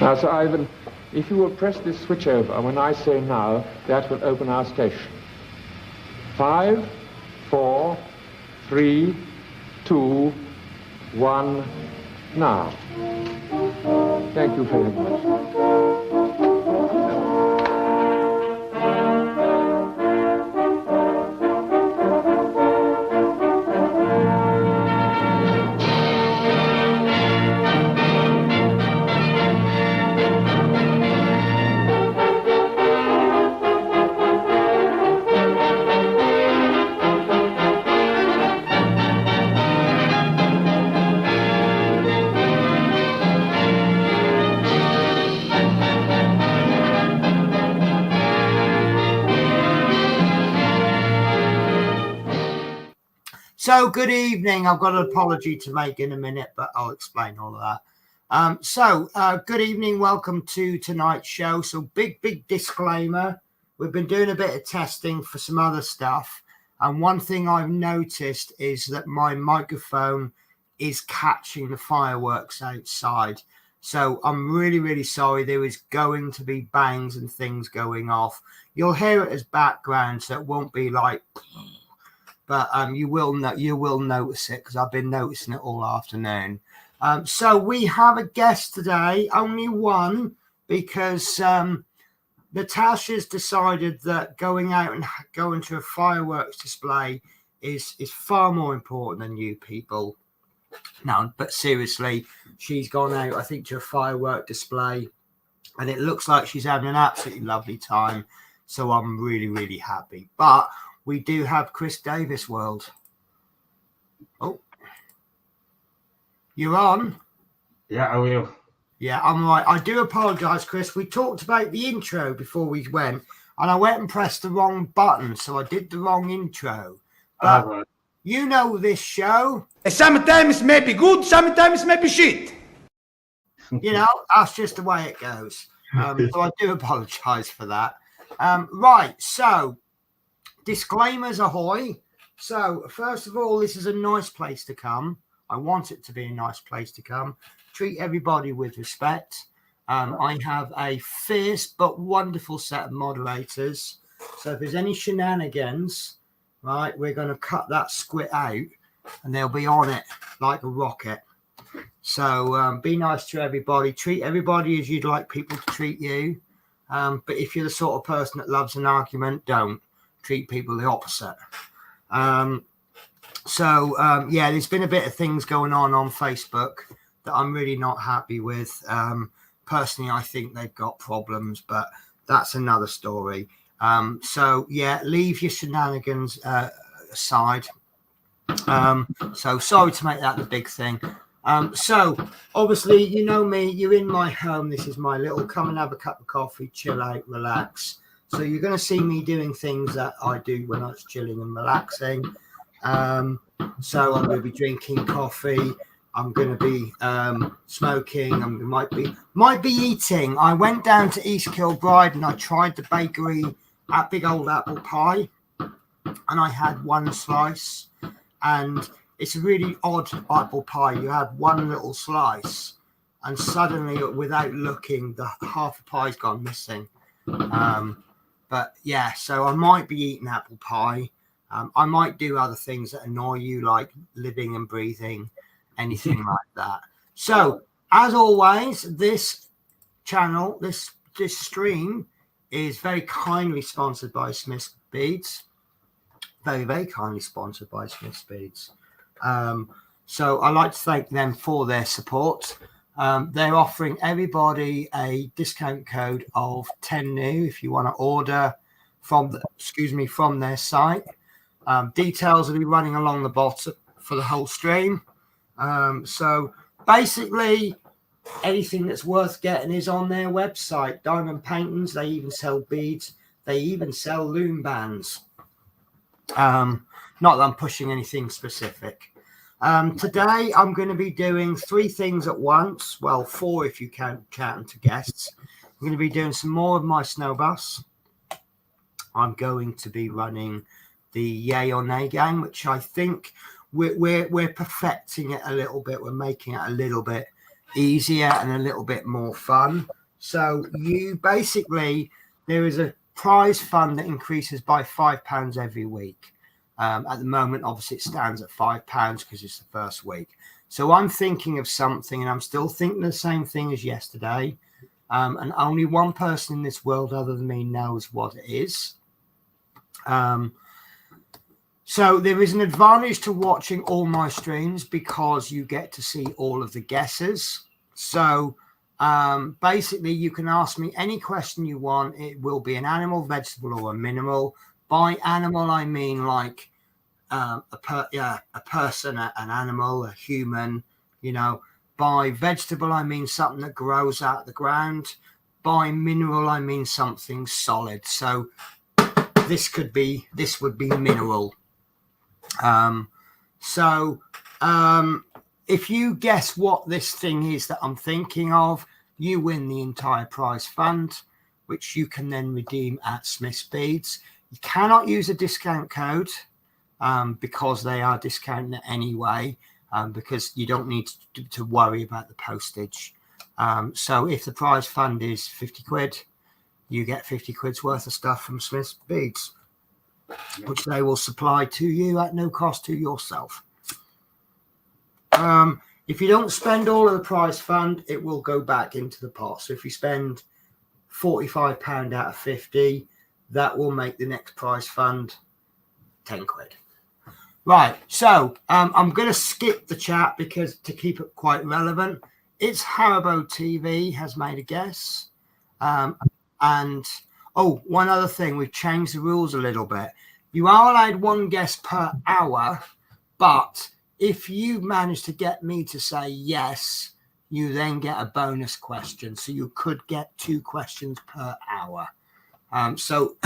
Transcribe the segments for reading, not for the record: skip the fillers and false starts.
Now, Sir Ivan, if you will press this switch over when I say now, that will open our station. 5, 4, 3, 2, 1, now. Thank you very much. So good evening. I've got an apology to make in a minute, but I'll explain all of that. Good evening. Welcome to tonight's show. So big disclaimer. We've been doing a bit of testing for some other stuff. And one thing I've noticed is that my microphone is catching the fireworks outside. So I'm really sorry. There is going to be bangs and things going off. You'll hear it as background, so it won't be like... But you will notice it because I've been noticing it all afternoon. So we have a guest today, only one, because Natasha's decided that going out and going to a fireworks display is far more important than you people. No, but seriously, she's gone out, I think, to a firework display, and it looks like she's having an absolutely lovely time. So I'm really happy. But we do have Chris Davis World. Oh, you're on? Yeah, I will. Yeah, I'm right. I do apologise, Chris. We talked about the intro before we went, and I went and pressed the wrong button, so I did the wrong intro. But Right. You know this show. Sometimes it may be good, sometimes it may be shit. You know, that's just the way it goes. So I do apologise for that. Right, so... disclaimers ahoy. So first of all, this is a nice place to come. I want it to be a nice place to come. Treat everybody with respect. I have a fierce but wonderful set of moderators. So if there's any shenanigans, right, we're going to cut that squid out and they'll be on it like a rocket. So be nice to everybody. Treat everybody as you'd like people to treat you. But if you're the sort of person that loves an argument, don't. Treat people the opposite. Yeah, there's been a bit of things going on Facebook that I'm really not happy with. Personally, I think they've got problems, but that's another story. Yeah, leave your shenanigans aside. So sorry to make that the big thing. So obviously, you know me, you're in my home. This is my little come and have a cup of coffee, chill out, relax. So you're going to see me doing things that I do when I was chilling and relaxing. So I'm going to be drinking coffee. I'm going to be smoking. I might be eating. I went down to East Kilbride and I tried the bakery at Big Old Apple Pie, and I had one slice. And it's a really odd apple pie. You have one little slice, and suddenly, without looking, the half the pie's gone missing. But yeah, so I might be eating apple pie. I might do other things that annoy you, like living and breathing, anything like that. So, as always, this channel, this stream is very kindly sponsored by Smith's Beads. Very kindly sponsored by Smith's Beads. So I'd like to thank them for their support. They're offering everybody a discount code of 10 new if you want to order from their site. Details will be running along the bottom for the whole stream. So basically anything that's worth getting is on their website. Diamond paintings, they even sell beads, they even sell loom bands. Not that I'm pushing anything specific. Today I'm going to be doing 3 things at once. Well, 4 if you count chatting to guests. I'm going to be doing some more of my snow bus. I'm going to be running the yay or nay game, which I think we're perfecting it a little bit. We're making it a little bit easier and a little bit more fun. So you basically, there is a prize fund that increases by £5 every week. At the moment, obviously, it stands at £5 because it's the first week. So I'm thinking of something, and I'm still thinking the same thing as yesterday. And only one person in this world other than me knows what it is. So there is an advantage to watching all my streams because you get to see all of the guesses. So basically, you can ask me any question you want. It will be an animal, vegetable, or a mineral. By animal, I mean like a person, an animal, a human, you know. By vegetable, I mean something that grows out of the ground. By mineral, I mean something solid. So this would be mineral. If you guess what this thing is that I'm thinking of, you win the entire prize fund, which you can then redeem at Smith's Beads. You cannot use a discount code because they are discounting it anyway, because you don't need to worry about the postage. So if the prize fund is 50 quid, you get 50 quid's worth of stuff from Smith's Beads, which they will supply to you at no cost to yourself. If you don't spend all of the prize fund, it will go back into the pot. So if you spend £45 out of 50, that will make the next prize fund 10 quid. Right, so I'm going to skip the chat because to keep it quite relevant. It's Haribo TV has made a guess. And one other thing, we've changed the rules a little bit. You are allowed one guess per hour, but if you manage to get me to say yes, you then get a bonus question. So you could get 2 questions per hour. So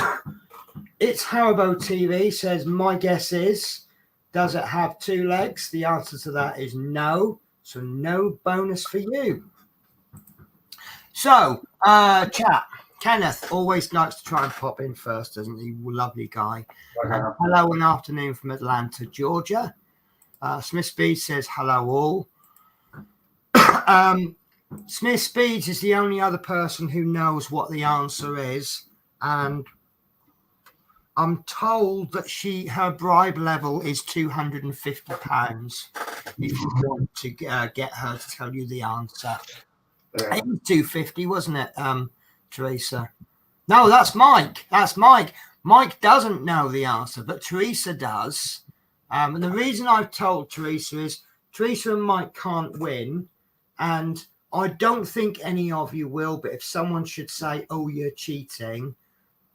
it's Haribo TV says, my guess is, does it have 2 legs? The answer to that is no. So no bonus for you. So, chat. Kenneth always likes to try and pop in first, doesn't he? Lovely guy. Hello and afternoon from Atlanta, Georgia. Smith Speed says, hello all. Smith Speeds is the only other person who knows what the answer is. And I'm told that her bribe level is £250 if you want to get her to tell you the answer. Yeah. It was 250, wasn't it, Teresa? No, that's Mike. That's Mike. Mike doesn't know the answer, but Teresa does. And the reason I've told Teresa is Teresa and Mike can't win. And I don't think any of you will, but if someone should say, oh, you're cheating,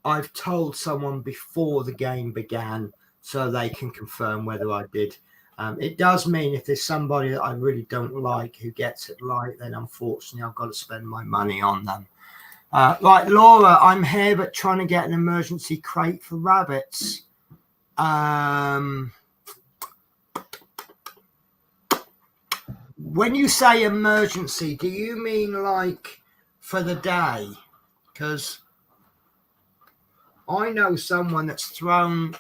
I've told someone before the game began so they can confirm whether I did. It does mean if there's somebody that I really don't like who gets it right, then unfortunately I've got to spend my money on them. Right, Laura, I'm here but trying to get an emergency crate for rabbits. When you say emergency, do you mean like for the day? Because I know someone that's thrown...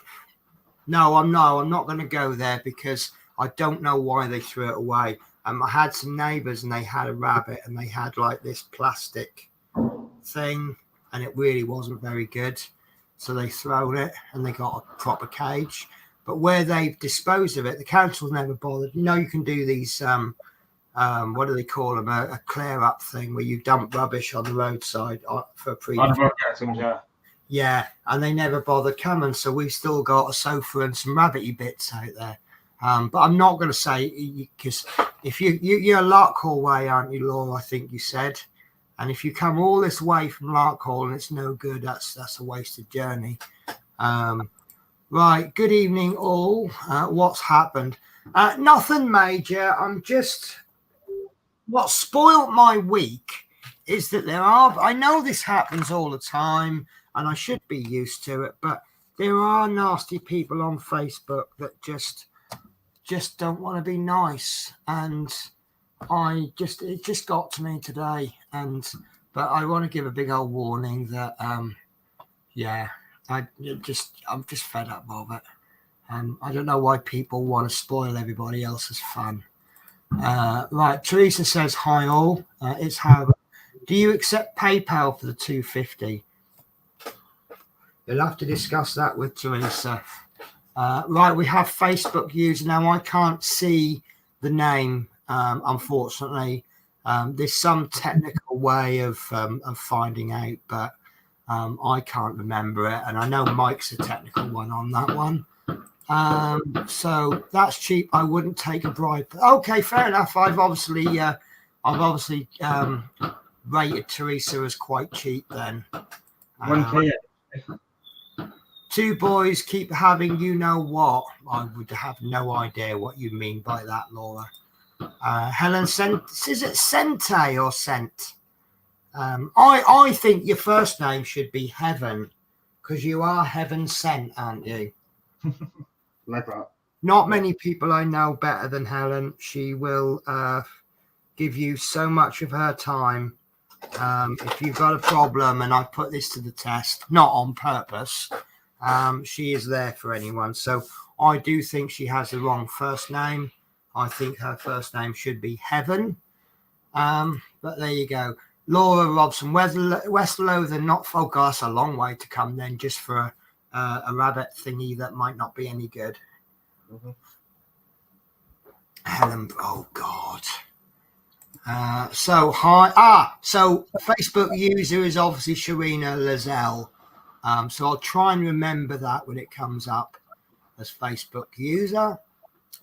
No, I'm not going to go there because I don't know why they threw it away. I had some neighbours and they had a rabbit and they had like this plastic thing and it really wasn't very good. So they thrown it and they got a proper cage. But where they've disposed of it, the council's never bothered. You know, you can do these, what do they call them? A clear up thing where you dump rubbish on the roadside for a pre. Yeah, and they never bothered coming, so we've still got a sofa and some rabbity bits out there. But I'm not going to say, because if you're Larkhall way, aren't you, Laura? I think you said. And if you come all this way from Larkhall and it's no good, that's a wasted journey. Right, good evening all. What's happened? Nothing major. What spoilt my week is that I know this happens all the time, and I should be used to it, but there are nasty people on Facebook that just don't want to be nice. And it just got to me today. But I want to give a big old warning that, I'm just fed up of it. I don't know why people want to spoil everybody else's fun. Right, Teresa says, hi all. It's Howard. Do you accept PayPal for the 250? You'll have to discuss that with Teresa. Right, we have Facebook user. Now, I can't see the name, unfortunately. There's some technical way of finding out, but I can't remember it. And I know Mike's a technical one on that one. So that's cheap. I wouldn't take a bribe. Okay, fair enough. I've obviously rated Teresa as quite cheap then. 1K. Two boys keep having you know what. I would have no idea what you mean by that, Laura. Helen sent. Is it Sente or Sent? I think your first name should be Heaven, because you are heaven sent, aren't you? Like that. Not many people I know better than Helen. She will give you so much of her time. If you've got a problem, and I put this to the test, not on purpose, she is there for anyone. So I do think she has the wrong first name. I think her first name should be Heaven. But there you go. Laura Robson, West Lothian, not Folk. That's a long way to come then, just for a rabbit thingy that might not be any good. Mm-hmm. Helen, oh God. So hi. So Facebook user is obviously Sharina Lazelle. So I'll try and remember that when it comes up as Facebook user.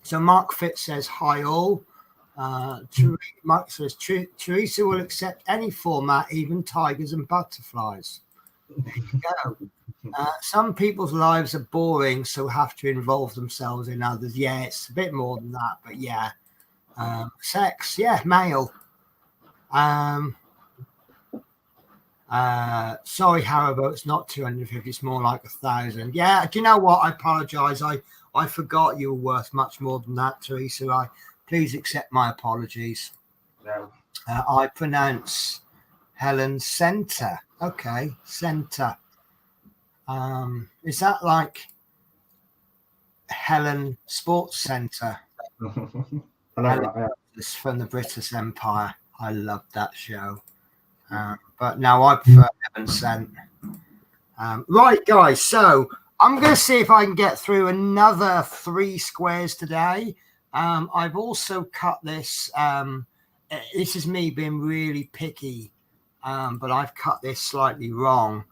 So Mark Fitz says hi all. Mark says Teresa will accept any format, even tigers and butterflies. There you go. Some people's lives are boring, so have to involve themselves in others. Yeah, it's a bit more than that, but yeah. Sex, yeah, male. Sorry, Haribo, it's not 250, it's more like 1,000. Yeah, do you know what? I apologize. I forgot you were worth much more than that, Teresa. Please accept my apologies. No. I pronounce Helen Center. Okay, Center. Is that like Helen Sports Center? I know that, yeah. It's from the British Empire. I loved that show. But now I prefer Heaven Sent. Right, guys. So I'm going to see if I can get through another 3 squares today. I've also cut this. This is me being really picky, but I've cut this slightly wrong.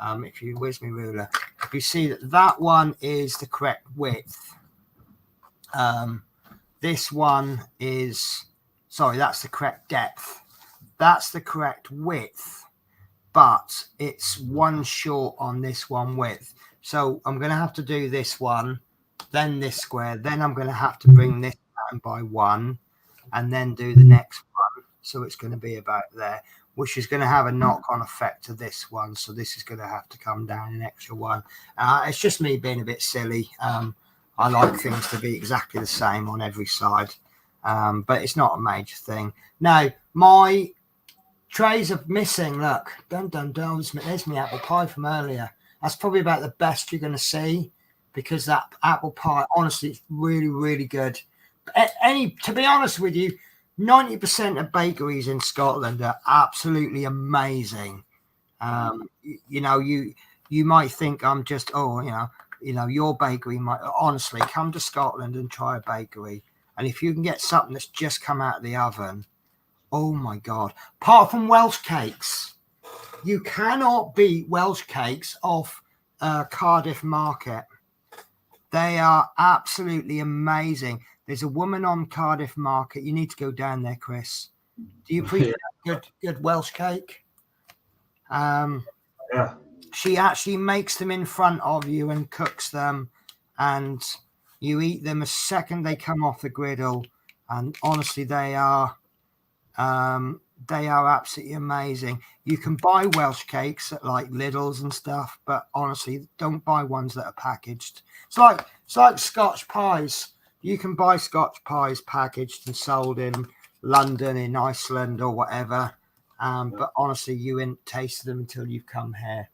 If you, where's my ruler? If you see that one is the correct width. This one is, sorry, that's the correct depth. That's the correct width, but it's one short on this one width. So I'm going to have to do this one, then this square, then I'm going to have to bring this down by 1 and then do the next one. So it's going to be about there, which is going to have a knock-on effect to this one. So this is going to have to come down an extra 1. It's just me being a bit silly. I like things to be exactly the same on every side, but it's not a major thing. Now, my trays are missing. Look, dun. There's my apple pie from earlier. That's probably about the best you're going to see, because that apple pie, honestly, it's really, really good. To be honest with you, 90% of bakeries in Scotland are absolutely amazing. You know, you might think I'm just, your bakery might, honestly, come to Scotland and try a bakery. And if you can get something that's just come out of the oven, oh my God. Apart from Welsh cakes, you cannot beat Welsh cakes off Cardiff Market. They are absolutely amazing. There's a woman on Cardiff Market. You need to go down there, Chris. Do you appreciate good Welsh cake? Yeah. She actually makes them in front of you and cooks them, and you eat them a second they come off the griddle. And honestly, they are absolutely amazing. You can buy Welsh cakes at like Lidl's and stuff, but honestly, don't buy ones that are packaged. It's like Scotch pies. You can buy Scotch pies packaged and sold in London, in Iceland, or whatever. But honestly, you won't taste them until you've come here.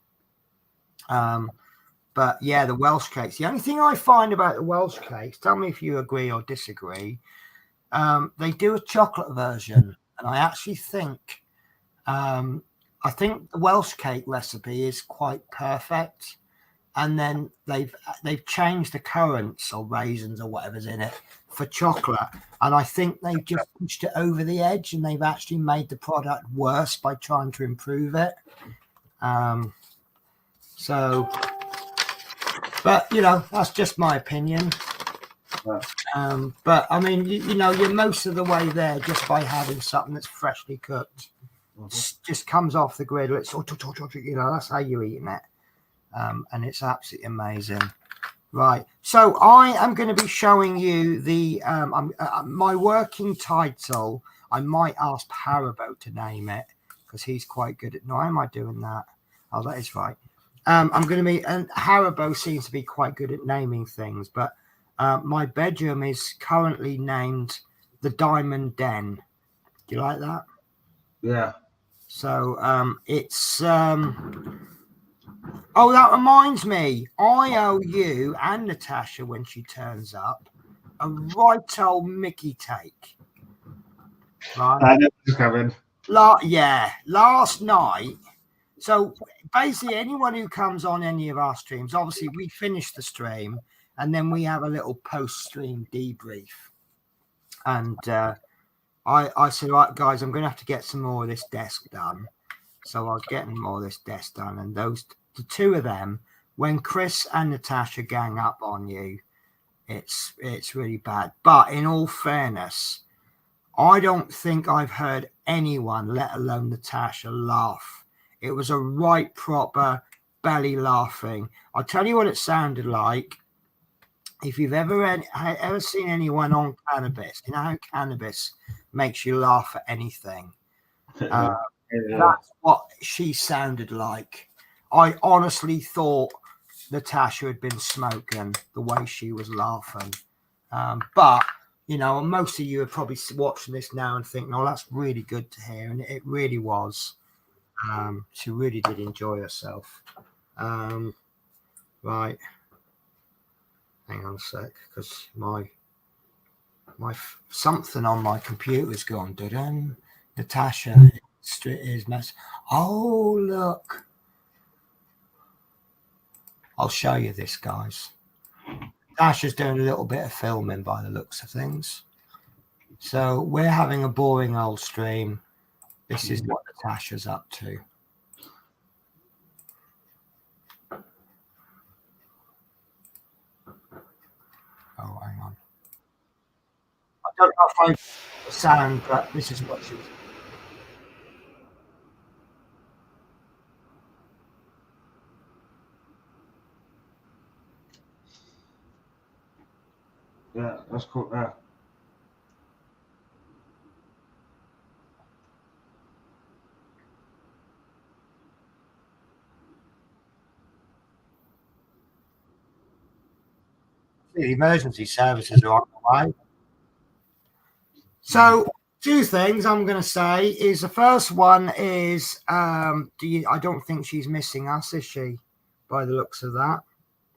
But yeah, the Welsh cakes. The only thing I find about the Welsh cakes, tell me if you agree or disagree, they do a chocolate version, and I actually think I think the Welsh cake recipe is quite perfect, and then they've changed the currants or raisins or whatever's in it for chocolate, and I think they've just pushed it over the edge, and they've actually made the product worse by trying to improve it. So, but you know, that's just my opinion. Yeah. But I mean, you know, you're most of the way there just by having something that's freshly cooked. Just comes off the griddle. It's you know, that's how you're eating it, and it's absolutely amazing. Right, so I am going to be showing you the my working title. I might ask Haribo to name it because he's quite good at. No, am I doing that? Oh, that is right. I'm going to be, and Haribo seems to be quite good at naming things, but my bedroom is currently named the Diamond Den. Do you like that? Yeah. So it's oh, that reminds me, I owe you and Natasha when she turns up a right old Mickey take. Right? I know what's coming. Last night. So basically, anyone who comes on any of our streams, obviously we finish the stream and then we have a little post-stream debrief. And I said, right, guys, I'm going to have to get some more of this desk done. So I was getting more of this desk done. And the two of them, when Chris and Natasha gang up on you, it's really bad. But in all fairness, I don't think I've heard anyone, let alone Natasha, laugh. It was a right proper belly laughing. I'll tell you what it sounded like. If you've ever seen anyone on cannabis, you know how cannabis makes you laugh at anything. That's what she sounded like. I honestly thought Natasha had been smoking the way she was laughing. But, you know, most of you are probably watching this now and thinking, oh, that's really good to hear. And it really was. She really did enjoy herself. Right. Hang on a sec, because my something on my computer's gone. Dun. Natasha is mess. Oh, look. I'll show you this, guys. Natasha's doing a little bit of filming by the looks of things. So we're having a boring old stream. This is what Natasha's up to. Oh, hang on. I don't know if I sound, but this is what she was. Yeah, that's cool. Yeah. The emergency services are on the way. So, two things I'm going to say is the first one is, I don't think she's missing us, is she? By the looks of that.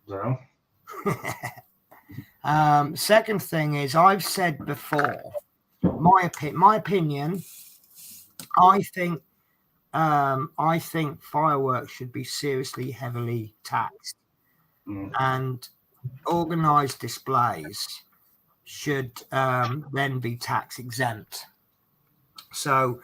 No. Second thing is, I've said before, my opinion. I think fireworks should be seriously heavily taxed, and organized displays should then be tax exempt. So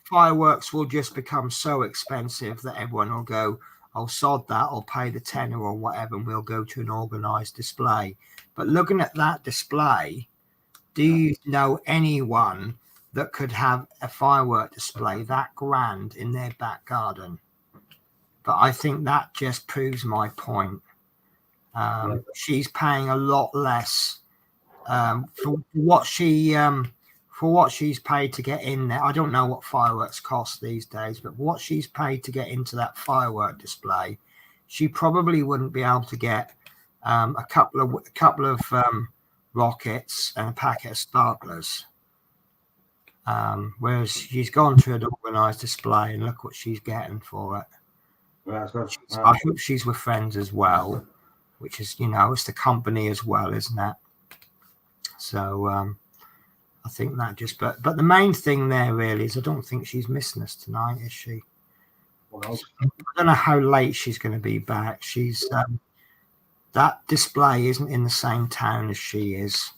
fireworks will just become so expensive that everyone will go, I'll sod that, I'll pay the tenner or whatever, and we'll go to an organized display. But looking at that display, do you know anyone that could have a firework display that grand in their back garden? But I think that just proves my point. She's paying a lot less for what she's paid to get in there. I don't know what fireworks cost these days, but what she's paid to get into that firework display, she probably wouldn't be able to get a couple of rockets and a packet of sparklers. Whereas she's gone to an organised display and look what she's getting for it. Yeah, I hope she's with friends as well, which is, you know, it's the company as well, isn't it? So I think that just, but the main thing there really is I don't think she's missing us tonight, is she? What else? I don't know how late she's going to be back. She's that display isn't in the same town as she is,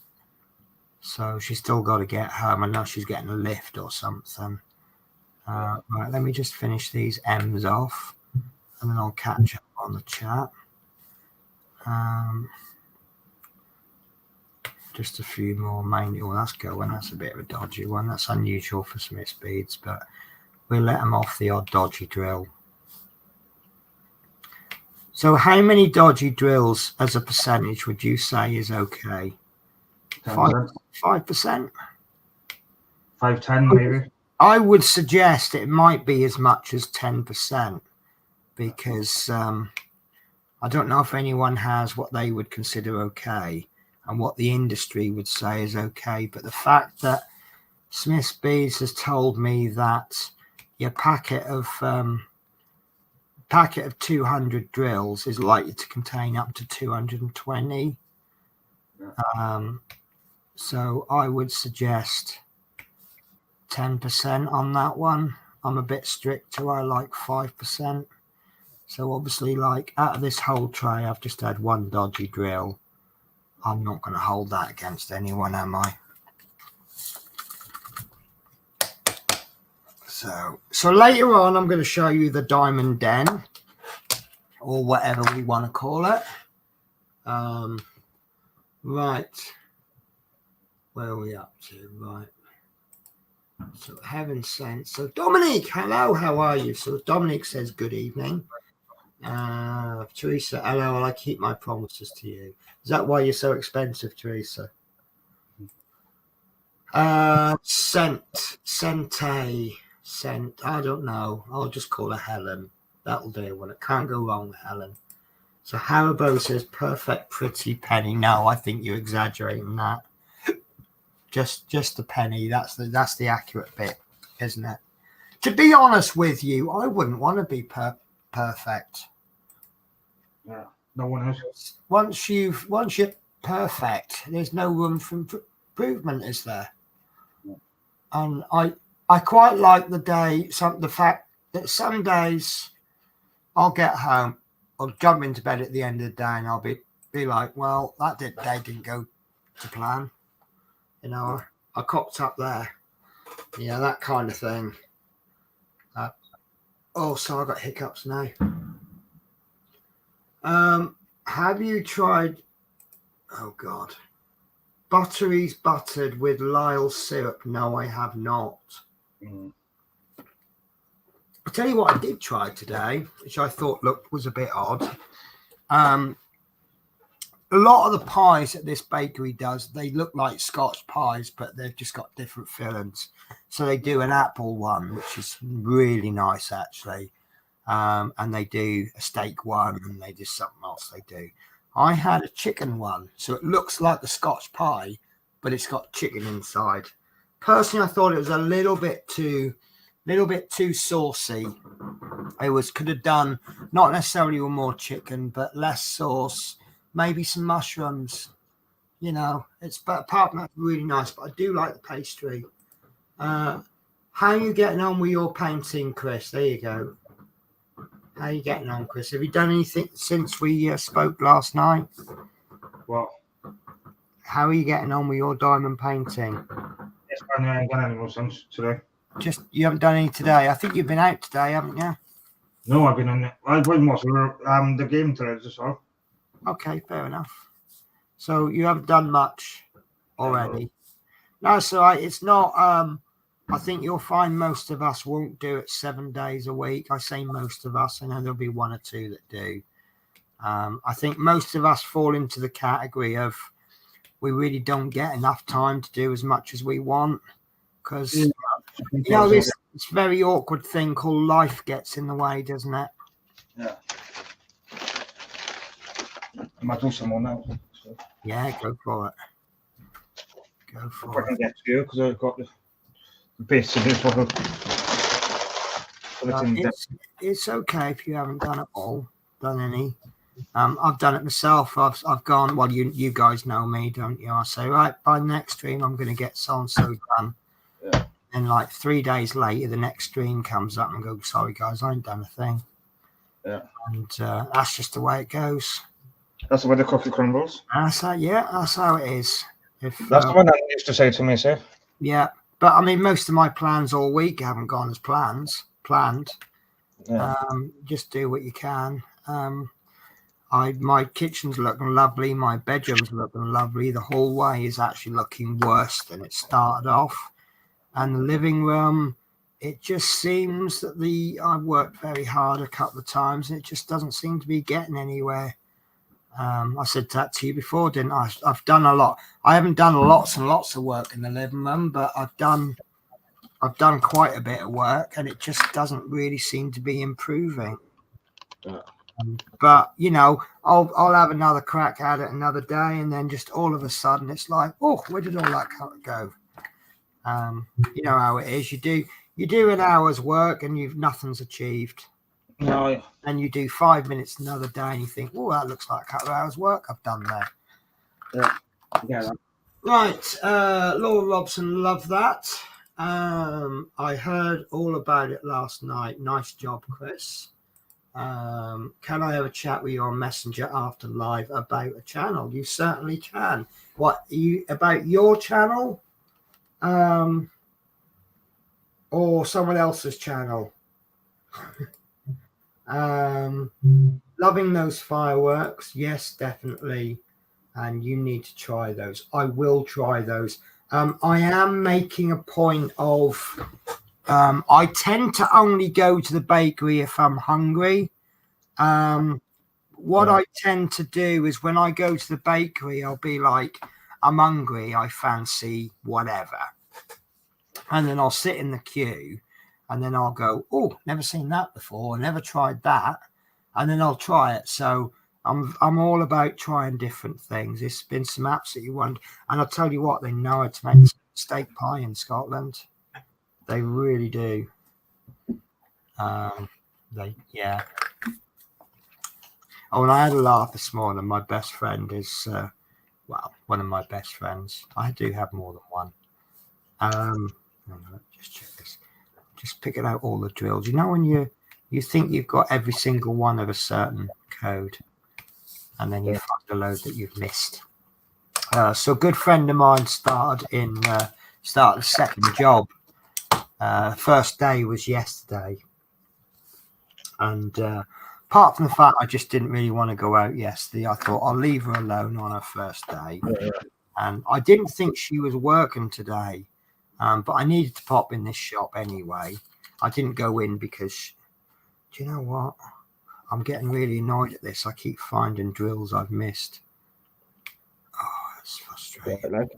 so she's still got to get home. I know she's getting a lift or something. Right, let me just finish these M's off, and then I'll catch up on the chat. Just a few more mainly. Well, that's going. That's a bit of a dodgy one. That's unusual for Smith speeds, but we'll let them off the odd dodgy drill. So how many dodgy drills as a percentage would you say is okay? 10%. 5%? 5-10 maybe. I would suggest it might be as much as 10% because I don't know if anyone has what they would consider okay and what the industry would say is okay. But the fact that Smith Speeds has told me that your packet of 200 drills is likely to contain up to 220. So I would suggest 10% on that one. I'm a bit stricter. I like 5%. So obviously, like out of this whole tray, I've just had one dodgy drill. I'm not going to hold that against anyone, am I? So later on, I'm going to show you the Diamond Den, or whatever we want to call it. Right. Where are we up to? Right. So heaven sent. So Dominic, hello, how are you? So Dominic says good evening. Teresa, hello, I keep my promises to you. Is that why you're so expensive, Teresa? Scent, I don't know. I'll just call her Helen. That'll do. Well, it can't go wrong with Helen. So Haribo says perfect pretty penny. No, I think you're exaggerating that. Just the penny. That's the accurate bit, isn't it? To be honest with you, I wouldn't want to be perfect. Yeah, no one has. Once you're perfect, there's no room for improvement, is there? Yeah. And I quite like the fact that some days I'll get home, I'll jump into bed at the end of the day, and I'll be like, well, that day didn't go to plan. You know, I cocked up there. Yeah, that kind of thing. So I got hiccups now. Have you tried? Oh God, butteries buttered with Lyle syrup? No, I have not. I'll tell you what I did try today, which I thought was a bit odd. A lot of the pies that this bakery does, they look like Scotch pies, but they've just got different fillings. So they do an apple one, which is really nice, actually. And they do a steak one, and they do something else they do. I had a chicken one, so it looks like the Scotch pie, but it's got chicken inside. Personally, I thought it was a little bit too saucy. Could have done not necessarily with more chicken, but less sauce. Maybe some mushrooms, but apart from that, really nice. But I do like the pastry. How are you getting on with your painting, Chris? There you go. How are you getting on, Chris? Have you done anything since we spoke last night? What? How are you getting on with your diamond painting? Yes, I ain't got any more since today. You haven't done any today. I think you've been out today, haven't you? No, I've been on it. I played most of the game today, just all. Okay, fair enough. So you haven't done much already. No, so it's not. I think you'll find most of us won't do it 7 days a week. I say most of us. I know there'll be one or two that do. I think most of us fall into the category of we really don't get enough time to do as much as we want because this very awkward thing called life gets in the way, doesn't it? Yeah. I might do some more now. So. Yeah, go for it. I can get to you because I've got the bits of this one. It's okay if you haven't done any. I've done it myself. I've gone. Well, you guys know me, don't you? I say, right, by the next stream, I'm going to get so and so done. Yeah. And like 3 days later, the next stream comes up and go, sorry guys, I ain't done a thing. Yeah. And that's just the way it goes. That's the way the cookie crumbles. That's how it is. That's what I used to say to me, sir. Yeah, but I mean, most of my plans all week haven't gone as planned. Yeah. Just do what you can. My kitchen's looking lovely. My bedroom's looking lovely. The hallway is actually looking worse than it started off. And the living room, it just seems that I've worked very hard a couple of times and it just doesn't seem to be getting anywhere. I said that to you before, didn't I? I've done a lot. I haven't done lots and lots of work in the living room, but I've done quite a bit of work and it just doesn't really seem to be improving. Yeah. But you know, I'll have another crack at it another day, and then just all of a sudden it's like, oh, where did all that go? You know how it is. You do an hour's work and nothing's achieved. No. And you do 5 minutes another day and you think, oh, that looks like a couple of hours work I've done there. Yeah. Yeah. Right. Laura Robson, love that. I heard all about it last night. Nice job, Chris. Can I have a chat with you on Messenger after live about a channel? You certainly can. About your channel? Or someone else's channel? Loving those fireworks, yes, definitely, and you need to try those. I will try those. I am making a point of I tend to only go to the bakery if I'm hungry. What I tend to do is when I go to the bakery, I'll be like, I'm hungry, I fancy whatever, and then I'll sit in the queue. And then I'll go, oh, never seen that before, never tried that, and then I'll try it. So I'm all about trying different things. It's been some absolutely wonderful, and I'll tell you what, they know how to make steak pie in Scotland. They really do. Oh, and I had a laugh this morning. My best friend is, one of my best friends. I do have more than one. Just check this. Just picking out all the drills. You know when you think you've got every single one of a certain code, and then you find a load that you've missed. So a good friend of mine started a second job. First day was yesterday, and apart from the fact I just didn't really want to go out yesterday, I thought I'll leave her alone on her first day. And I didn't think she was working today. But I needed to pop in this shop anyway. I didn't go in because, do you know what? I'm getting really annoyed at this. I keep finding drills I've missed. Oh, it's frustrating.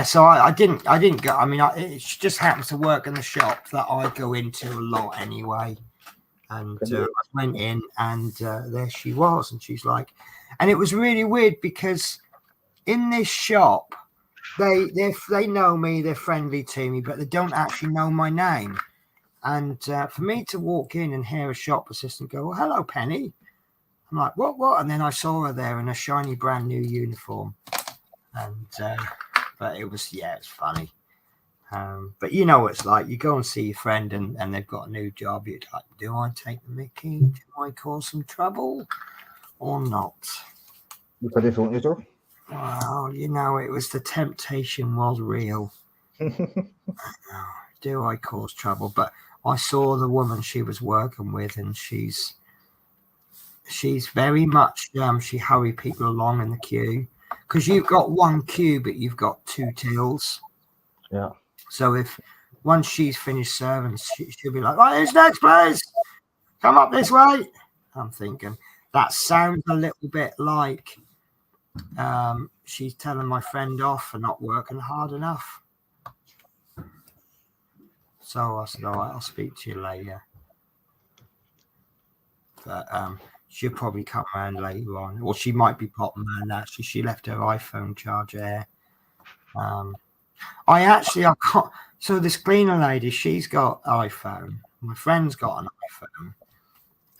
So I didn't go. I mean, it just happens to work in the shop that I go into a lot anyway. And I went in and there she was. And she's like, and it was really weird because in this shop, they know me, they're friendly to me, but they don't actually know my name. And for me to walk in and hear a shop assistant go, well, hello, Penny. I'm like, what? And then I saw her there in a shiny brand new uniform. And but it was funny. But you know what it's like. You go and see your friend and they've got a new job. You're like, do I take the mickey? Do I cause some trouble or not? Well, you know, it was the temptation was real. Do I cause trouble? But I saw the woman she was working with, and she's very much she hurried people along in the queue because you've got one queue, but you've got two tills. Yeah. So if once she's finished serving, she'll be like, "Right, who's next, please? Come up this way." I'm thinking that sounds a little bit like. She's telling my friend off for not working hard enough. So I said, all right, I'll speak to you later. But she'll probably come around later on. Or she might be popping around actually. She left her iPhone charger there. So this cleaner lady, she's got iPhone. My friend's got an iPhone.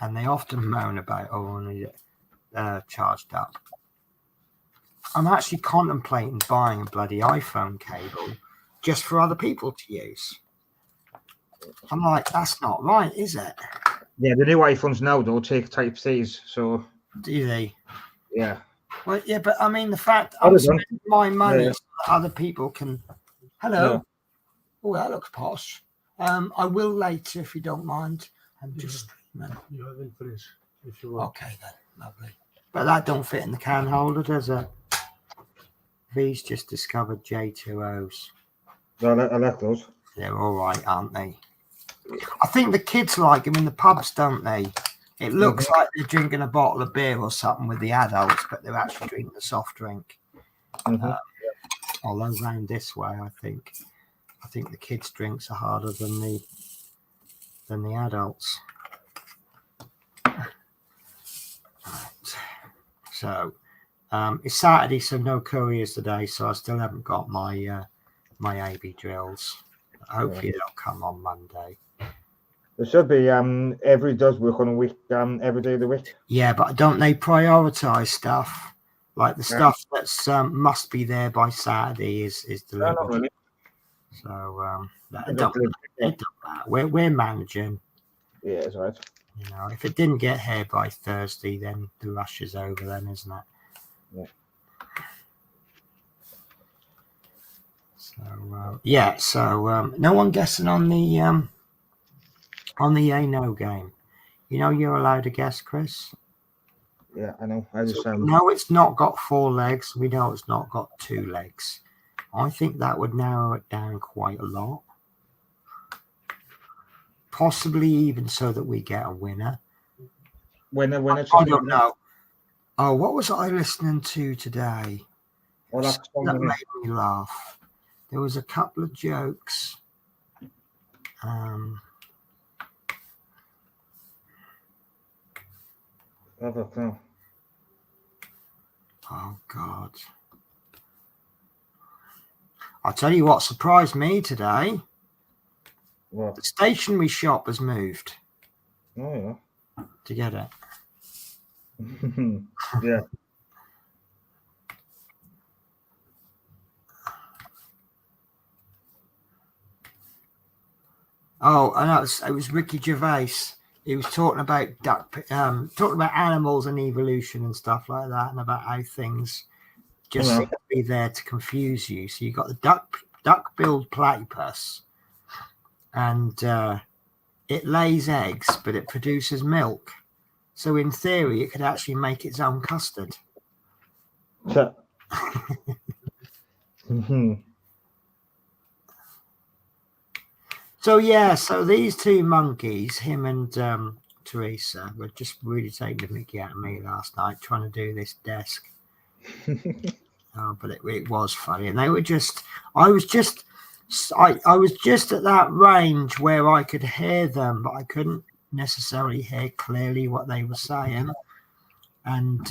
and they often moan about, oh, I need it charged up. I'm actually contemplating buying a bloody iPhone cable just for other people to use. I'm like, that's not right, is it? Yeah, the new iPhones now don't take Type C's, so Do they? yeah. Well, yeah, but I mean, the fact I'm spending my money Yeah. so that other people can. Hello. Yeah. Oh, that looks posh. I will later if you don't mind. I'm just streaming. You have in fridge if you want. Okay then, lovely. But that don't fit in the can holder, does it? V's just discovered J2Os. I like those. They're all right, aren't they? I think the kids like them in the pubs, don't they? It looks like they're drinking a bottle of beer or something with the adults, but they're actually drinking a soft drink. Although round this way, I think the kids' drinks are harder than the adults. Right. So it's Saturday, so no couriers today. So I still haven't got my my AB drills. Hopefully they'll come on Monday. There should be every does work on a week, every day of the week. Yeah, but don't they prioritize stuff? Like the stuff that's must be there by Saturday is delivered. No, not really. So it don't matter. We're managing. Yeah, it's right. You know, if it didn't get here by Thursday, then the rush is over, then, isn't it? Yeah. So so no one guessing on the yay no game. You know you're allowed to guess, Chris. Yeah, I know. I just No, it's not got 4 legs. We know it's not got 2 legs. I think that would narrow it down quite a lot. Possibly even so that we get a winner. Winner. I don't know. Oh, what was I listening to today? Well, That made me laugh. There was a couple of jokes. Oh, God. I'll tell you what surprised me today. What? The stationery shop has moved. Oh, yeah. To get it. Yeah. Oh, I know. It was Ricky Gervais. He was talking about talking about animals and evolution and stuff like that, and about how things just seem to be there to confuse you. So you got the duck-billed platypus, and it lays eggs, but it produces milk. So in theory, it could actually make its own custard. So yeah, so these 2 monkeys, him and Teresa, were just really taking the mickey out of me last night trying to do this desk. But it was funny, and they were just. I was just at that range where I could hear them, but I couldn't necessarily hear clearly what they were saying, and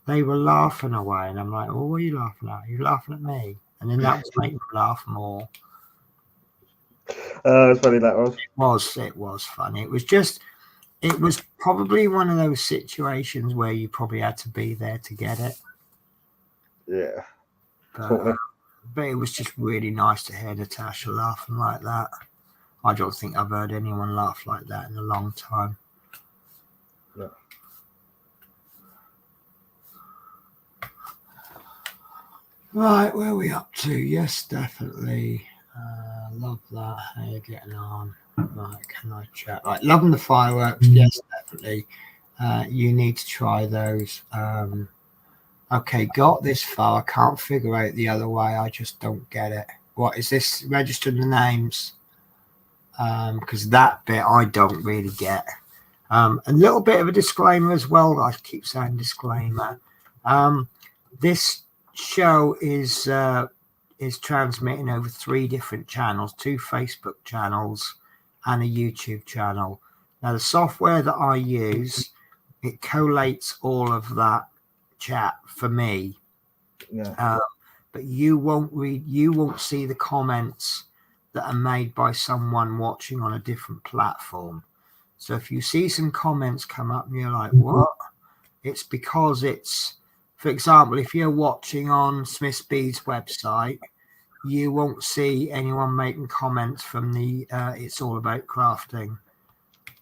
they were laughing away, and I'm like, "Oh, what are you laughing at? Are you laughing at me?" And then that was making them laugh more. It's funny that was. It was funny. It was probably one of those situations where you probably had to be there to get it. Yeah. But it was just really nice to hear Natasha laughing like that. I don't think I've heard anyone laugh like that in a long time. Yeah. Right, where are we up to? Yes, definitely. Love that. How you getting on? Right, can I chat? Right, loving the fireworks. Yes, definitely. You need to try those. Okay, got this far. I can't figure out the other way. I just don't get it. What is this? Registering the names? Because that bit I don't really get. A little bit of a disclaimer as well. I keep saying disclaimer. This show is transmitting over 3 different channels, 2 Facebook channels and a YouTube channel. Now the software that I use, it collates all of that chat for me. Yeah. But you won't see the comments that are made by someone watching on a different platform. So if you see some comments come up and you're like, what? It's because it's, for example, if you're watching on Smith Speed's website, you won't see anyone making comments from the It's All About Crafting.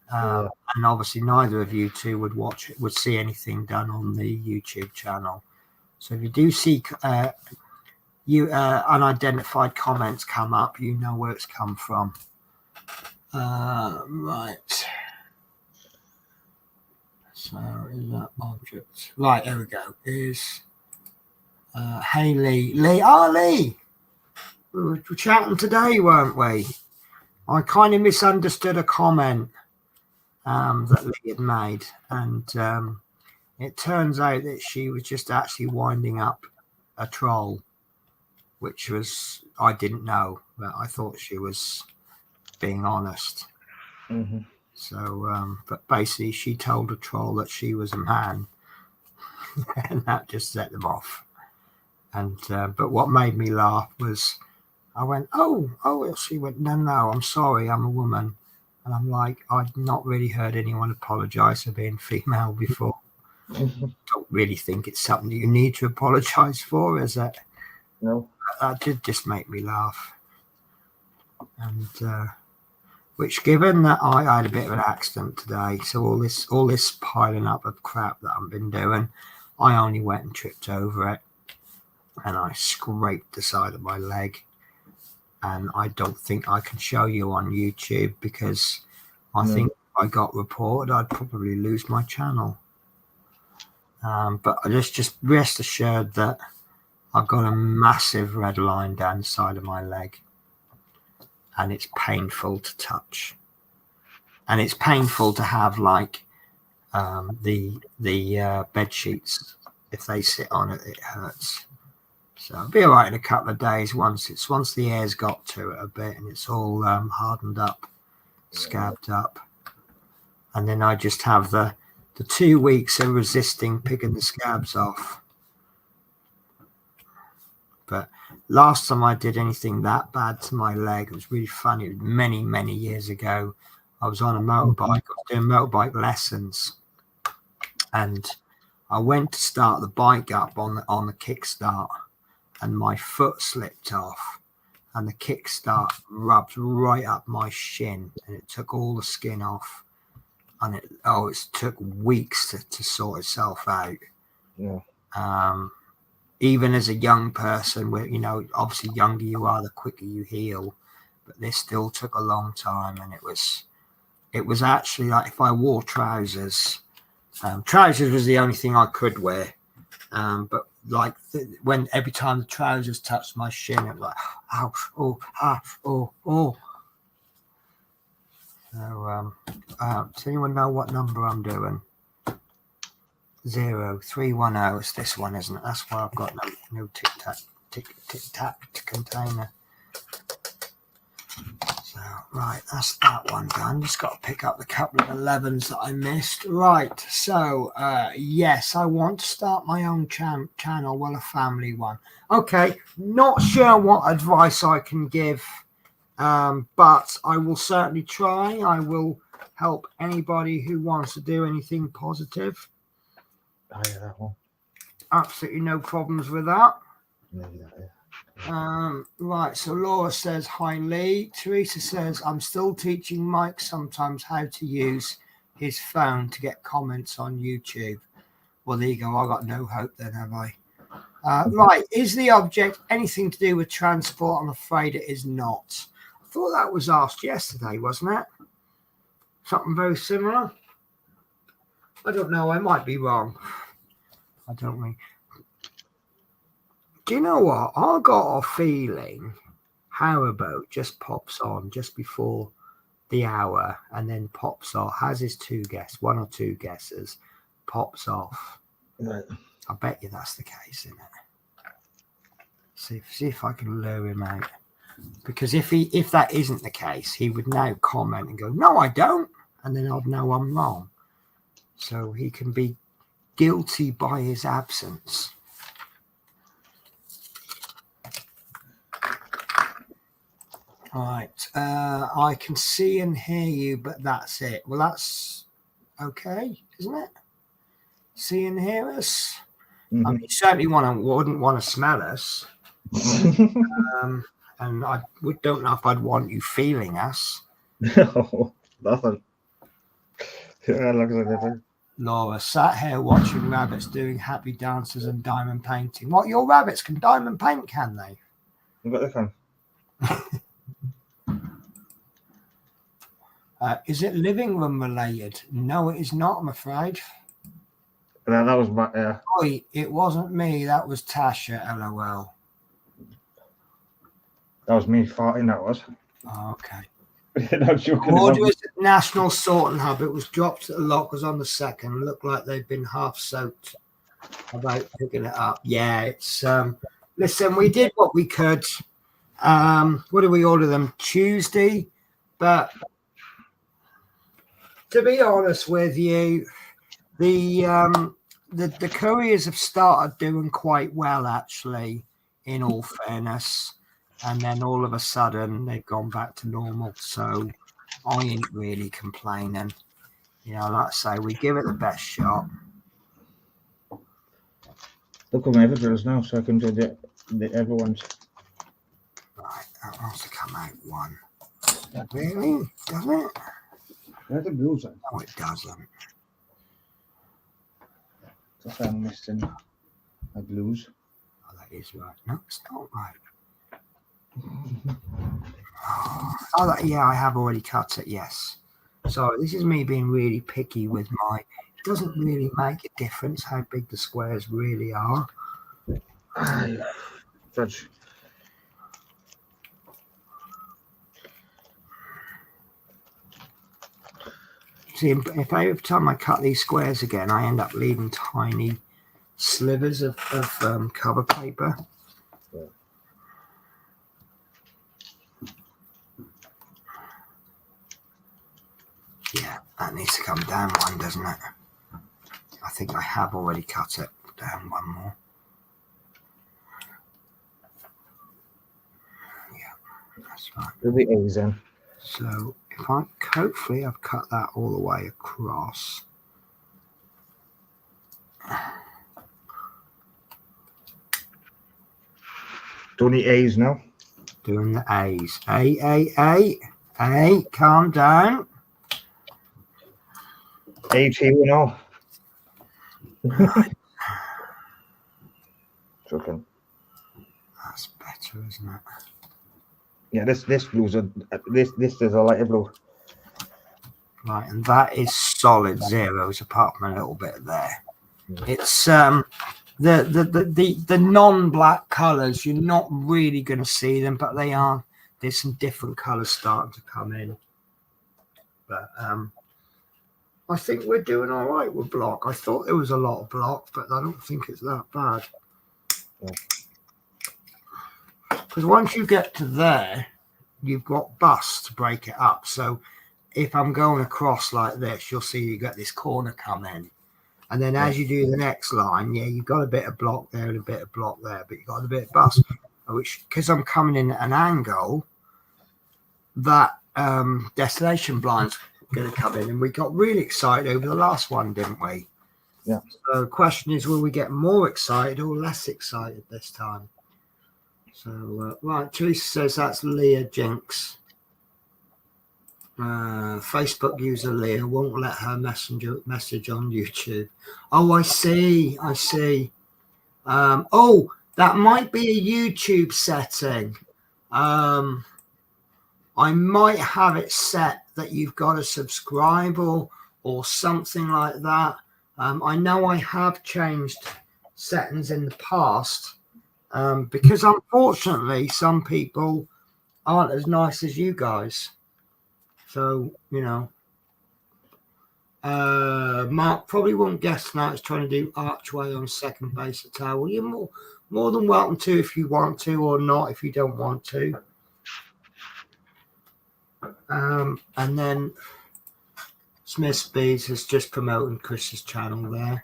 And obviously neither of you two would see anything done on the YouTube channel. So if you do see unidentified comments come up, you know where it's come from. Right. So is that object? Right, there we go. Is hey Lee. Lee. We were chatting today, weren't we? I kind of misunderstood a comment that Lee had made, and it turns out that she was just actually winding up a troll, which was, I didn't know, but I thought she was being honest. Mm-hmm. So, but basically she told a troll that she was a man and that just set them off. And, but what made me laugh was I went, oh, she went, no, I'm sorry, I'm a woman. And I'm like, I'd not really heard anyone apologize for being female before. Don't really think it's something you need to apologize for, is it? No. That did just make me laugh. And which, given that I had a bit of an accident today, so all this piling up of crap that I've been doing, I only went and tripped over it, and I scraped the side of my leg. And I don't think I can show you on YouTube because I think if I got reported, I'd probably lose my channel. But I just rest assured that I've got a massive red line down the side of my leg, and it's painful to touch, and it's painful to have like the bed sheets. If they sit on it, it hurts. So I'll be all right in a couple of days once the air's got to it a bit and it's all hardened up, scabbed up, and then I just have the 2 weeks of resisting picking the scabs off. But last time I did anything that bad to my leg, it was really funny. It was many years ago. I was on a motorbike. I was doing motorbike lessons, and I went to start the bike up on the kickstart, and my foot slipped off, and the kickstart rubbed right up my shin, and it took all the skin off, and it took weeks to sort itself out. Yeah. Even as a young person, where obviously younger you are, the quicker you heal, but this still took a long time, and it was actually like if I wore trousers. Trousers was the only thing I could wear, but like when every time the trousers touched my shin, it was like oh. So does anyone know what number I'm doing? 0310. It's this one, isn't it? That's why I've got no tic-tac container. So right, that's that one done. Just got to pick up the couple of 11s that I missed. Right, so yes, I want to start my own channel, well, a family one. Okay, not sure what advice I can give, but I will certainly try. I will help anybody who wants to do anything positive. Oh, yeah, that one. Absolutely no problems with that. Yeah. Right, so Laura says, hi Lee. Teresa says, I'm still teaching Mike sometimes how to use his phone to get comments on YouTube. Well, there you go. I got no hope then, have I? Right, is the object anything to do with transport? I'm afraid it is not. I thought that was asked yesterday, wasn't it? Something very similar. I don't know. I might be wrong. I don't mean. Do you know what? I got a feeling Haribo just pops on just before the hour and then pops off, has his one or two guesses, pops off. Right. I bet you that's the case, isn't it? See if I can lure him out. Because if that isn't the case, he would now comment and go, no, I don't. And then I'd know I'm wrong. So he can be guilty by his absence. Right. I can see and hear you, but that's it. Well, that's okay, isn't it? See and hear us. Mm-hmm. I mean, you certainly wouldn't want to smell us. And I don't know if I'd want you feeling us. No, nothing. Yeah, looks like everything. Laura sat here watching rabbits doing happy dances and diamond painting. What, your rabbits can diamond paint, can they? I bet they can. Is it living room related? No, it is not, I'm afraid. Yeah, that was my. Oi, it wasn't me. That was Tasha, LOL. That was me farting. That was. Oh, okay. No joking. Orders at National Sorting Hub. It was dropped at the lockers on the 2nd. Looked like they'd been half soaked about picking it up. Yeah, it's listen, we did what we could. What did we order them? Tuesday. But to be honest with you, the couriers have started doing quite well, actually, in all fairness. And then all of a sudden they've gone back to normal. So I ain't really complaining. You know, like I say, we give it the best shot. Look at my evidence now, so I can do the everyone's. Right, that wants to come out one. Really? Doesn't it? Where's the blues on? No, it doesn't. That's why I'm missing my blues. Oh, that is right. No, it's not right. Oh, yeah, I have already cut it, yes. So this is me being really picky with my... It doesn't really make a difference how big the squares really are. Judge. See, if every time I cut these squares again, I end up leaving tiny slivers of cover paper. Yeah, that needs to come down one, doesn't it? I think I have already cut it down one more. Yeah, that's right. It'll be A's then. So if I hopefully I've cut that all the way across. Doing the A's now. Doing the A's. A, calm down. A2 and all. Joking. That's better, isn't it? Yeah, this blue's a this is a lighter blue. Right, and that is solid zeros apart from a little bit there. It's the non-black colours, you're not really going to see them, but they are. There's some different colours starting to come in. But I think we're doing all right with block. I thought there was a lot of block, but I don't think it's that bad. Because once you get to there, you've got bust to break it up. So if I'm going across like this, you'll see you get this corner come in. And then as you do the next line, yeah, you've got a bit of block there and a bit of block there, but you've got a bit of bust. Which, because I'm coming in at an angle, that destination blind's going to come in. And we got really excited over the last one, didn't we? Yeah. So the question is, will we get more excited or less excited this time? So, right, Teresa says that's Leah Jinx. Facebook user Leah won't let her message on YouTube. Oh, I see. Oh, that might be a YouTube setting. I might have it set that you've got to subscribe or something like that. I know I have changed settings in the past because unfortunately some people aren't as nice as you guys. So, you know, Mark probably won't guess now it's trying to do archway on second base at Tower. You're more than welcome to if you want to, or not if you don't want to. And then Smith Speeds is just promoting Chris's channel there.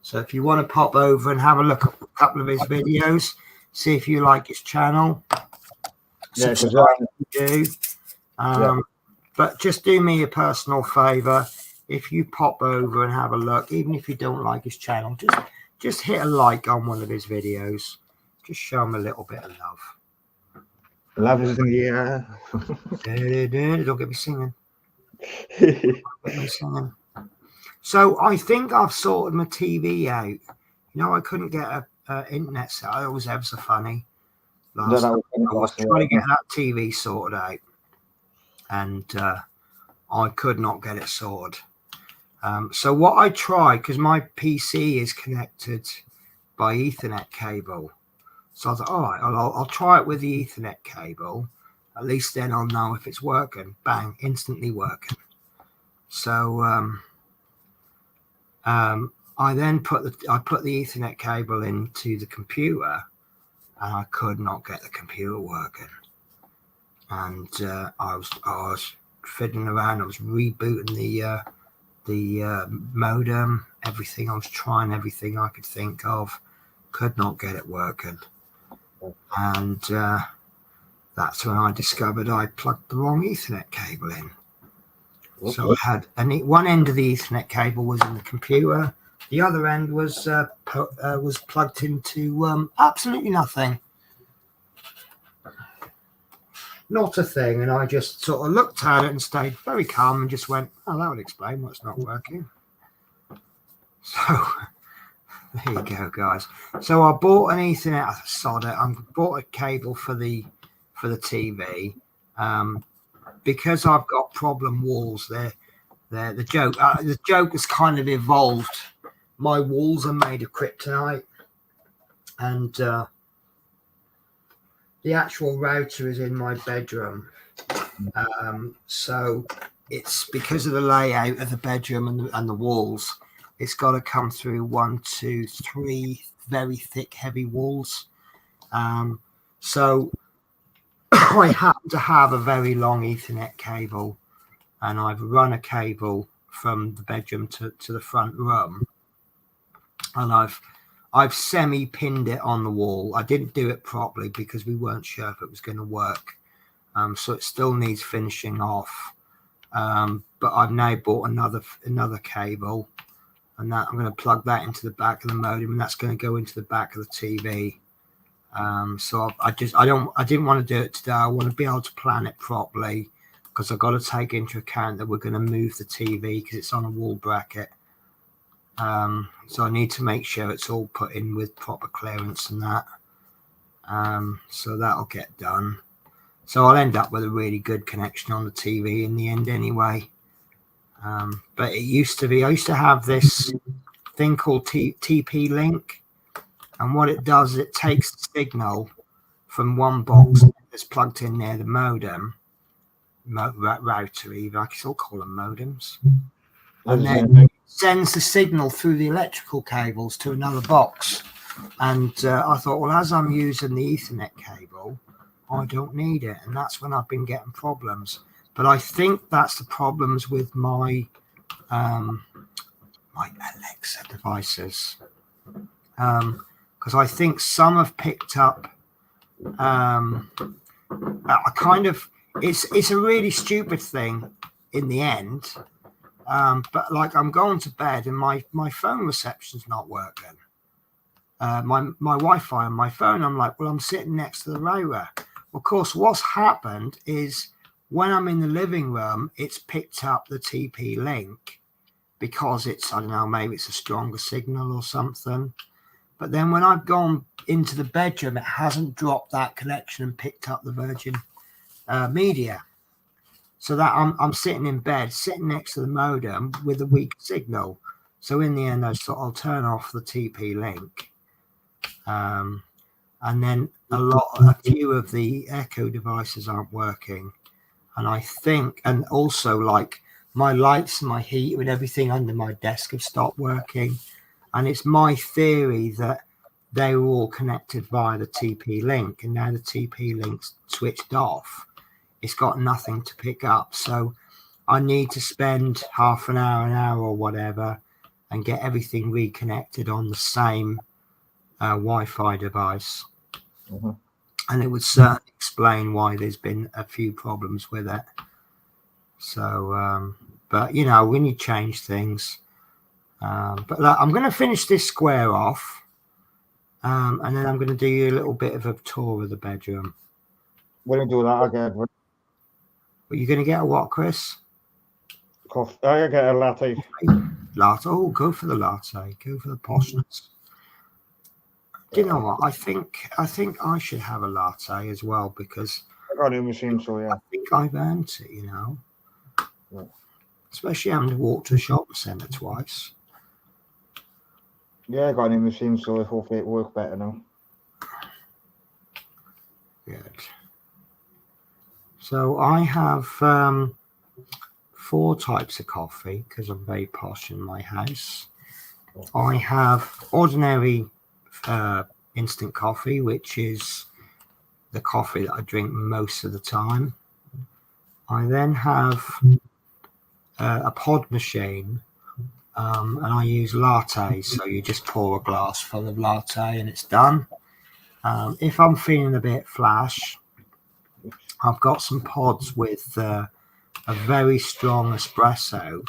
So if you want to pop over and have a look at a couple of his videos, see if you like his channel. Yeah, subscribe if you do. But just do me a personal favor. If you pop over and have a look, even if you don't like his channel, just hit a like on one of his videos. Just show him a little bit of love. Love is in the air. Don't get me singing. Get me singing. So I think I've sorted my TV out. You know, I couldn't get a internet set. I was ever so funny. I was trying to get that TV sorted out, and I could not get it sorted. So what I tried, because my PC is connected by Ethernet cable, so I thought, all right, I'll try it with the Ethernet cable. At least then I'll know if it's working. Bang, instantly working. So I then put the Ethernet cable into the computer, and I could not get the computer working. And I was fiddling around. I was rebooting the modem, everything. I was trying everything I could think of, could not get it working. And that's when I discovered I plugged the wrong Ethernet cable in. So I had one end of the Ethernet cable was in the computer, the other end was plugged into absolutely nothing, not a thing. And I just sort of looked at it and stayed very calm and just went, "Oh, that would explain what's not working." So there you go, guys. So I bought an Ethernet. I sod it. I bought a cable for the TV. Because I've got problem walls there. The joke has kind of evolved. My walls are made of kryptonite, and the actual router is in my bedroom. So it's because of the layout of the bedroom and the walls. It's got to come through 1, 2, 3 very thick, heavy walls. So I happen to have a very long Ethernet cable, and I've run a cable from the bedroom to the front room, and I've semi-pinned it on the wall. I didn't do it properly because we weren't sure if it was going to work, so it still needs finishing off. But I've now bought another cable, and that I'm going to plug that into the back of the modem, and that's going to go into the back of the TV. So I didn't want to do it today. I want to be able to plan it properly, because I've got to take into account that we're going to move the TV because it's on a wall bracket. So I need to make sure it's all put in with proper clearance and that. So that'll get done. So I'll end up with a really good connection on the TV in the end anyway. But it used to be, I used to have this thing called TP Link. And what it does is it takes the signal from one box that's plugged in near the modem, router even, I can still call them modems, and then sends the signal through the electrical cables to another box. And I thought, well, as I'm using the Ethernet cable, I don't need it. And that's when I've been getting problems. But I think that's the problems with my my Alexa devices. Because I think some have picked up a kind of, it's a really stupid thing in the end, but like I'm going to bed and my phone reception's not working, my Wi-Fi on my phone. I'm like, well, I'm sitting next to the router. Of course, what's happened is when I'm in the living room, it's picked up the TP link because it's, I don't know, maybe it's a stronger signal or something. But then when I've gone into the bedroom, it hasn't dropped that connection and picked up the Virgin media. So that I'm sitting in bed, sitting next to the modem with a weak signal. So in the end, I thought I'll turn off the TP link. And then a few of the Echo devices aren't working. And I think, and also like my lights, my heat and everything under my desk have stopped working. And it's my theory that they were all connected via the TP link, and now the TP link's switched off. It's got nothing to pick up. So I need to spend half an hour or whatever and get everything reconnected on the same Wi-Fi device. and it would certainly explain why there's been a few problems with it. So, but you know, when you change things, but look, I'm going to finish this square off, and then I'm going to do you a little bit of a tour of the bedroom. We'll do that again. But you're going to get a what, Chris? Coffee. I get a latte. Latte. Oh, go for the latte. Go for the poshness. Do you know what? I think I should have a latte as well, because I got a new machine, so yeah. I think I've earned it, you know. Yeah. Especially having to walk to the shopping centre twice. Yeah, I got a new machine, so hopefully it works better now. Good. So I have 4 types of coffee, because I'm very posh in my house. I have ordinary instant coffee, which is the coffee that I drink most of the time. I then have a pod machine, and I use lattes, so you just pour a glass full of latte and it's done. If I'm feeling a bit flash, I've got some pods with a very strong espresso,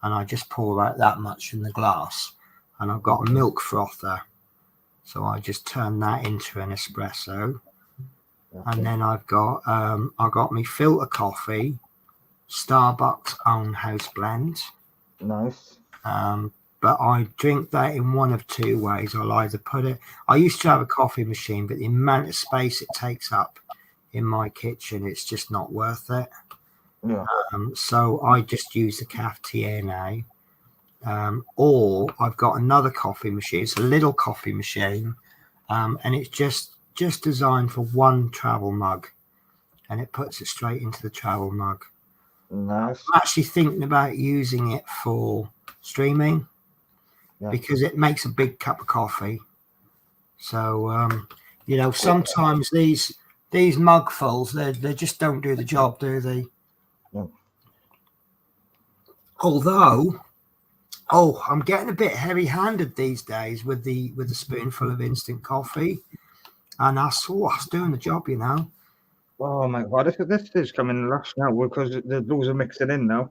and I just pour out that much in the glass, and I've got a milk frother, so I just turn that into an espresso. And then I've got my filter coffee, Starbucks own house blend. Nice. But I drink that in one of 2 ways. I'll either put it, I used to have a coffee machine, but the amount of space it takes up in my kitchen, it's just not worth it. Yeah. So I just use the cafetiere now. Or I've got another coffee machine. It's a little coffee machine, and it's just designed for 1 travel mug, and it puts it straight into the travel mug. Nice. I'm actually thinking about using it for streaming, because it makes a big cup of coffee. So you know, sometimes these mugfuls, they just don't do the job, do they? No. Although, I'm getting a bit heavy-handed these days with the spoonful of instant coffee, and that's doing the job, you know. Oh my God, this is coming last now, because the blues are mixing in now.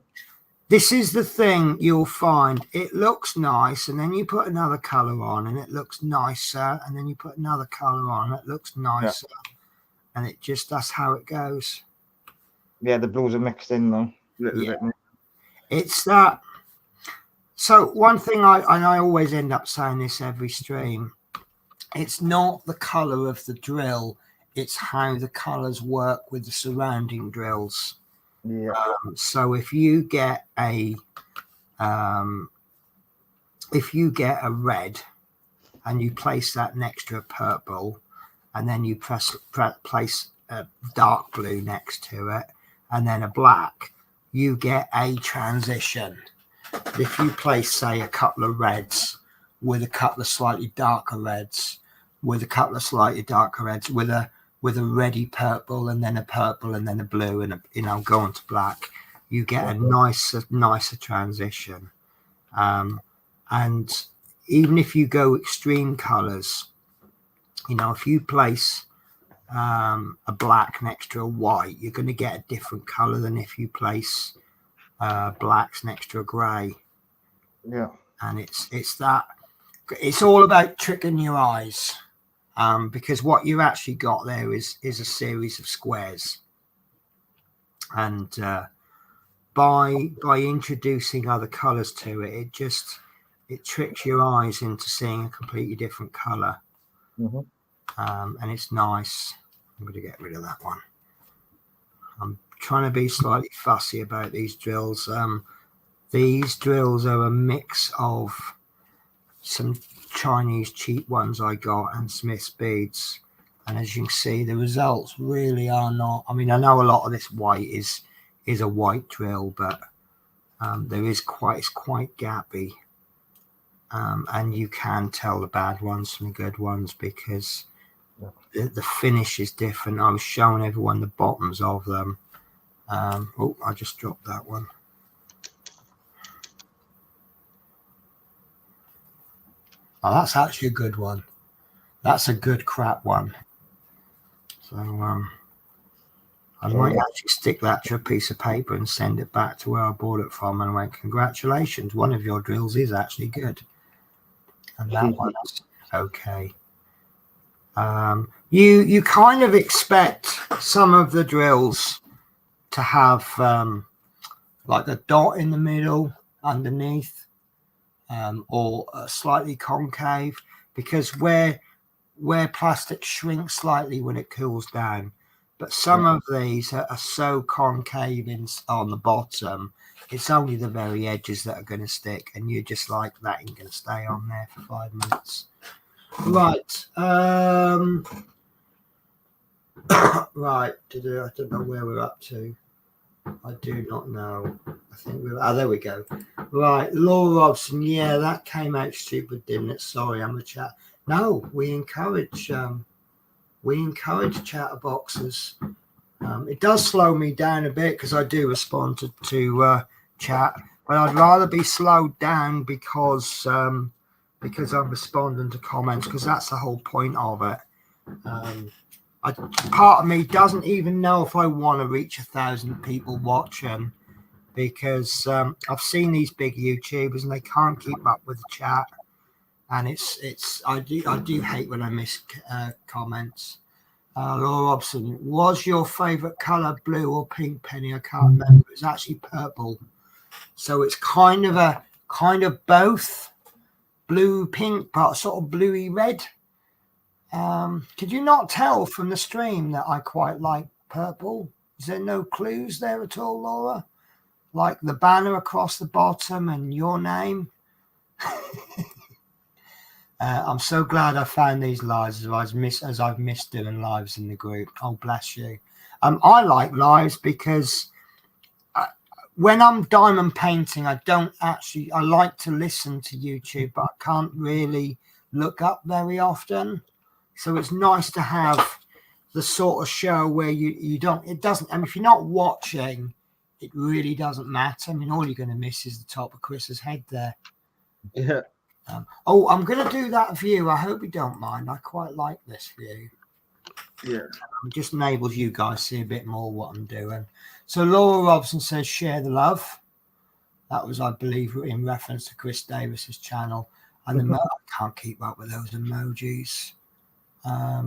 This is the thing you'll find. It looks nice, and then you put another colour on, and it looks nicer, and then you put another colour on, and it looks nicer, and it just, that's how it goes. Yeah, the blues are mixed in now. Bit. It's that. So one thing I always end up saying this every stream, it's not the colour of the drill, it's how the colours work with the surrounding drills. Yeah. So if you get a red and you place that next to a purple, and then you place a dark blue next to it, and then a black, you get a transition. If you place, say, a couple of reds with a couple of slightly darker reds, with a couple of slightly darker reds, with a reddy purple, and then a purple, and then a blue, and go on to black, you get a nicer transition. And even if you go extreme colors, if you place a black next to a white, you're going to get a different color than if you place blacks next to a gray. Yeah. And it's all about tricking your eyes, because what you actually got there is a series of squares, and by introducing other colors to it, it tricks your eyes into seeing a completely different color. And it's nice. I'm going to get rid of that one. I'm trying to be slightly fussy about these drills. These drills are a mix of some Chinese cheap ones I got and Smith's beads, and as you can see, the results really are not. I mean, I know a lot of this white is a white drill, but it's quite gappy, and you can tell the bad ones from the good ones because the finish is different. I was showing everyone the bottoms of them. I just dropped that one. Oh, that's actually a good one. That's a good crap one. So I might actually stick that to a piece of paper and send it back to where I bought it from and went, congratulations, one of your drills is actually good. And that one's okay. You kind of expect some of the drills to have like a dot in the middle underneath, or slightly concave, because where plastic shrinks slightly when it cools down. But some of these are so concave on the bottom, it's only the very edges that are going to stick, and you're just like, that ain't going to stay on there for 5 minutes. Right. Right. I don't know where we're up to. I do not know. I think there we go. Right. Laura Robson. Yeah, that came out stupid, didn't it? Sorry, I'm a chat. No, we encourage chatterboxes. It does slow me down a bit because I do respond to chat, but I'd rather be slowed down because I'm responding to comments, because that's the whole point of it. Part of me doesn't even know if I want to reach 1,000 people watching, because I've seen these big YouTubers and they can't keep up with the chat, and I do hate when I miss comments. Laura Robson, was your favorite color blue or pink, Penny? I can't remember. It was actually purple, so it's kind of both blue pink, but sort of bluey red. Could you not tell from the stream that I quite like purple? Is there no clues there at all, Laura? Like the banner across the bottom and your name? I'm so glad I found these lives, as I've missed doing lives in the group. Oh, bless you. I like lives because when I'm diamond painting, I like to listen to YouTube, but I can't really look up very often. So it's nice to have the sort of show where it doesn't, I mean, if you're not watching, it really doesn't matter. I mean, all you're going to miss is the top of Chris's head there. Yeah. I'm going to do that view. I hope you don't mind. I quite like this view. Yeah. It just enables you guys to see a bit more what I'm doing. So Laura Robson says, share the love. That was, I believe, in reference to Chris Davis's channel. And I can't keep up with those emojis.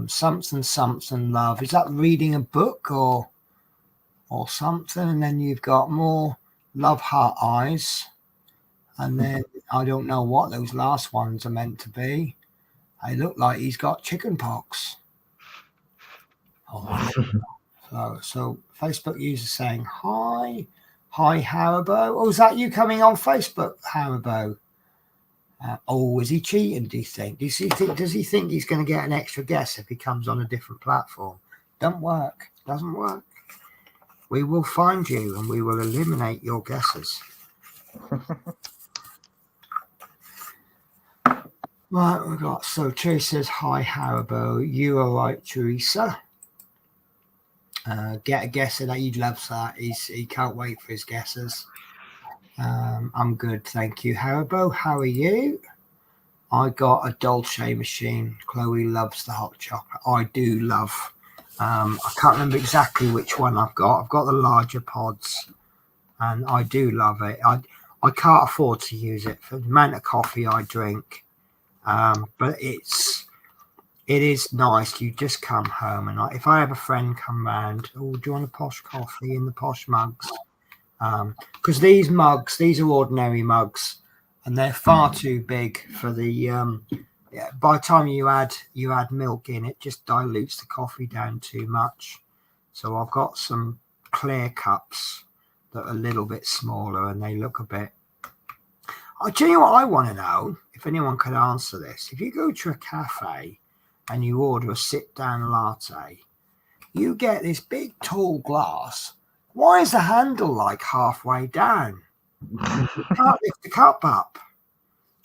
Something love. Is that reading a book or something? And then you've got more love heart eyes. And then I don't know what those last ones are meant to be. They look like he's got chicken pox. Oh, so Facebook user saying hi Haribo. Oh, is that you coming on Facebook, Haribo? Is he cheating? Do you think? Does he think he's going to get an extra guess if he comes on a different platform? Doesn't work. We will find you and we will eliminate your guesses. Right, we got, so Teresa says, hi Haribo, you are right, Teresa. Get a guesser that he loves that. He can't wait for his guesses. I'm good, thank you, Haribo. How are you? I got a Dolce machine. Chloe loves the hot chocolate. I do love. I can't remember exactly which one I've got. I've got the larger pods, and I do love it. I can't afford to use it for the amount of coffee I drink. But it is nice. You just come home, and if I have a friend come round, do you want a posh coffee in the posh mugs? Because these are ordinary mugs, and they're far too big for the. By the time you add milk in, it just dilutes the coffee down too much. So I've got some clear cups that are a little bit smaller, and they look a bit. Do you know what I want to know? If anyone could answer this, if you go to a cafe and you order a sit-down latte, you get this big tall glass. Why is the handle like halfway down? You can't lift the cup up.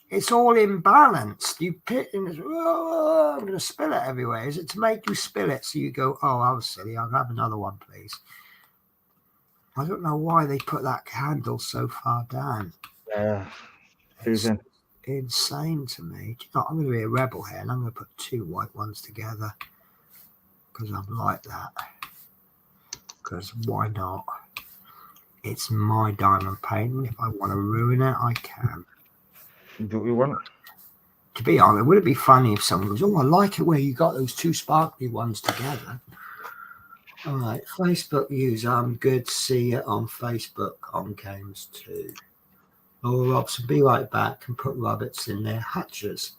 It's all imbalanced. You pit and I'm going to spill it everywhere. Is it to make you spill it so you go, oh, I was silly. I'll have another one, please. I don't know why they put that handle so far down. Yeah. It's insane to me. You know, I'm going to be a rebel here, and I'm going to put two white ones together because I'm like that. Because why not? It's my diamond painting. If I want to ruin it, I can. Do what you want? To be honest, would it be funny if someone goes, "Oh, I like it where you got those two sparkly ones together." All right, Facebook user, I'm good to see you on Facebook on games too. Laura Robson, be right back and put rabbits in their hutches.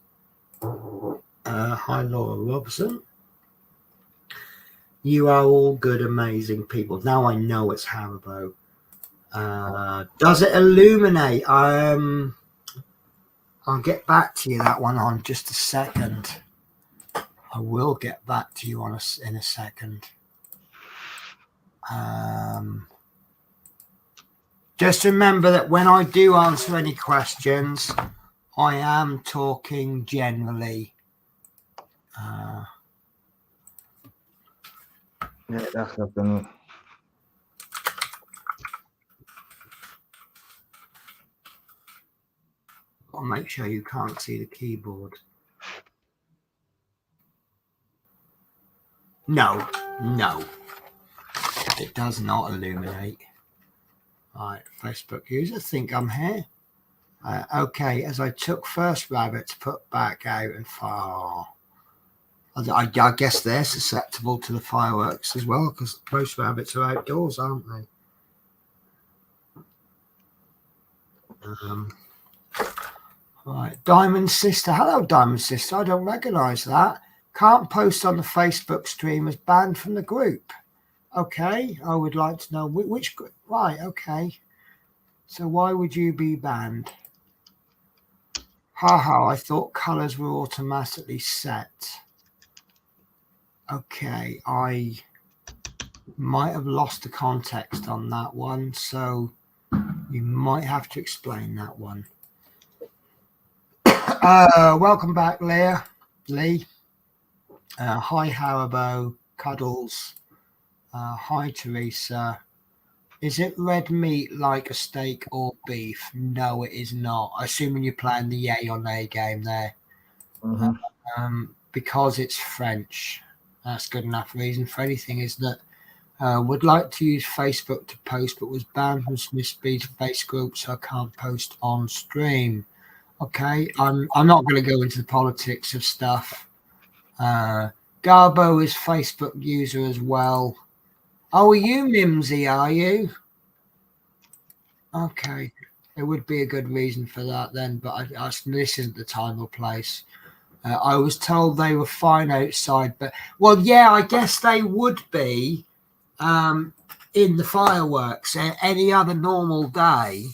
Hi, Laura Robson. You are all good, amazing people. Now I know it's Haribo. Does it illuminate? I'll get back to you that one on just a second. I will get back to you in a second. Just remember that when I do answer any questions, I am talking generally. Yeah, that's happening. I'll make sure you can't see the keyboard. No, it does not illuminate. Right, Facebook user, think I'm here. Okay, as I took first rabbit to put back out and fire. I guess they're susceptible to the fireworks as well, because most rabbits are outdoors, aren't they? Right, Diamond Sister. Hello, Diamond Sister. I don't recognise that. Can't post on the Facebook stream, as banned from the group. Okay, I would like to know which group. Right, okay. So why would you be banned? Haha, I thought colours were automatically set. Okay, I might have lost the context on that one, so you might have to explain that one. Welcome back, Lee. Hi, Haribo, Cuddles. Hi, Teresa. Is it red meat like a steak or beef? No, it is not. Assuming you're playing the yay or nay game there. Because it's French. That's good enough reason for anything, is that would like to use Facebook to post, but was banned from Smith Speed's face group, so I can't post on stream. Okay, I'm not going to go into the politics of stuff. Garbo is Facebook user as well. Oh, are you Mimsy, are you? Okay, there would be a good reason for that then, but this isn't the time or place. I was told they were fine outside, but, well, yeah, I guess they would be in the fireworks. Any other normal day,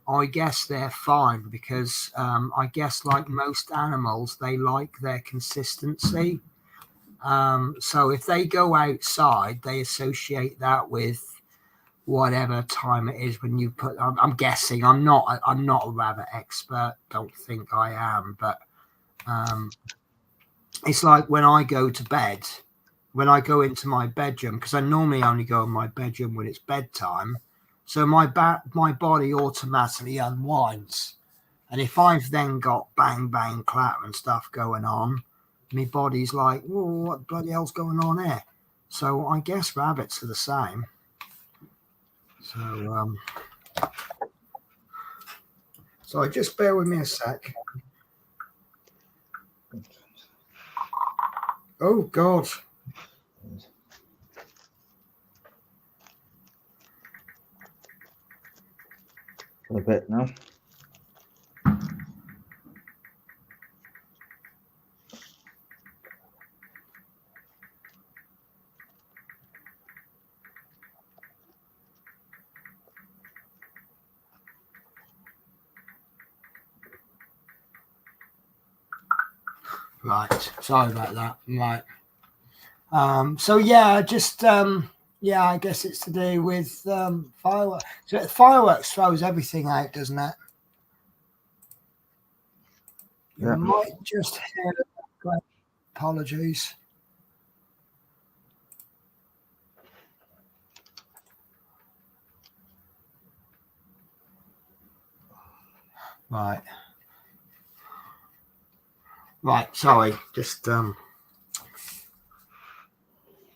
I guess they're fine, because I guess like most animals, they like their consistency. So if they go outside, they associate that with whatever time it is when you put. I'm guessing. I'm not a rabbit expert. Don't think I am, but it's like when I go to bed, when I go into my bedroom, because I normally only go in my bedroom when it's bedtime. So my body automatically unwinds, and if I've then got bang bang clatter and stuff going on, my body's like, "Whoa, what bloody hell's going on here?" So I guess rabbits are the same. So just bear with me a sec. Oh God. A bit now. Right. Sorry about that. Right. So yeah, just yeah, I guess it's to do with fireworks. So fireworks throws everything out, doesn't it? You Yeah. might just hear that. Apologies. Right. Right, sorry, just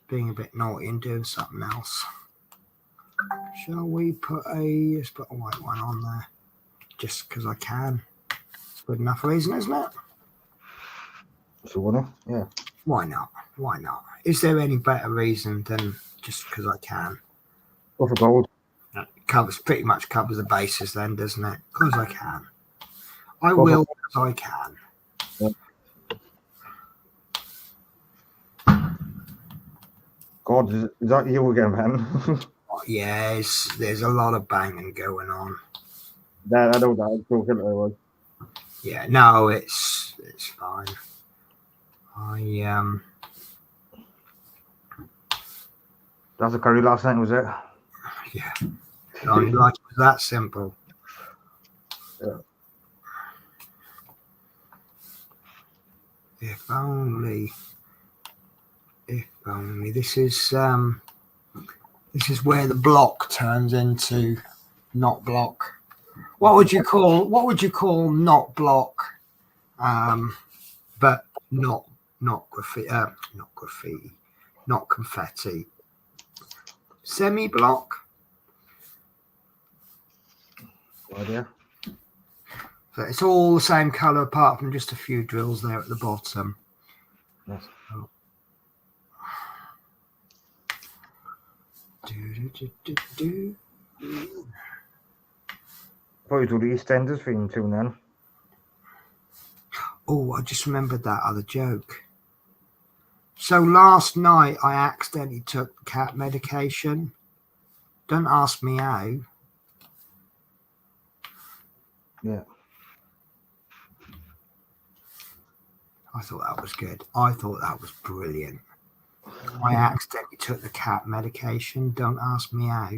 being a bit naughty and doing something else. Shall we let's put a white one on there, just because I can. It's good enough reason, isn't it? If you wanna, yeah. Why not? Why not? Is there any better reason than just because I can? Go for gold. Pretty much covers the bases then, doesn't it? Because I can. I Go will because I can. Yeah. God, is that you again, man? Yes, there's a lot of banging going on. That I know that. I'm joking. Yeah, no, it's fine. That's a curry last night, was it? Yeah. Only like it was that simple. Yeah. If only this is where the block turns into not block. What would you call not block? But not graffiti, not confetti. Semi-block. Idea. So it's all the same color apart from just a few drills there at the bottom. Yes. Oh. Probably do the EastEnders theme tune then. Oh, I just remembered that other joke. So last night I accidentally took cat medication. Don't ask me how. Yeah. I thought that was good. I thought that was brilliant. I accidentally took the cat medication. Don't ask me how.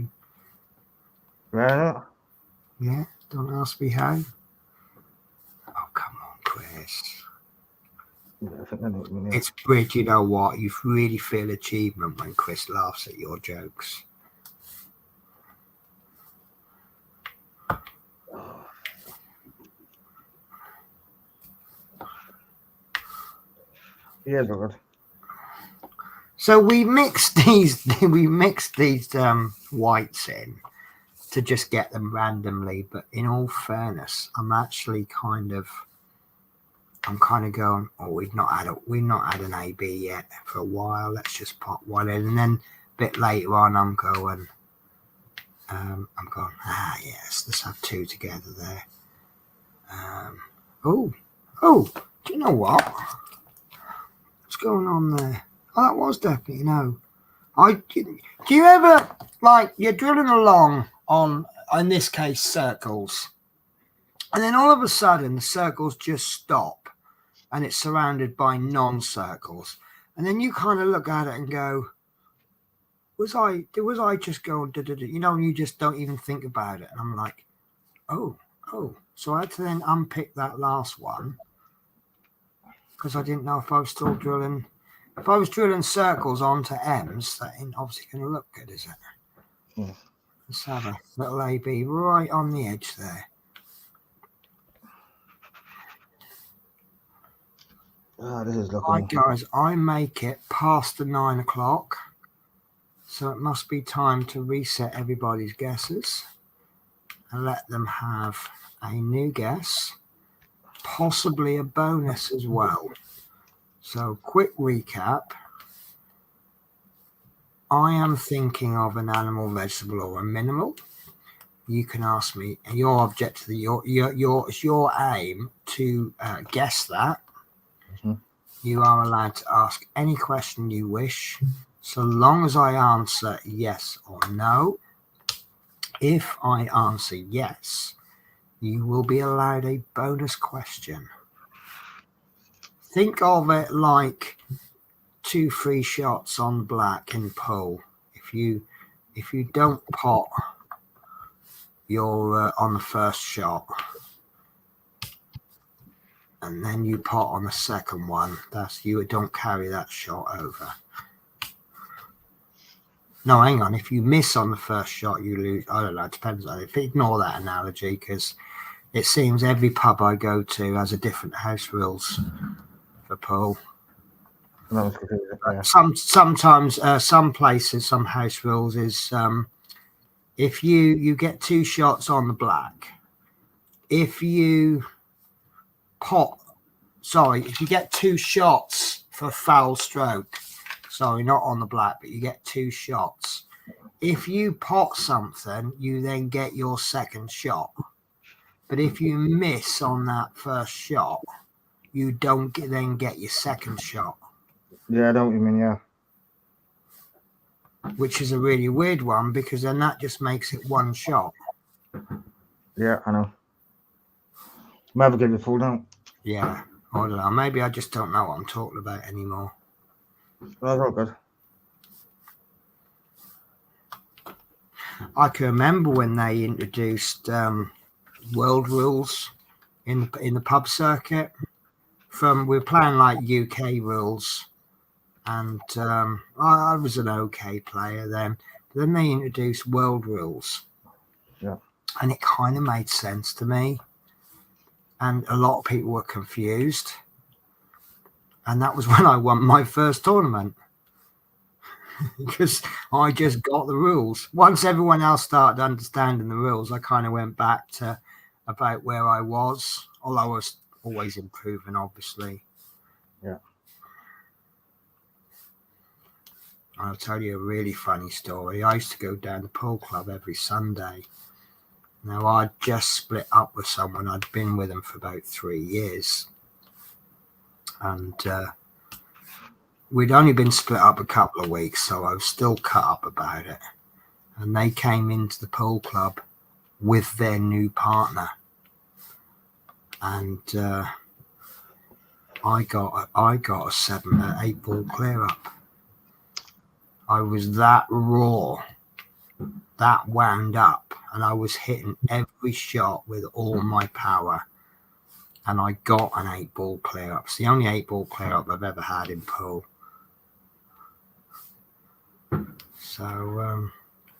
Right. Yeah, don't ask me how. Oh, come on, Chris. Yeah, I think I know what you mean. It's great, you know what? You really feel achievement when Chris laughs at your jokes. Yeah, good. So we mixed these whites in to just get them randomly, but in all fairness, I'm kind of going, oh, we've not had an AB yet for a while. Let's just pop one in, and then a bit later on, I'm going, yes, let's have two together there. Do you know what? What's going on there? Oh, that was definitely no. Do you ever, like, you're drilling along on, in this case, circles, and then all of a sudden the circles just stop and it's surrounded by non-circles, and then you kind of look at it and go, was I just going, you know, and you just don't even think about it. And I'm like, oh, so I had to then unpick that last one because I didn't know if I was still drilling. If I was drilling circles onto M's, that ain't obviously going to look good, is it? Yeah. Let's have a little AB right on the edge there. This is looking. Right, guys, I make it past the 9 o'clock, so it must be time to reset everybody's guesses and let them have a new guess, possibly a bonus as well. So, quick recap. I am thinking of an animal, vegetable, or a mineral. You can ask me, and your objective, it's your aim to guess that. Mm-hmm. You are allowed to ask any question you wish, so long as I answer yes or no. If I answer yes, you will be allowed a bonus question. Think of it like 2 free shots on black in pool. If you don't pot, you're on the first shot, and then you pot on the second one. That's you don't carry that shot over. No, hang on. If you miss on the first shot, you lose. I don't know. It depends on it. Ignore that analogy because it seems every pub I go to has a different house rules for pool. That was confusing, yeah. Sometimes some places, some house rules is if you get 2 shots on the black, if you if you get 2 shots for a foul stroke, sorry, not on the black, but you get 2 shots. If you pot something, you then get your second shot. But if you miss on that first shot, you don't then get your second shot. Yeah, I know what you mean, yeah. Which is a really weird one, because then that just makes it 1 shot. Yeah, I know. Never give you full now. Yeah, I don't know. Maybe I just don't know what I'm talking about anymore. That's all good. I can remember when they introduced world rules in the pub circuit. We were playing like UK rules, and I was an okay player then. But then they introduced world rules, yeah, and it kind of made sense to me. And a lot of people were confused, and that was when I won my first tournament. Because I just got the rules. Once everyone else started understanding the rules, I kind of went back to about where I was, although I was always improving, obviously. Yeah. I'll tell you a really funny story. I used to go down the pool club every Sunday. Now, I'd just split up with someone. I'd been with them for about 3 years. And we'd only been split up a couple of weeks, so I was still cut up about it. And they came into the pool club with their new partner. And I got a 7 or 8 ball clear up. I was that raw, that wound up, and I was hitting every shot with all my power. And I got an 8 ball clear up. It's the only 8 ball clear up I've ever had in pool. So,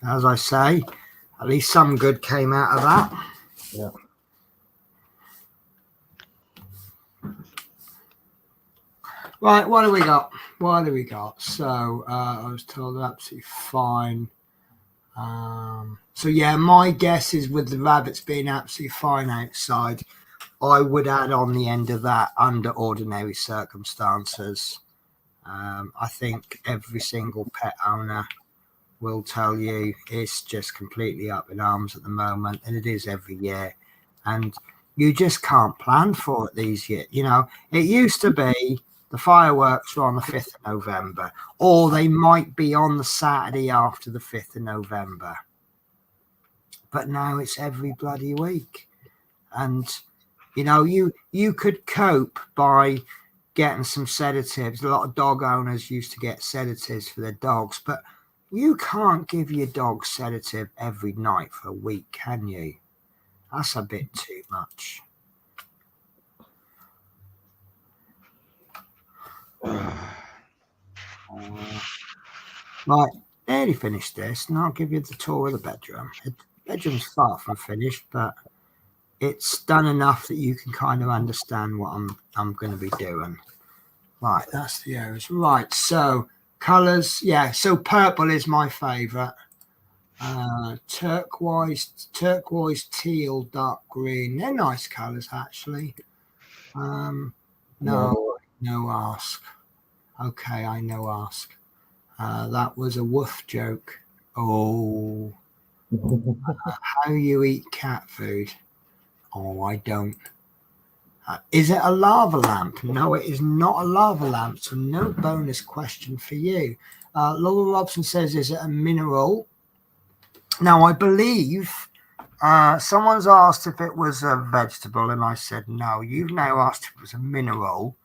as I say, at least some good came out of that. Yeah. Right, what do we got? So, I was told absolutely fine. So, yeah, my guess is with the rabbits being absolutely fine outside, I would add on the end of that under ordinary circumstances. I think every single pet owner will tell you it's just completely up in arms at the moment, and it is every year. And you just can't plan for it these years. You know, it used to be the fireworks were on the 5th of November, or they might be on the Saturday after the 5th of November. But now it's every bloody week. And, you know, you could cope by getting some sedatives. A lot of dog owners used to get sedatives for their dogs, but you can't give your dog sedative every night for a week, can you? That's a bit too much. Right, nearly finished this, and I'll give you the tour of the bedroom. The bedroom's far from finished, but it's done enough that you can kind of understand what I'm going to be doing. Right, that's the areas. Right, so colours, yeah. So purple is my favourite. Turquoise, teal, dark green. They're nice colours, actually. No ask. Okay, I no ask. That was a woof joke. Oh, how you eat cat food? Oh, I don't. Is it a lava lamp? No, it is not a lava lamp. So no bonus question for you. Laura Robson says, is it a mineral? Now, I believe someone's asked if it was a vegetable, and I said no. You've now asked if it was a mineral.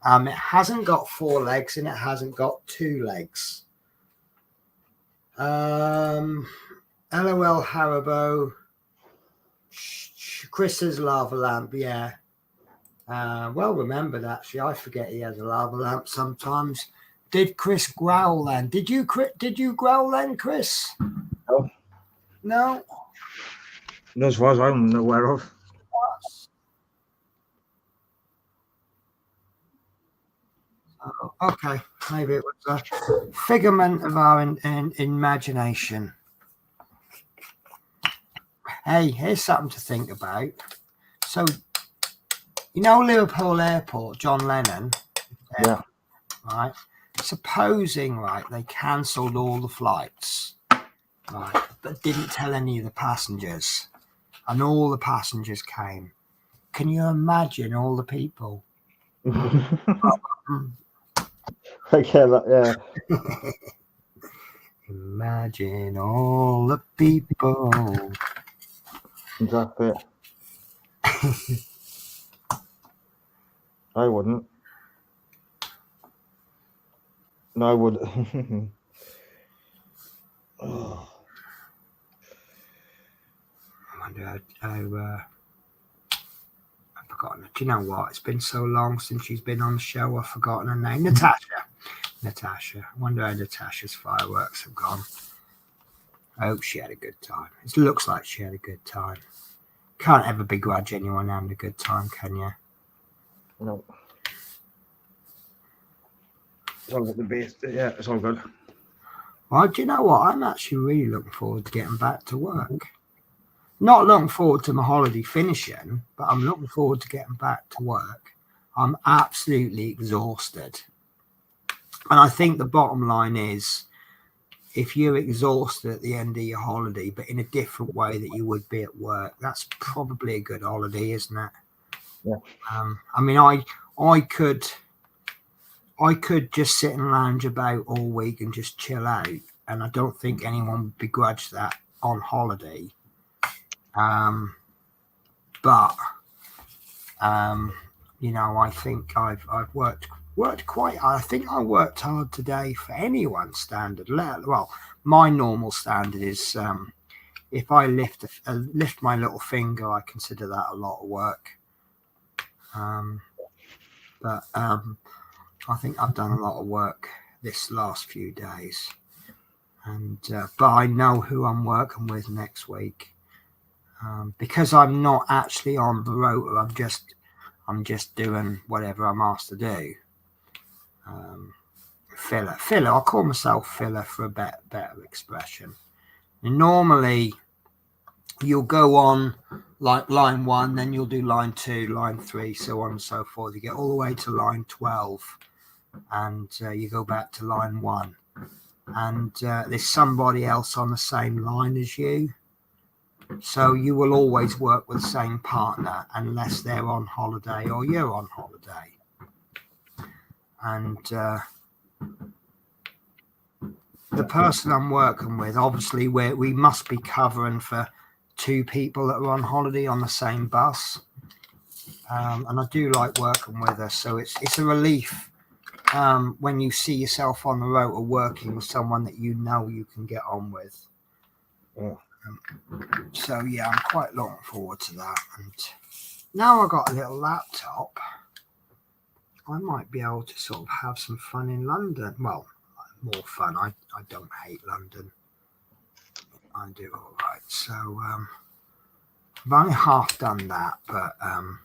It hasn't got 4 legs, and it hasn't got 2 legs. LOL Haribo. Chris's lava lamp, yeah. Well remembered, actually. I forget he has a lava lamp sometimes. Did Chris growl then? Did you growl then, Chris? No. No? No, as far as I'm aware of. Oh, okay, maybe it was a figment of our imagination. Hey, here's something to think about. So, you know Liverpool Airport, John Lennon? Yeah. Right? Supposing, right, they cancelled all the flights, right, but didn't tell any of the passengers, and all the passengers came. Can you imagine all the people? Okay, yeah. Imagine all the people. Exactly. I wouldn't. No, I would. Oh. I wonder how I've forgotten it. Do you know what? It's been so long since she's been on the show, I've forgotten her name. Natasha. I wonder how Natasha's fireworks have gone. I hope she had a good time. It looks like she had a good time. Can't ever begrudge anyone having a good time, can you? No. It's all got the base. Yeah, it's all good. Well, do you know what? I'm actually really looking forward to getting back to work. Not looking forward to my holiday finishing, but I'm looking forward to getting back to work. I'm absolutely exhausted. And I think the bottom line is, if you're exhausted at the end of your holiday, but in a different way that you would be at work, that's probably a good holiday, isn't it? Yeah. I mean, I could just sit and lounge about all week and just chill out, and I don't think anyone would begrudge that on holiday. But you know, I think I've worked quite hard. I think I worked hard today for anyone's standard. Well, my normal standard is if I lift my little finger, I consider that a lot of work. But I think I've done a lot of work this last few days, and but I know who I'm working with next week. Because I'm not actually on the rotor, I'm just doing whatever I'm asked to do. Filler. I'll call myself filler for a better expression. And normally, you'll go on like line 1, then you'll do line 2, line 3, so on and so forth. You get all the way to line 12, and you go back to line 1, and there's somebody else on the same line as you. So you will always work with the same partner unless they're on holiday or you're on holiday. And the person I'm working with, obviously, we must be covering for 2 people that are on holiday on the same bus. And I do like working with her, so it's a relief when you see yourself on the road working with someone that you know you can get on with. Yeah. So yeah, I'm quite looking forward to that. And now I've got a little laptop, I might be able to sort of have some fun in London. Well, more fun. I don't hate London. I do all right. So I've only half done that, but I'm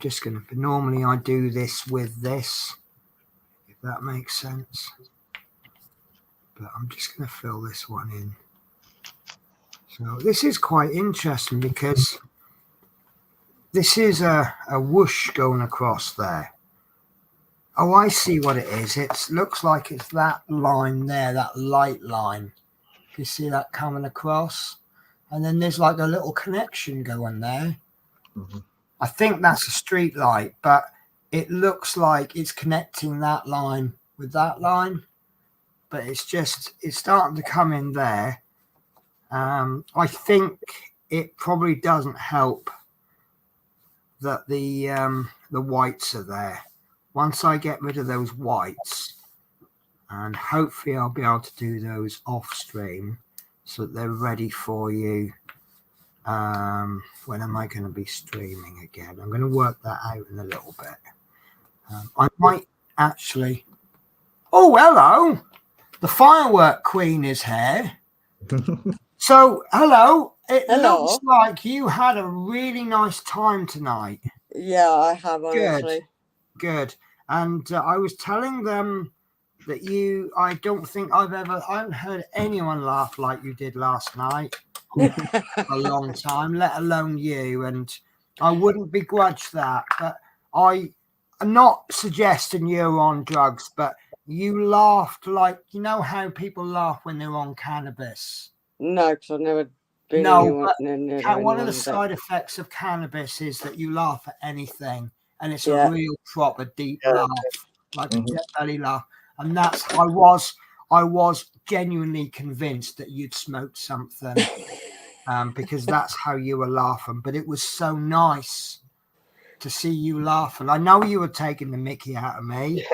just going to, normally I do this with this, if that makes sense. But I'm just going to fill this one in. So this is quite interesting because this is a whoosh going across there. Oh, I see what it is. It looks like it's that line there, that light line. You see that coming across? And then there's like a little connection going there. Mm-hmm. I think that's a street light, but it looks like it's connecting that line with that line. But it's starting to come in there. I think it probably doesn't help that the whites are there. Once I get rid of those whites, and hopefully I'll be able to do those off stream so that they're ready for you. When am I going to be streaming again? I'm going to work that out in a little bit. I might actually. Oh, hello! The firework queen is here. So, hello. It looks like you had a really nice time tonight. Yeah, I have, honestly. Good. And I was telling them that I don't think I haven't heard anyone laugh like you did last night for a long time, let alone you. And I wouldn't begrudge that. But I'm not suggesting you're on drugs, but you laughed like, you know how people laugh when they're on cannabis? No, because I've never been one of the side effects of cannabis is that you laugh at anything, and it's a real proper deep laugh, like a jet belly laugh. And that's I was genuinely convinced that you'd smoked something, because that's how you were laughing. But it was so nice to see you laughing. I know you were taking the mickey out of me,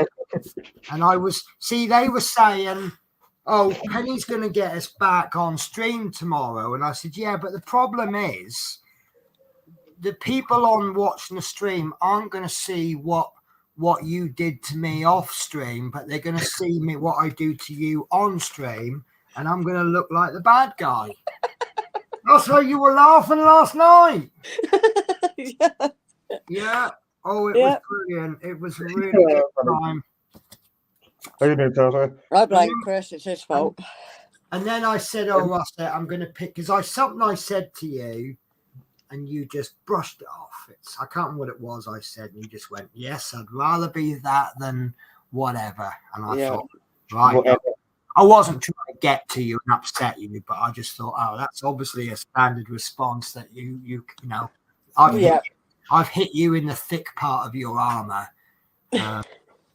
and they were saying, oh, Penny's going to get us back on stream tomorrow. And I said, yeah, but the problem is the people on watching the stream aren't going to see what you did to me off stream, but they're going to see me what I do to you on stream, and I'm going to look like the bad guy. That's how you were laughing last night. Yeah. Oh, it was brilliant. It was a really good time. I blame Chris, it's his fault. And then I said, oh, Russell, I'm going to pick, because something I said to you, and you just brushed it off. I can't remember what it was I said, and you just went, yes, I'd rather be that than whatever. And I thought, right, whatever. I wasn't trying to get to you and upset you, but I just thought, oh, that's obviously a standard response that you know, I've hit you in the thick part of your armor.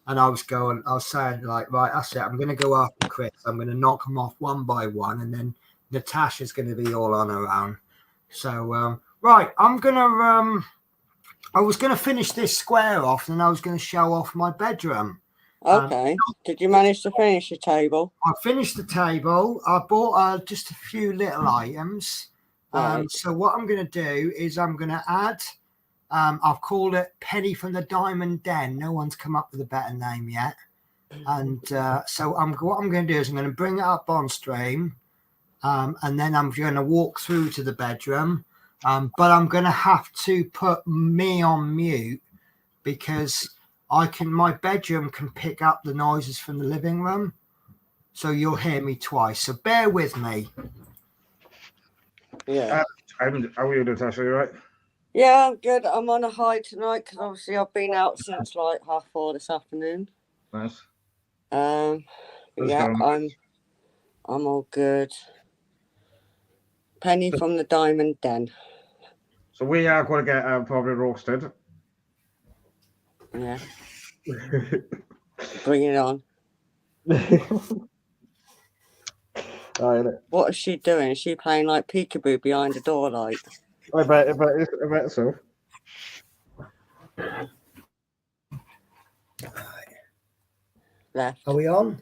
And I was saying, like, right, that's it. I'm going to go after Chris. I'm going to knock them off one by one, and then Natasha's going to be all on her own. So, right, I was going to finish this square off, and I was going to show off my bedroom. Okay. Did you manage to finish the table? I finished the table. I bought just a few little items. So what I'm going to do is I'm going to add... I've called it Penny from the Diamond Den. No one's come up with a better name yet. And so what I'm going to do is I'm going to bring it up on stream, and then I'm going to walk through to the bedroom. But I'm going to have to put me on mute because my bedroom can pick up the noises from the living room. So you'll hear me twice. So bear with me. Yeah. How are you, Natasha? You right? Yeah, I'm good. I'm on a high tonight because obviously I've been out since like 4:30 this afternoon. Nice. Yeah, I'm all good. Penny from the Diamond Den. So we are going to get probably roasted. Yeah. Bring it on. What is she doing? Is she playing like peekaboo behind the door, like? I bet so. Left. Are we on?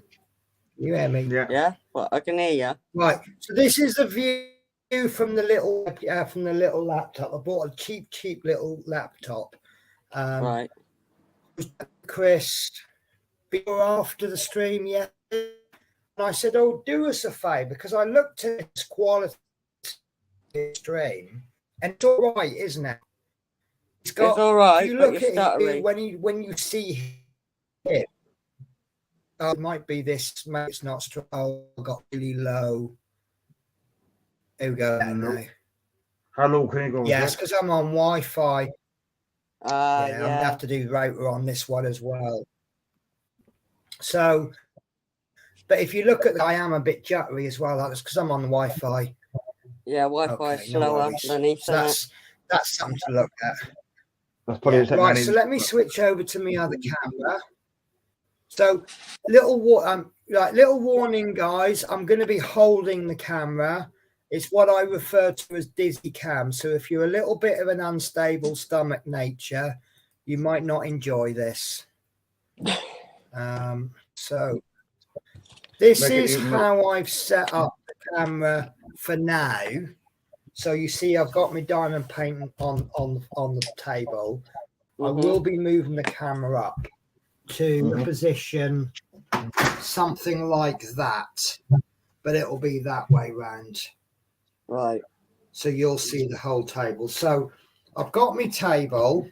You hear me? Yeah. Well, I can hear you. Right. So this is the view from the little laptop. I bought a cheap little laptop. Right. Chris, before after the stream, and I said, "Oh, do us a favour," because I looked at this quality stream. And it's all right, isn't it? It's all right. If you look at it when you see it, it might be this. Maybe it's not strong. Oh, I got really low. Here we go. Now. How low can you go? Yes, because I'm on Wi-Fi. I'm gonna have to do router on this one as well. So, but if you look at, I am a bit jittery as well. That's because I'm on the Wi-Fi. Yeah, Wi-Fi is slower than Ethernet. That's something to look at. Right, so let me switch over to my other camera. So, little warning, guys. I'm going to be holding the camera. It's what I refer to as dizzy cam. So, if you're a little bit of an unstable stomach nature, you might not enjoy this. So, this is how I've set up the camera for now. So you see I've got my diamond paint on the table. I will be moving the camera up to a position something like that, but it'll be that way round. Right. So you'll see the whole table. So I've got my table,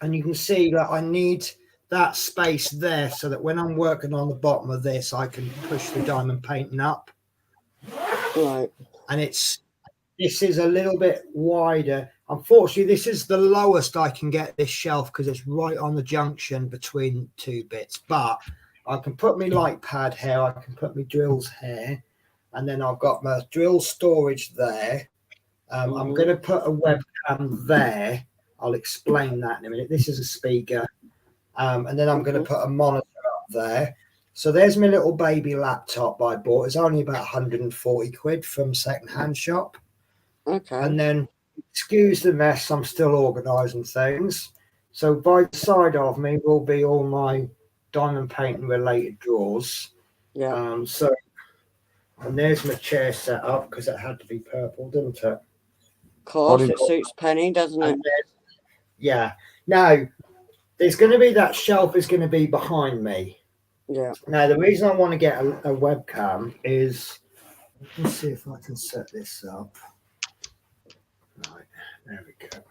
and you can see that I need that space there so that when I'm working on the bottom of this, I can push the diamond painting up. Right. And this is a little bit wider. Unfortunately, this is the lowest I can get this shelf because it's right on the junction between two bits. But I can put my light pad here, I can put my drills here, and then I've got my drill storage there. I'm going to put a webcam there. I'll explain that in a minute. This is a speaker. And then I'm going to put a monitor up there. So there's my little baby laptop I bought. It's only about 140 quid from second-hand shop. Okay. And then, excuse the mess, I'm still organising things. So by the side of me will be all my diamond painting related drawers. Yeah. And there's my chair set up because it had to be purple, didn't it? Of course, it suits Penny, doesn't it? Yeah. Now, there's going to be that shelf is going to be behind me. Yeah. Now, the reason I want to get a webcam is, let's see if I can set this up. Right, there we go.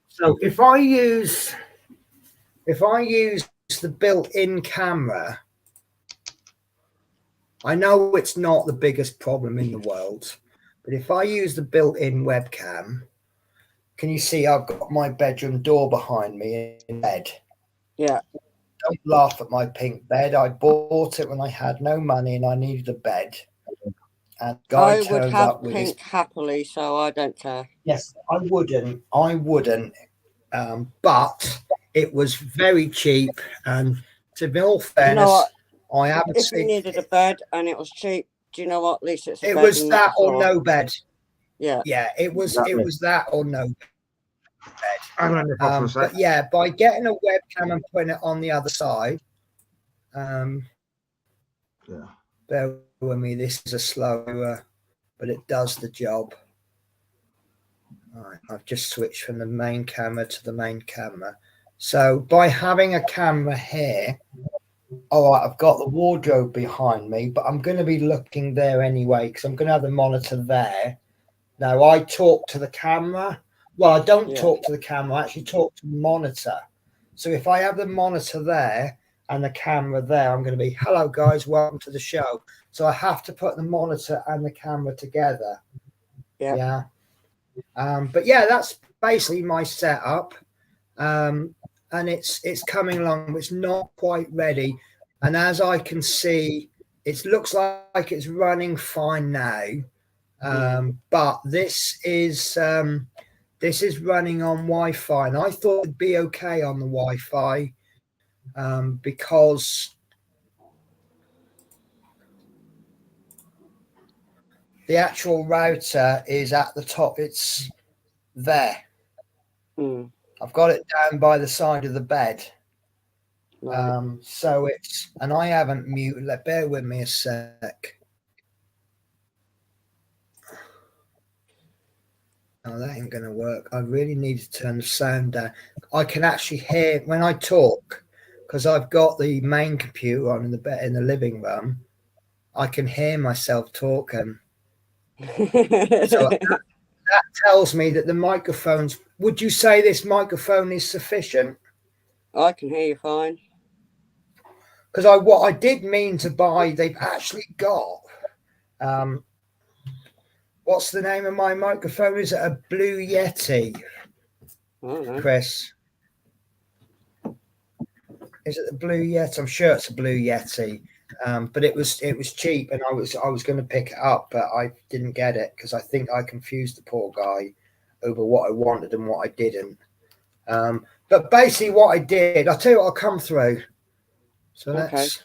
So if I use the built-in camera, I know it's not the biggest problem in the world, but if I use the built-in webcam, can you see I've got my bedroom door behind me in bed? Yeah. Don't laugh at my pink bed. I bought it when I had no money and I needed a bed. And guy I would turns have up with pink happily, so I don't care. Yes, I wouldn't. But it was very cheap. And to be all fairness, I haven't If you needed a bed and it was cheap, do you know what? At least it's a it bed was and that not a or floor. no bed. Yeah. Yeah, it was that or no bed. But But yeah, by getting a webcam and putting it on the other side, bear with me, this is a slower, but it does the job. All right, I've just switched from the main camera to the main camera. So by having a camera here, all right, I've got the wardrobe behind me, but I'm going to be looking there anyway because I'm going to have the monitor there. Now, I talk to the camera. Well, I don't talk to the camera. I actually talk to the monitor. So if I have the monitor there and the camera there, I'm going to be, hello, guys, welcome to the show. So I have to put the monitor and the camera together. Yeah. But yeah, that's basically my setup. And it's coming along. It's not quite ready. And as I can see, it looks like it's running fine now. But this is running on Wi-Fi, and I thought it'd be okay on the Wi-Fi because the actual router is at the top. It's there. I've got it down by the side of the bed. Right. So it's, and I haven't muted. Bear with me a sec. Oh, that ain't going to work. I really need to turn the sound down. I can actually hear when I talk because I've got the main computer on in the living room. I can hear myself talking. So that tells me that the microphones. Would you say this microphone is sufficient? I can hear you fine. Because what I did mean to buy, they've actually got. What's the name of my microphone? Is it a Blue Yeti? Chris? Is it the Blue Yeti? I'm sure it's a Blue Yeti. But it was cheap, and I was going to pick it up, but I didn't get it because I think I confused the poor guy over what I wanted and what I didn't. But basically, what I did, I'll tell you what, I'll come through. So let's.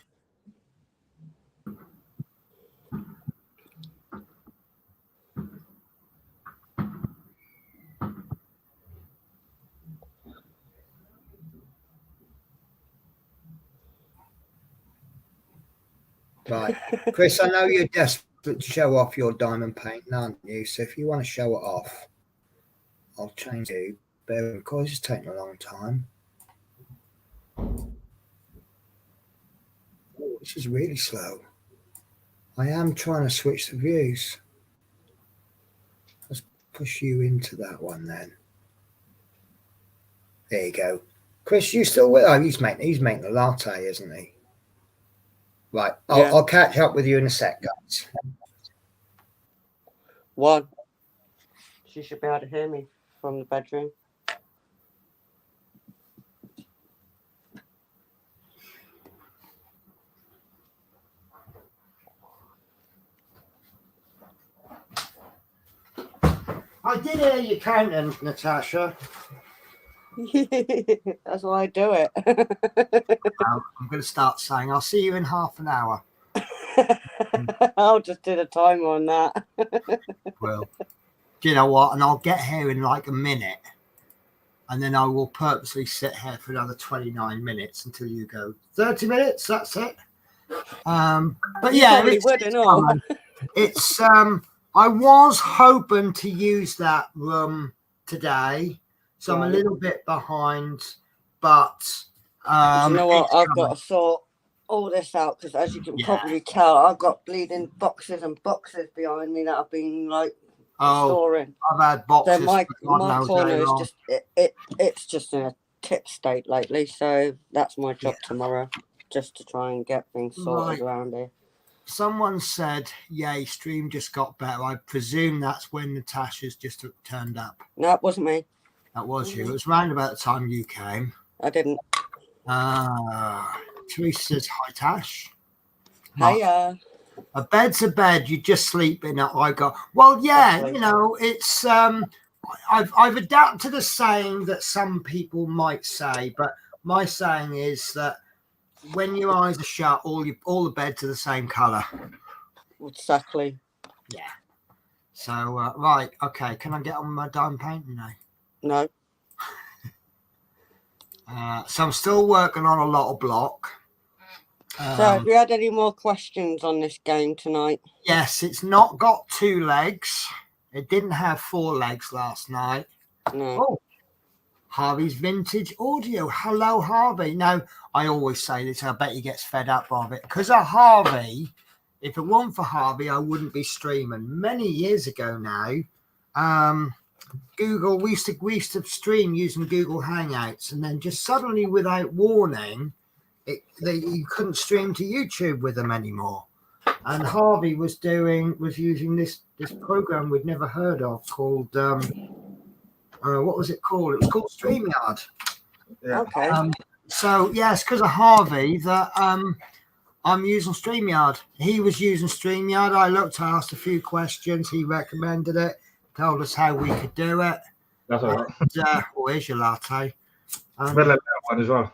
Right, Chris, I know you're desperate to show off your diamond painting, aren't you? So if you want to show it off, I'll change you. But of course, it's taking a long time. Oh, this is really slow. I am trying to switch the views. Let's push you into that one then. There you go. Chris, you still with? Oh, he's making the latte, isn't he? Right. I'll catch up with you in a sec, guys. One. She should be able to hear me from the bedroom. I did hear you counting, Natasha. That's why I do it. I'm going to start saying, I'll see you in half an hour. I'll just do the timer on that. Well, do you know what? And I'll get here in like a minute. And then I will purposely sit here for another 29 minutes until you go 30 minutes. That's it. But yeah, it's I was hoping to use that room today, so I'm a little bit behind, but you know what? I've got to sort all this out because, as you can probably tell, I've got bleeding boxes and boxes behind me that I've been like storing. I've had boxes. So my corner is just it's just in a tip state lately. So that's my job tomorrow, just to try and get things sorted around here. Someone said, yay, stream just got better. I presume that's when Natasha's just turned up. No, it wasn't me. That was you. It was round about the time you came. I didn't. Teresa says, hi, Tash. Hiya. A bed's a bed. You just sleep in it. I got, well, yeah, exactly. You know, it's, I've adapted a saying that some people might say, but my saying is that when your eyes are shut, all the beds are the same colour. Exactly. Yeah. So, right. Okay. Can I get on my dime painting now? No. So I'm still working on a lot of block. So have you had any more questions on this game tonight? Yes. It's not got 2 legs. It didn't have 4 legs last night. No. Oh. Harvey's Vintage Audio. Hello, Harvey. Now, I always say this. I bet he gets fed up of it. Because of Harvey, if it weren't for Harvey, I wouldn't be streaming. Many years ago now, Google, we used to stream using Google Hangouts. And then just suddenly, without warning, you couldn't stream to YouTube with them anymore. And Harvey was using this program we'd never heard of called... what was it called? It was called StreamYard. Yeah. Okay. So yes, because of Harvey that I'm using StreamYard. He was using StreamYard. I asked a few questions. He recommended it, told us how we could do it. That's all right. Here's your latte. Better let that one as well.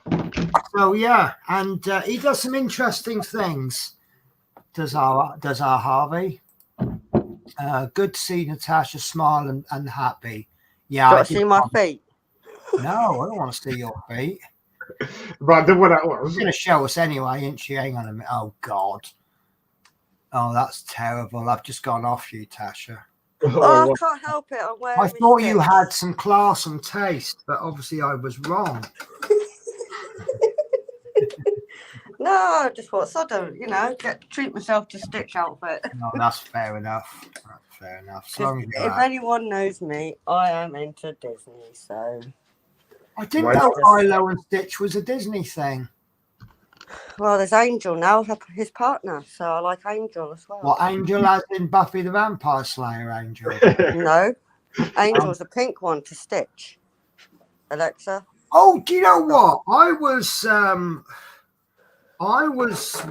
So yeah, and he does some interesting things. Does our Harvey? Good to see Natasha smile and happy. Yeah, got to see my feet. No, I don't want to see your feet. Right, then what that was. She's going to show us anyway, isn't she? Hang on a minute. Oh, God. Oh, that's terrible. I've just gone off you, Tasha. Oh, I can't help it. I thought you had some class and taste, but obviously I was wrong. No, I just thought, so I don't, treat myself to Stitch outfit. No, that's fair enough. That's fair enough. So if anyone knows me, I am into Disney, so... I didn't know Lilo and Stitch was a Disney thing. Well, there's Angel now, his partner, so I like Angel as well. What, Angel as in Buffy the Vampire Slayer Angel? No, Angel's the pink one to Stitch. Alexa? Oh, do you know what? I was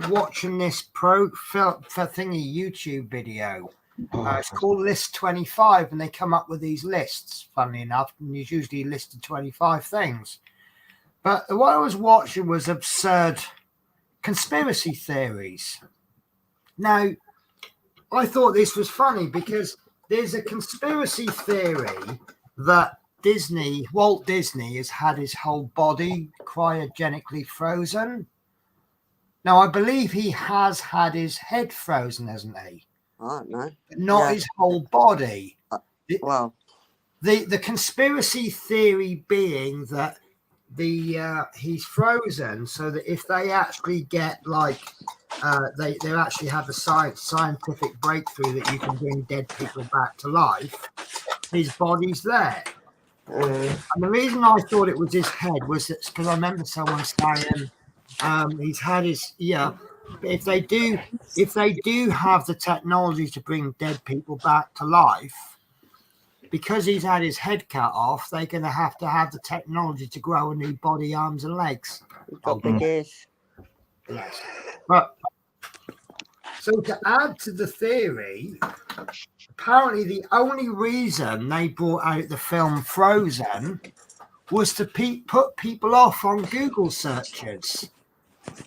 watching this thingy YouTube video. It's called List 25, and they come up with these lists, funnily enough, and there's usually listed 25 things. But what I was watching was absurd conspiracy theories. Now, I thought this was funny because there's a conspiracy theory that Walt Disney has had his whole body cryogenically frozen. Now, I believe he has had his head frozen, hasn't he? I don't know. But not his whole body. Well, the conspiracy theory being that he's frozen so that if they actually get they actually have a scientific breakthrough that you can bring dead people back to life, his body's there. And the reason I thought it was his head was because I remember someone saying he's had his If they do have the technology to bring dead people back to life, because he's had his head cut off, they're going to have the technology to grow a new body, arms, and legs. Got big ears. Yes, but so to add to the theory, apparently the only reason they brought out the film Frozen was to put people off on Google searches.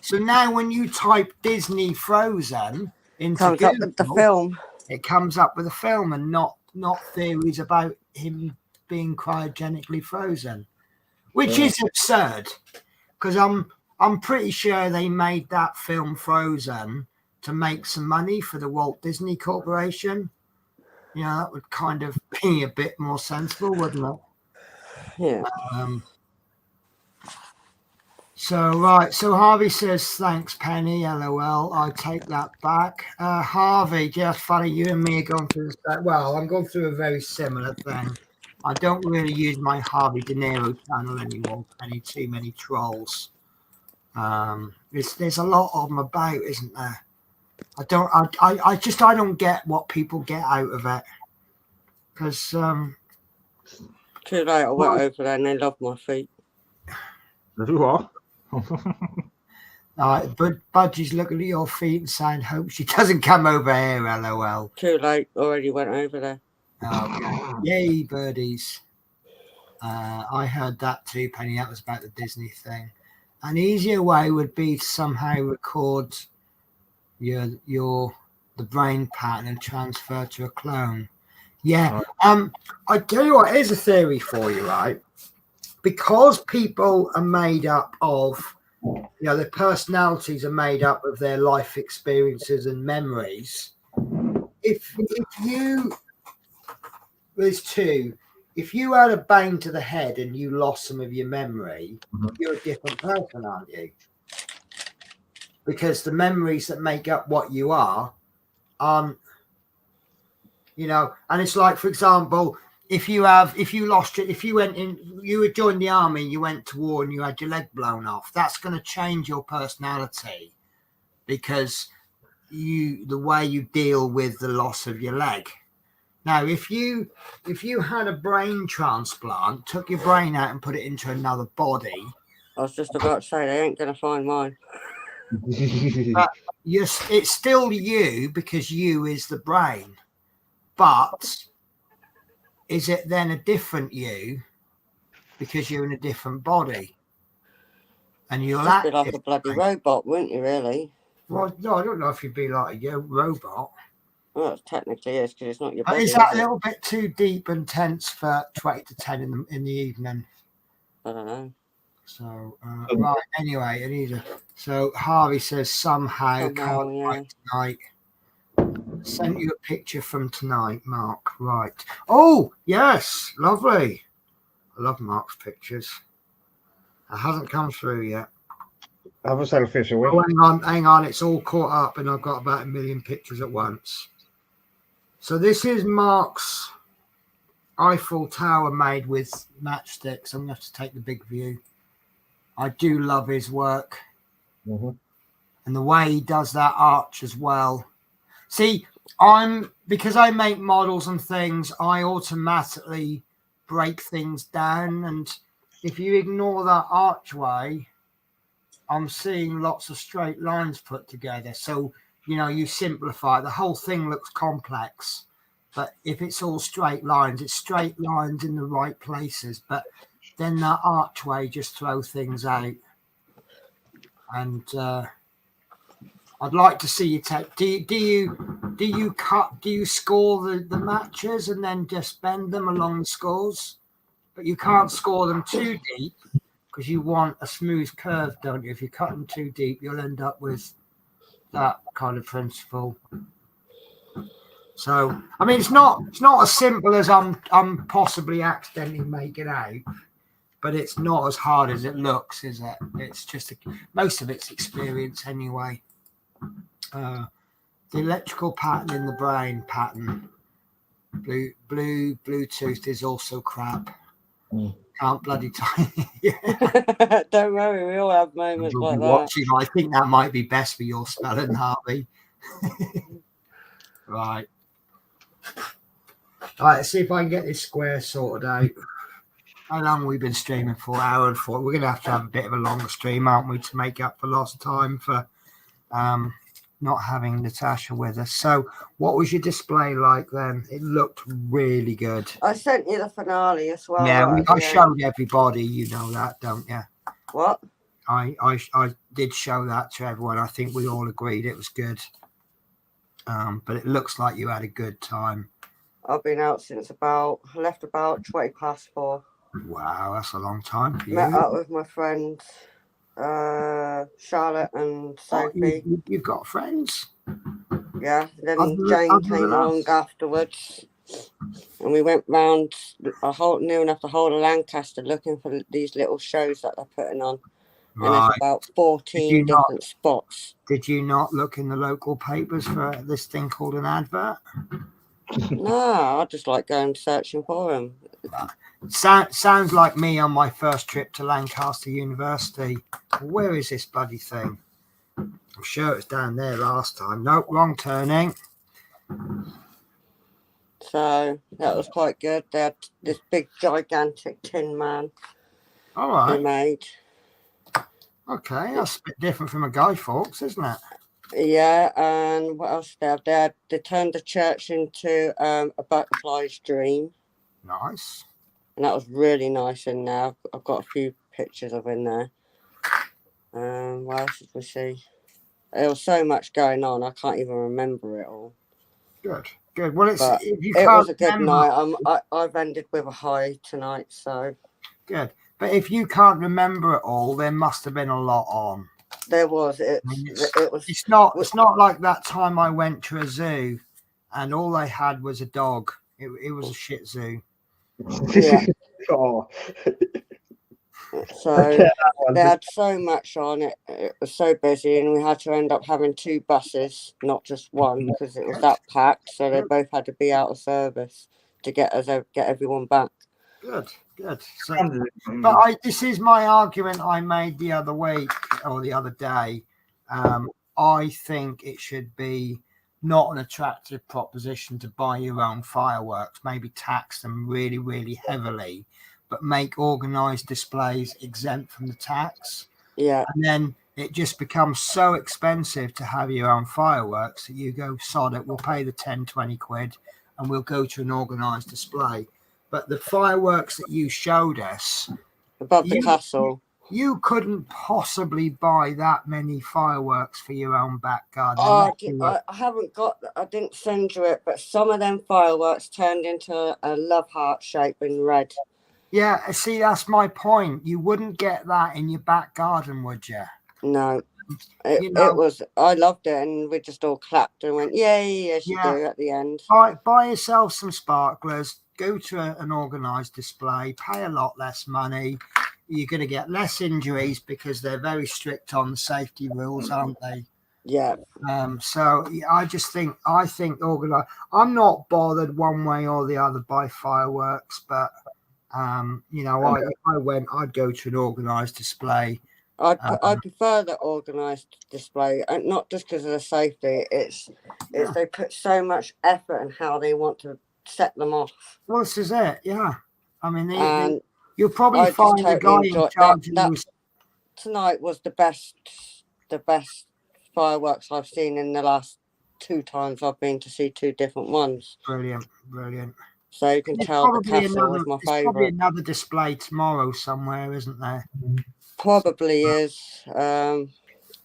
So now when you type Disney Frozen into Comes Google, up with the film. It comes up with a film and not theories about him being cryogenically frozen, which is absurd, because I'm pretty sure they made that film Frozen to make some money for the Walt Disney Corporation. You know, that would kind of be a bit more sensible, wouldn't it? Yeah. So Harvey says, thanks, Penny, LOL. I take that back. Harvey, just funny, you and me are going through this. Well, I'm going through a very similar thing. I don't really use my Harvey De Niro channel anymore. Too many trolls. There's a lot of them about, isn't there? I don't get what people get out of it. Because too late, I went over there and they loved my feet. You are. But Budgie's looking at your feet and saying, hope she doesn't come over here, LOL. Too late, already went over there. Okay. Yay, birdies. I heard that too, Penny. That was about the Disney thing. An easier way would be to somehow record the brain pattern and transfer to a clone. Yeah. I tell you what, here's a theory for you, right? Because people are made up of, their personalities are made up of their life experiences and memories. There's two. If you had a bang to the head and you lost some of your memory, you're a different person, aren't you? Because the memories that make up what you are aren't, and it's like, for example, if you joined the army, you went to war and you had your leg blown off, that's going to change your personality, because the way you deal with the loss of your leg. Now, if you had a brain transplant, took your brain out and put it into another body, I was just about to say they ain't going to find mine. But it's still you, because you is the brain. But is it then a different you because you're in a different body? And you'll act be like a bloody robot, wouldn't you, really? Well, no, I don't know if you'd be like a robot. Well, it technically is, because it's not your body. Is that a little bit too deep and tense for 20 to 10 in the evening? I don't know. So, right, anyway, so Harvey says somehow can't write tonight. Sent you a picture from tonight, Mark. Right. Oh, yes. Lovely. I love Mark's pictures. It hasn't come through yet. Have a selfie, shall we? Oh, hang on. It's all caught up and I've got about 1 million pictures at once. So this is Mark's Eiffel Tower made with matchsticks. I'm going to have to take the big view. I do love his work. Mm-hmm. And the way he does that arch as well. See, because I make models and things, I automatically break things down. And if you ignore that archway, I'm seeing lots of straight lines put together. So, you simplify. The whole thing looks complex. But if it's all straight lines, it's straight lines in the right places. But then that archway just throw things out. And I'd like to see you take. Do you score the matches and then just bend them along the scores? But you can't score them too deep because you want a smooth curve, don't you? If you cut them too deep, you'll end up with that kind of principle. So, I mean, it's not as simple as I'm possibly accidentally making out, but it's not as hard as it looks, is it? It's just most of it's experience anyway. The electrical pattern in the brain pattern, Bluetooth is also crap. Can't bloody time. Yeah. Don't worry, we all have moments You'll like be that. watching. I think that might be best for your spelling, Harvey. Right. All right, let's see if I can get this square sorted out. How long have we been streaming for? Hour and 4. We're going to have a bit of a longer stream, aren't we, to make up for lost time for not having Natasha with us. So what was your display like then? It looked really good. I sent you the finale as well. Yeah, right I showed everybody, you know that, don't you? What? I did show that to everyone. I think we all agreed it was good. But it looks like you had a good time. I've been out since left about 4:20. Wow, that's a long time for you. Met up with my friends, Charlotte and Sophie. You've got friends? Yeah, then Jane came along afterwards. And we went round near enough the whole of Lancaster looking for these little shows that they're putting on. Right. And there's about 14 different spots. Did you not look in the local papers for this thing called an advert? No, I just like going searching for them. Sounds like me on my first trip to Lancaster University. Where is this bloody thing? I'm sure it was down there last time. Nope, wrong turning. So that was quite good. They had this big, gigantic tin man. All right. They made. Okay, that's a bit different from a Guy Fawkes, isn't it? Yeah, and what else they turned the church into a butterfly's dream. Nice. And that was really nice in there. I've got a few pictures of in there. What else did we see? There was so much going on, I can't even remember it all. Good. Well, it was a good night. I've ended with a high tonight, so. Good. But if you can't remember it all, there must have been a lot on. There was. It's not like that time I went to a zoo and all they had was a dog. It was a shit zoo. Yeah. Oh. So they had so much on it. It was so busy, and we had to end up having 2 buses, not just one, because it was that packed. So they both had to be out of service to get everyone back. Good. So, but this is my argument I made the other week or the other day. I think it should be not an attractive proposition to buy your own fireworks. Maybe tax them really, really heavily, but make organised displays exempt from the tax. Yeah. And then it just becomes so expensive to have your own fireworks that you go, sod it, we'll pay the 10, 20 quid and we'll go to an organised display. But the fireworks that you showed us above the castle, you couldn't possibly buy that many fireworks for your own back garden. I haven't got. I didn't send you it, but some of them fireworks turned into a love heart shape in red. Yeah, see, that's my point. You wouldn't get that in your back garden, would you? No. It was. I loved it, and we just all clapped and went, "Yay!" As you do at the end. Buy yourself some sparklers. Go to an organised display. Pay a lot less money. You're going to get less injuries because they're very strict on the safety rules, aren't they? Yeah. So I think organised. I'm not bothered one way or the other by fireworks, but if I went, I'd go to an organised display. I prefer the organised display, and not just because of the safety. It's they put so much effort in how they want to set them off. Well, this is it. Yeah, I mean, you'll probably find a guy in charge. Tonight was the best fireworks I've seen in the last 2 times I've been to see 2 different ones. Brilliant. So you can tell the castle was my favourite. There's probably another display tomorrow somewhere, isn't there? Probably is,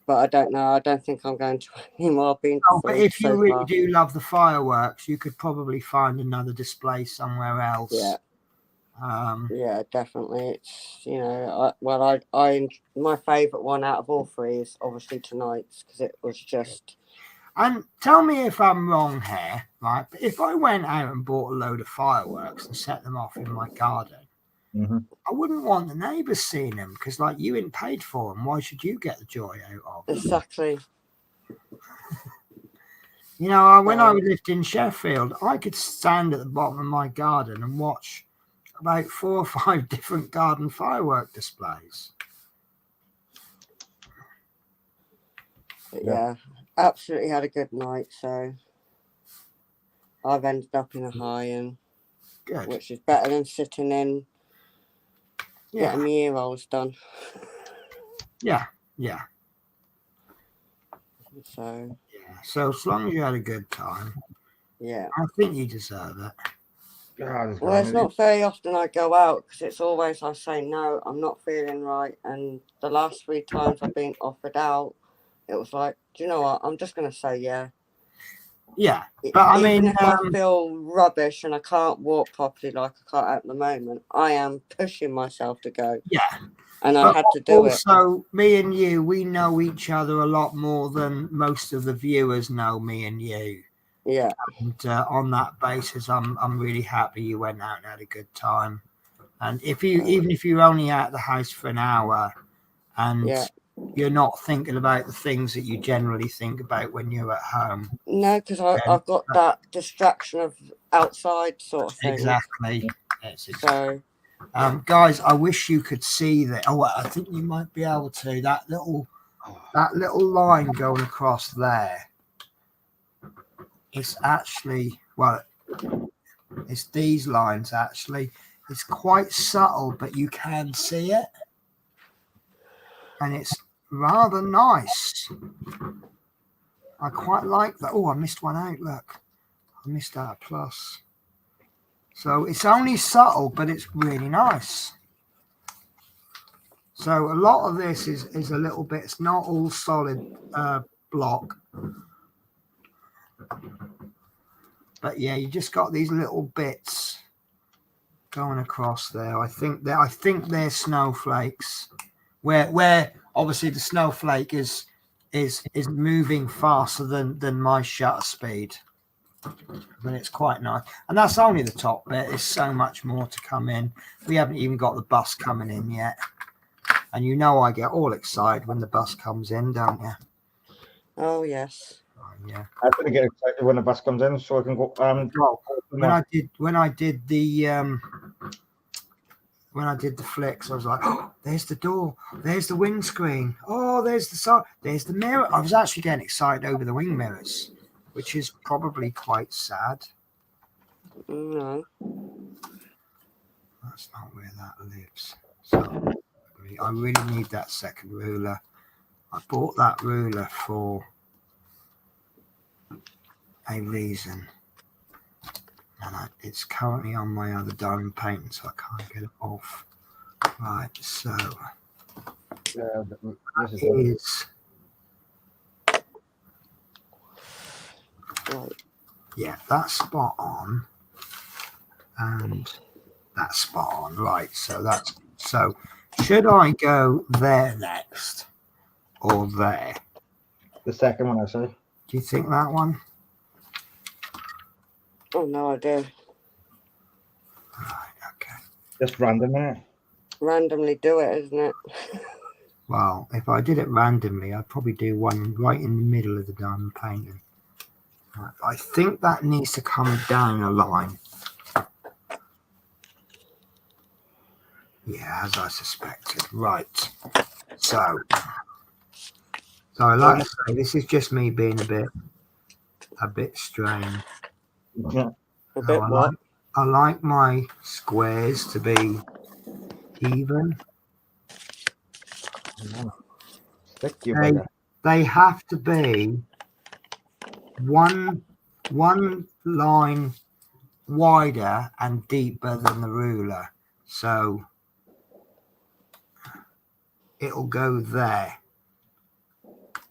but I don't know. I don't think I'm going to anymore. But if you really do love the fireworks, you could probably find another display somewhere else. Yeah. Yeah, definitely. It's my favourite one out of all 3 is obviously tonight's, because it was just. And tell me if I'm wrong here, right? But if I went out and bought a load of fireworks and set them off in my garden, I wouldn't want the neighbours seeing them, because you ain't paid for them. Why should you get the joy out of? Exactly. When I lived in Sheffield, I could stand at the bottom of my garden and watch about 4 or 5 different garden firework displays. But yeah, absolutely had a good night. So I've ended up in a high, Good. which is better than sitting in Yeah. getting my ear rolls done. Yeah. Yeah. So Yeah. So as long as you had a good time, yeah. I think you deserve it. Well, it's not very often I go out because it's always I say no, I'm not feeling right. And the last 3 times I've been offered out, it was like, do you know what? I'm just going to say yeah. Yeah, but I Even mean, if I feel rubbish and I can't walk properly like I can't at the moment, I am pushing myself to go. Yeah. And I had to do it. Also, me and you, we know each other a lot more than most of the viewers know me and you. Yeah. And on that basis, I'm really happy you went out and had a good time. And even if you're only out of the house for an hour, and you're not thinking about the things that you generally think about when you're at home. No, because I've got that distraction of outside sort of thing. Exactly. So, guys, I wish you could see that. Oh, I think you might be able to. That little line going across there. It's actually, well, it's these lines actually. It's quite subtle, but you can see it. And it's rather nice. I quite like that. Oh, I missed one out. Look, I missed out a plus. So it's only subtle, but it's really nice. So a lot of this is a little bit, it's not all solid block. But yeah, you just got these little bits going across there. I think they're snowflakes. Where obviously the snowflake is moving faster than my shutter speed. But it's quite nice. And that's only the top bit. There's so much more to come in. We haven't even got the bus coming in yet. And you know I get all excited when the bus comes in, don't you? oh yes. Yeah. I'm gonna get excited when the bus comes in, so I can go. When I did the flicks, I was like, oh, there's the door, there's the windscreen, oh, there's the side, there's the mirror. I was actually getting excited over the wing mirrors, which is probably quite sad. No. That's not where that lives. So I really need that second ruler. I bought that ruler for a reason, and it's currently on my other diamond painting, so I can't get it off. Right, so this is yeah, that's spot on, and that's spot on. Right, so should I go there next or there? The second one, I say. Do you think that one? Oh no, I do. Right, okay. Just random, innit? Randomly do it, isn't it? Well, if I did it randomly, I'd probably do one right in the middle of the diamond painting. Right, I think that needs to come down a line. Yeah, as I suspected. Right. So I like to say this is just me being a bit strange. Yeah. A bit what? I like my squares to be even. Stick you, bugger. They have to be one line wider and deeper than the ruler. So it'll go there.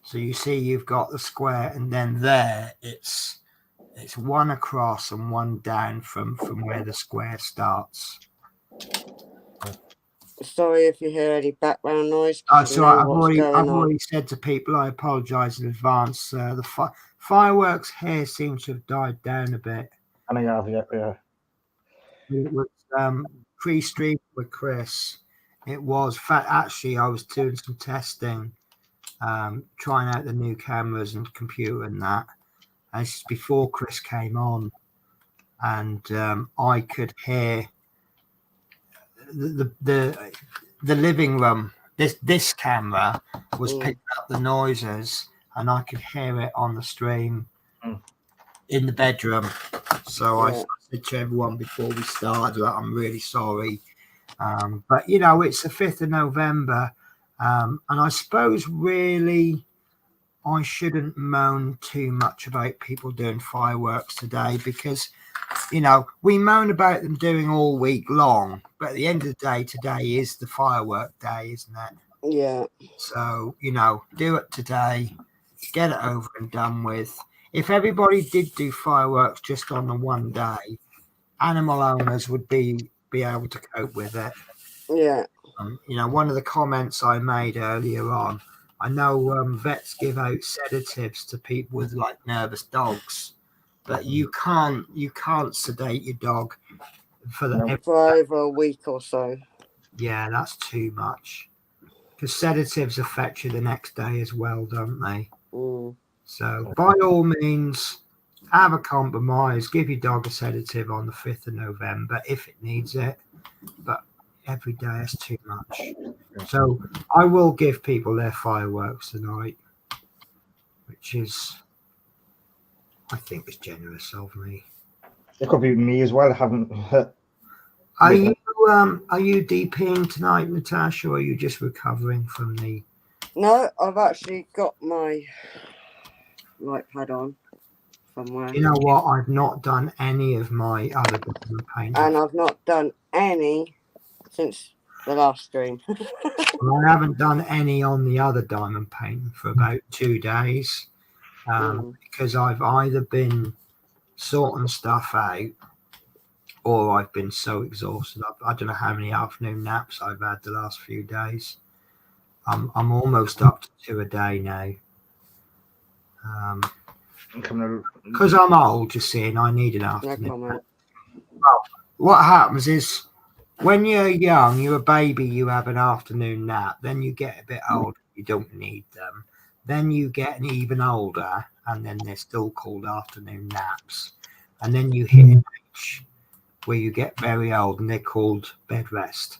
So you see you've got the square, and then there it's one across and one down from where the square starts. Sorry if you hear any background noise. Oh, so I've already said to people I apologise in advance. The fireworks here seems to have died down a bit. And I have, yeah. It was pre-stream with Chris. It was actually I was doing some testing, trying out the new cameras and computer and that. And this is before Chris came on, and I could hear the living room. This camera was picking up the noises, and I could hear it on the stream in the bedroom. So I said to everyone before we started that I'm really sorry. But you know, it's the 5th of November, and I suppose really I shouldn't moan too much about people doing fireworks today, because you know, we moan about them doing all week long, but at the end of the day, today is the firework day, isn't it? Yeah. So, you know, do it today, get it over and done with. If everybody did do fireworks just on the one day, animal owners would be able to cope with it. Yeah. You know, one of the comments I made earlier on, I know vets give out sedatives to people with like nervous dogs, but you can't sedate your dog for over a week or so. Yeah, that's too much, because sedatives affect you the next day as well, don't they? So by all means, have a compromise, give your dog a sedative on the 5th of November if it needs it, but every day is too much. So I will give people their fireworks tonight, which is, I think, is generous of me. It could be me as well. I haven't. Are you DPing tonight, Natasha, or are you just recovering from the? No, I've actually got my light pad on somewhere. You know what? I've not done any of my other diamond painting, and I've not done any since the last stream. Well, I haven't done any on the other diamond painting for about 2 days, because I've either been sorting stuff out, or I've been so exhausted. I don't know how many afternoon naps I've had the last few days. I'm almost up to 2 a day now. Because I'm old, you see, and I need an afternoon nap. Well, what happens is, when you're young, you're a baby, you have an afternoon nap. Then you get a bit older, you don't need them. Then you get even older, and then they're still called afternoon naps. And then you hit an age where you get very old, and they're called bed rest.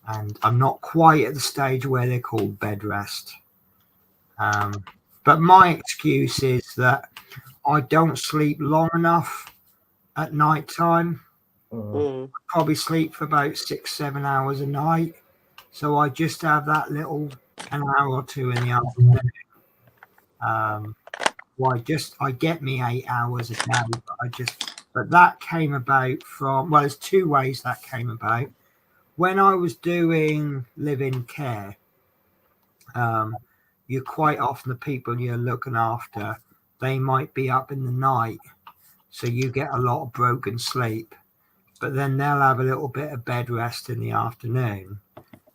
And I'm not quite at the stage where they're called bed rest. But my excuse is that I don't sleep long enough at night time. Probably sleep for about 6-7 hours a night, so I just have that little an hour or two in the afternoon. I get me 8 hours a day, but that came about from, well, there's 2 ways that came about. When I was doing live-in care, you quite often, the people you're looking after, they might be up in the night, so you get a lot of broken sleep. But then they'll have a little bit of bed rest in the afternoon,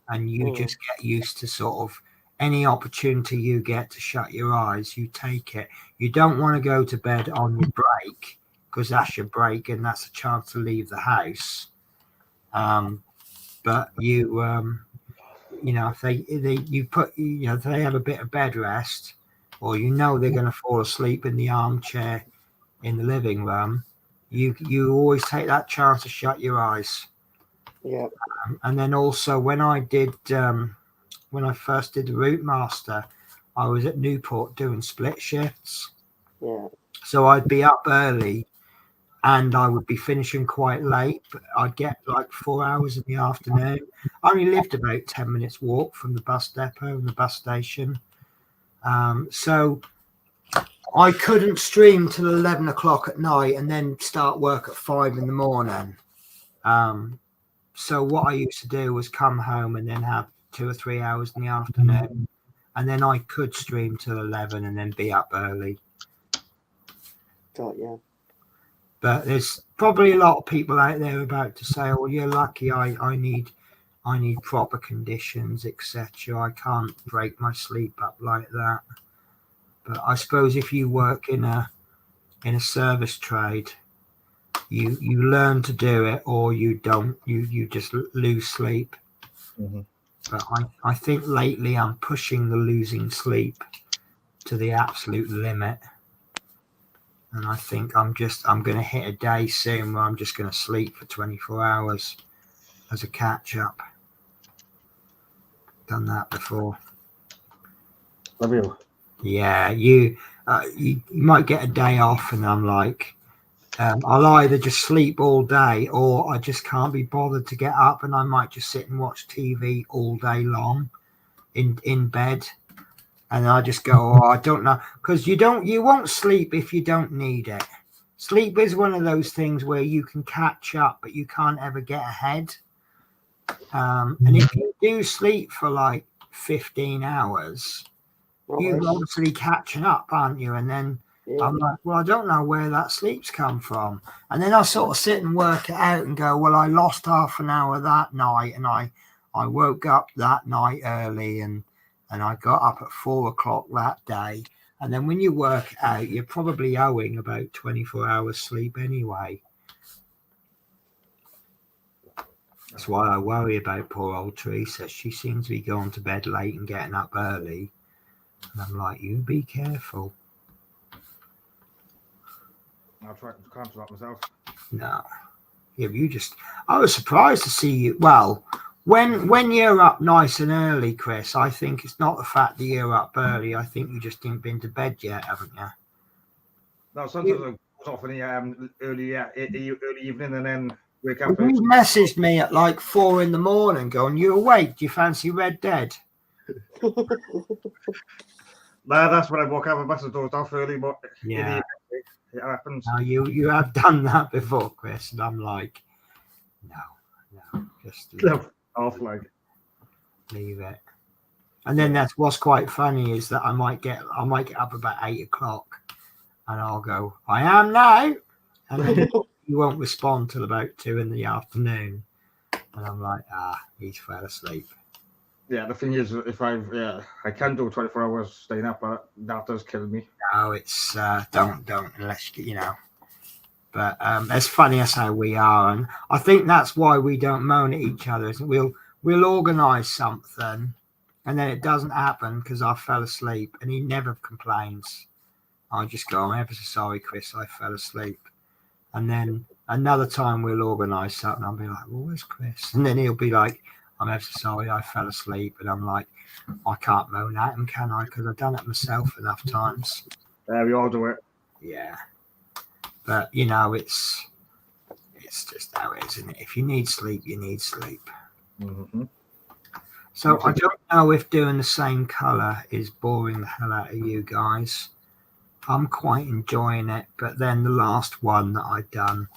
and you just get used to sort of any opportunity you get to shut your eyes, you take it. You don't want to go to bed on your break, because that's your break and that's a chance to leave the house. But you know, if they have a bit of bed rest, or you know they're going to fall asleep in the armchair in the living room, you always take that chance to shut your eyes. Yeah. And then also when I first did the Route Master, I was at Newport doing split shifts. Yeah. So I'd be up early and I would be finishing quite late, but I'd get like 4 hours in the afternoon. I only lived about 10 minutes walk from the bus depot and the bus station. So I couldn't stream till 11 o'clock at night and then start work at 5 in the morning. So what I used to do was come home and then have 2 or 3 hours in the afternoon, and then I could stream till 11 and then be up early. Got you. But there's probably a lot of people out there about to say, "Oh, you're lucky. I need proper conditions, etc. I can't break my sleep up like that." But I suppose if you work in a service trade, you learn to do it, or you don't. You just lose sleep. But I think lately I'm pushing the losing sleep to the absolute limit. And I think I'm going to hit a day soon where I'm just going to sleep for 24 hours. as a catch up. Done that before. Have you? Yeah, you might get a day off, and I'm like, I'll either just sleep all day, or I just can't be bothered to get up, and I might just sit and watch TV all day long in bed. And I just go, oh, I don't know, because you won't sleep if you don't need it. Sleep is one of those things where you can catch up, but you can't ever get ahead. And if you do sleep for like 15 hours, you're obviously catching up, aren't you? And then I'm like, well, I don't know where that sleep's come from. And then I sort of sit and work it out and go, well, I lost half an hour that night, and I woke up that night early, and I got up at 4 o'clock that day. And then when you work out, you're probably owing about 24 hours sleep anyway. That's why I worry about poor old Teresa. She seems to be going to bed late and getting up early. And I'm like, you be careful. I'll try to cancel that myself. No. Yeah, I was surprised to see you. Well, when you're up nice and early, Chris, I think it's not the fact that you're up early. I think you just haven't been to bed yet, haven't you? No, sometimes I go off in the early evening and then wake up. You messaged me at like 4 a.m. going, you awake? Do you fancy Red Dead? No, that's when I woke up. I must have dozed off early, but yeah, it happens. Now you have done that before, Chris, and I'm like, no, just leave it. And then that's what's quite funny is that I might get up about 8 o'clock, and I'll go, I am now, and then you won't respond till about 2 in the afternoon, and I'm like, he's fell asleep. Yeah, the thing is, if I can do 24 hours staying up, but that does kill me. No, it's don't unless you know. But as funny as how we are, and I think that's why we don't moan at each other. Is we'll organise something, and then it doesn't happen because I fell asleep, and he never complains. I just go, I'm ever so sorry, Chris, I fell asleep. And then another time we'll organise something, I'll be like, well, where's Chris? And then he'll be like, I'm ever so sorry, I fell asleep. And I'm like, I can't moan at him, can I? Because I've done it myself enough times. Yeah, we all do it. Yeah. But, you know, it's just how it is, isn't it? If you need sleep, you need sleep. Mm-hmm. So I don't know if doing the same colour is boring the hell out of you guys. I'm quite enjoying it. But then the last one that I've done,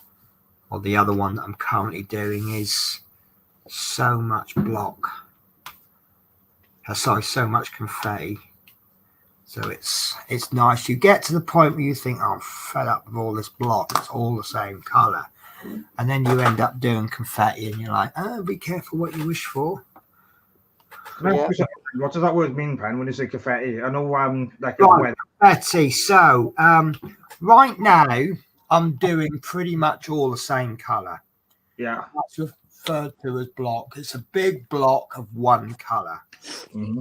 or the other one that I'm currently doing, is so much block. So much confetti. So it's nice. You get to the point where you think, oh, I'm fed up with all this block. It's all the same colour. And then you end up doing confetti and you're like, oh, be careful what you wish for. Yeah. What does that word mean, Pen, when you say confetti? I know like confetti. So right now I'm doing pretty much all the same colour. Yeah. That's referred to as block. It's a big block of one colour. Mm-hmm.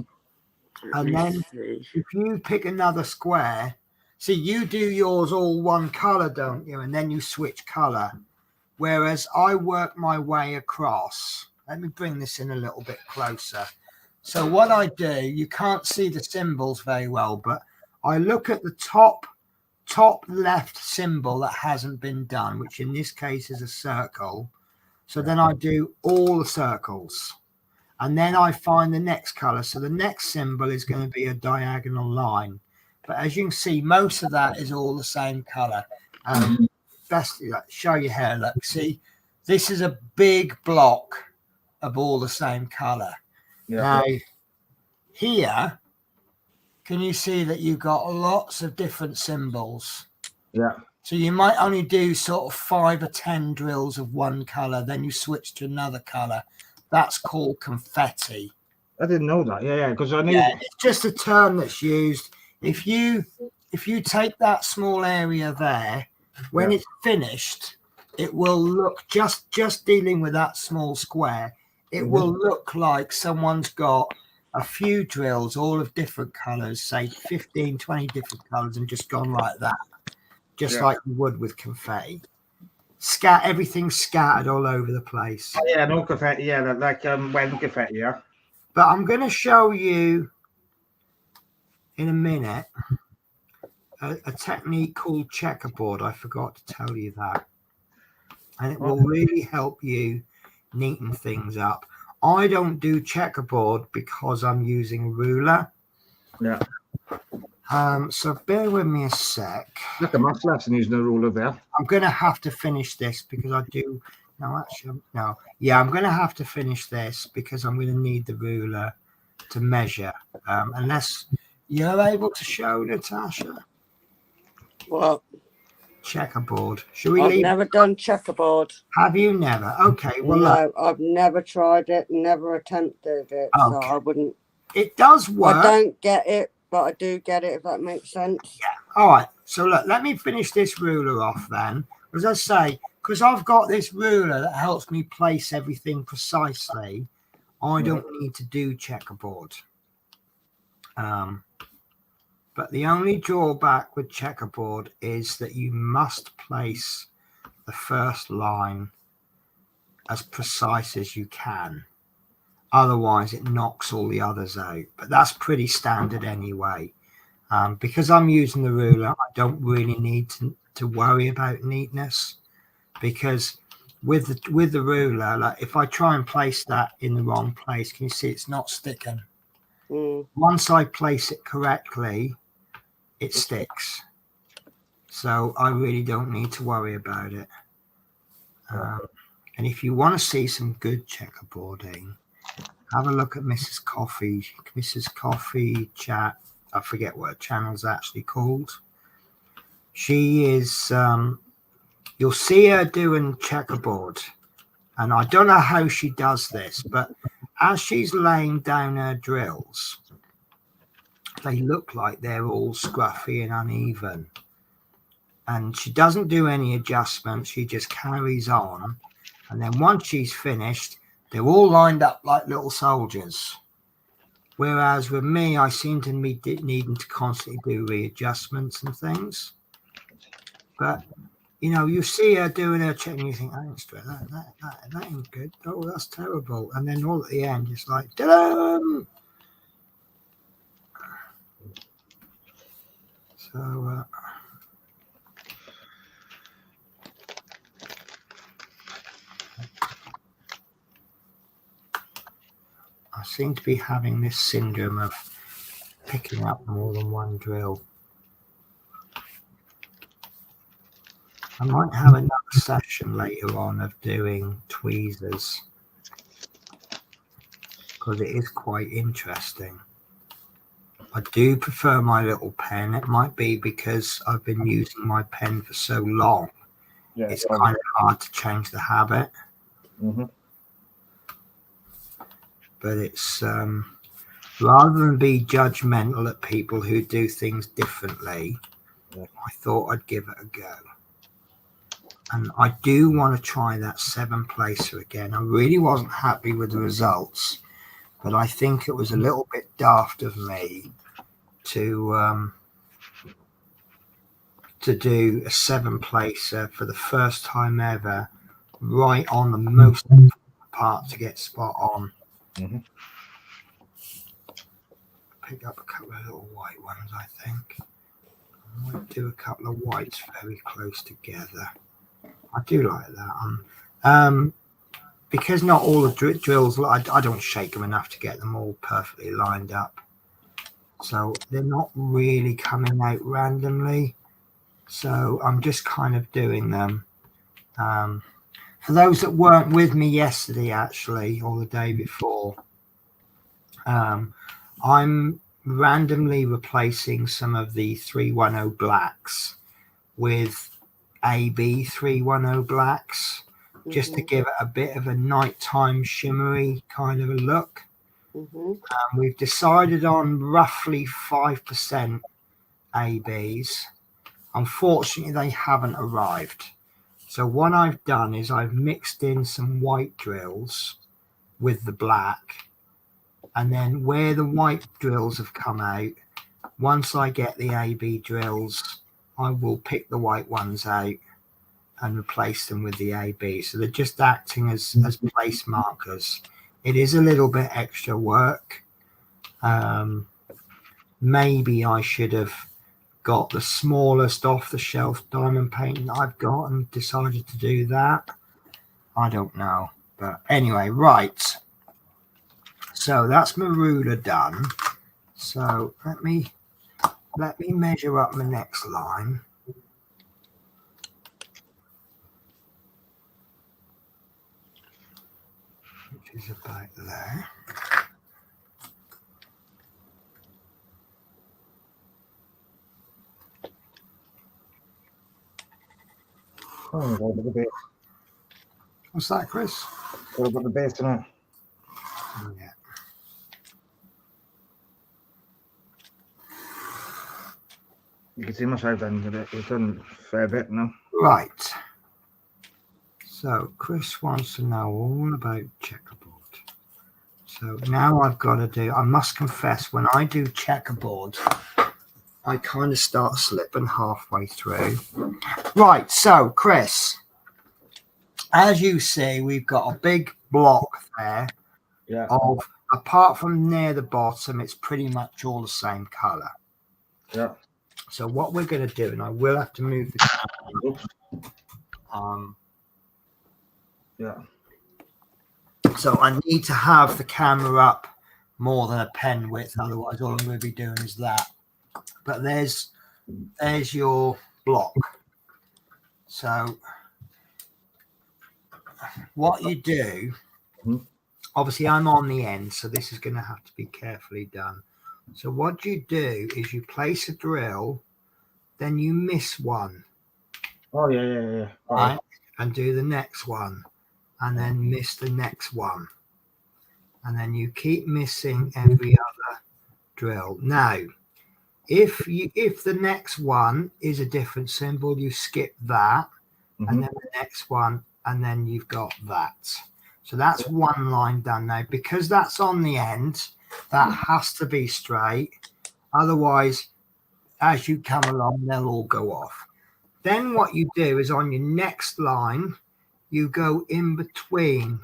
And then if you pick another square, see, you do yours all one colour, don't you? And then you switch colour. Whereas I work my way across. Let me bring this in a little bit closer. So what I do, you can't see the symbols very well, but I look at the top left symbol that hasn't been done, which in this case is a circle. So then I do all the circles. And then I find the next color. So the next symbol is going to be a diagonal line. But as you can see, most of that is all the same color. Best show your hair. Look, see, this is a big block of all the same color. Yeah. Now, here, can you see that you've got lots of different symbols? Yeah. So you might only do sort of 5 or 10 drills of one color, then you switch to another color. That's called confetti. I didn't know that. Yeah, because I knew. Yeah, it's just a term that's used. If you take that small area there, when it's finished, it will look just dealing with that small square. It will look like someone's got a few drills, all of different colors, say 15, 20 different colors, and just gone like that, just like you would with confetti. everything's scattered all over the place. Oh, yeah, no confetti. Yeah, like when confetti. Yeah. But I'm going to show you in a minute a technique called checkerboard. I forgot to tell you that. And it will really help you neaten things up. I don't do checkerboard because I'm using a ruler. Yeah. So bear with me a sec. Like a maths lesson using a ruler there. I'm going to have to finish this because I do. No, actually, no. Yeah, I'm going to have to finish this because I'm going to need the ruler to measure. Unless you're able to show, Natasha. What? Checkerboard. Should we I've leave? never done checkerboard. Have you never? Okay. Well, no, I've never tried it, never attempted it, so I wouldn't. It does work. I don't get it, but I do get it, if that makes sense. Yeah. All right. So look, let me finish this ruler off then. As I say, because I've got this ruler that helps me place everything precisely, I don't need to do checkerboard. But the only drawback with checkerboard is that you must place the first line as precise as you can. Otherwise, it knocks all the others out. But that's pretty standard anyway. Because I'm using the ruler, I don't really need to worry about neatness. Because with the ruler, like if I try and place that in the wrong place, can you see it's not sticking? Once I place it correctly, it sticks. So I really don't need to worry about it. And if you want to see some good checkerboarding, have a look at Mrs. Coffee chat. I forget what her channel's actually called. She is, you'll see her doing checkerboard. And I don't know how she does this, but as she's laying down her drills, they look like they're all scruffy and uneven. And she doesn't do any adjustments. She just carries on. And then once she's finished, they're all lined up like little soldiers. Whereas with me, I seem to be needing to constantly do readjustments and things. But, you know, you see her doing her check and you think, oh, that ain't good. Oh, that's terrible. And then all at the end, it's like, ta-da! So, I seem to be having this syndrome of picking up more than one drill. I might have another session later on of doing tweezers because it is quite interesting. I do prefer my little pen. It might be because I've been using my pen for so long. Yeah, it's kind of hard to change the habit. But it's rather than be judgmental at people who do things differently, I thought I'd give it a go. And I do want to try that 7-placer again. I really wasn't happy with the results, but I think it was a little bit daft of me to do a 7-placer for the first time ever, right on the most important part to get spot on. Pick up a couple of little white ones, I think. I might do a couple of whites very close together. I do like that. Because not all the drills, I don't shake them enough to get them all perfectly lined up. So they're not really coming out randomly. So I'm just kind of doing them. For those that weren't with me yesterday, actually, or the day before, I'm randomly replacing some of the 310 blacks with AB 310 blacks, just to give it a bit of a nighttime shimmery kind of a look. We've decided on roughly 5% ABs. Unfortunately, they haven't arrived. So what I've done is I've mixed in some white drills with the black. And then where the white drills have come out, once I get the AB drills, I will pick the white ones out and replace them with the AB. So they're just acting as place markers. It is a little bit extra work. Maybe I should have got the smallest off-the-shelf diamond painting I've got and decided to do that. I don't know. But anyway, right. So that's my ruler done. So let me measure up my next line. Which is about there. Oh, got a bit of base. What's that, Chris? Got a bit of base in it. Oh, yeah. You can see much I've done. You've done a fair bit now. Right. So Chris wants to know all about checkerboard. So now I've got to do, I must confess, when I do checkerboard, I kind of start slipping halfway through. Right, so Chris, as you see, we've got a big block there of, apart from near the bottom, it's pretty much all the same color. Yeah. So what we're going to do, and I will have to move the camera. Yeah. So I need to have the camera up more than a pen width, otherwise all I'm going to be doing is that. But there's your block. So what you do, obviously I'm on the end, so this is going to have to be carefully done. So what you do is you place a drill, then you miss one. Oh, yeah. Right? And do the next one, and then miss the next one. And then you keep missing every other drill. Now, if the next one is a different symbol, you skip that, and then the next one, and then you've got that. So that's one line done. Now, because that's on the end, that has to be straight. Otherwise, as you come along, they'll all go off. Then what you do is on your next line, you go in between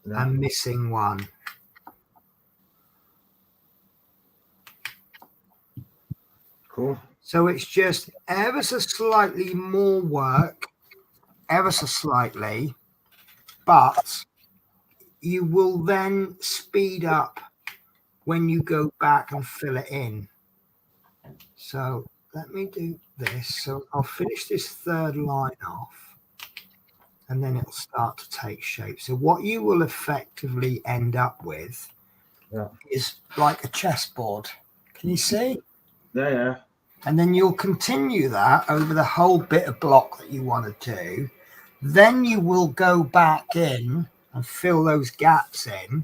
and missing one. Cool. So it's just ever so slightly more work, ever so slightly, but you will then speed up when you go back and fill it in. So let me do this. So I'll finish this third line off, and then it'll start to take shape. So what you will effectively end up with is like a chessboard. Can you see? Yeah. And then you'll continue that over the whole bit of block that you want to do. Then you will go back in and fill those gaps in.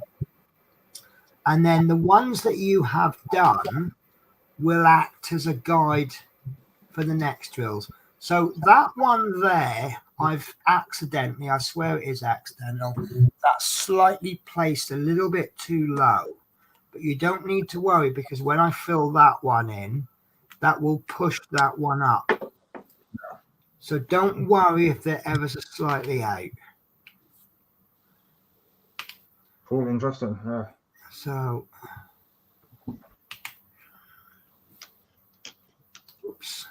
And then the ones that you have done will act as a guide for the next drills. So that one there, I've accidentally, I swear it is accidental, that's slightly placed a little bit too low. But you don't need to worry, because when I fill that one in, that will push that one up. So don't worry if they're ever so slightly out. Cool, interesting. Yeah. So, oops,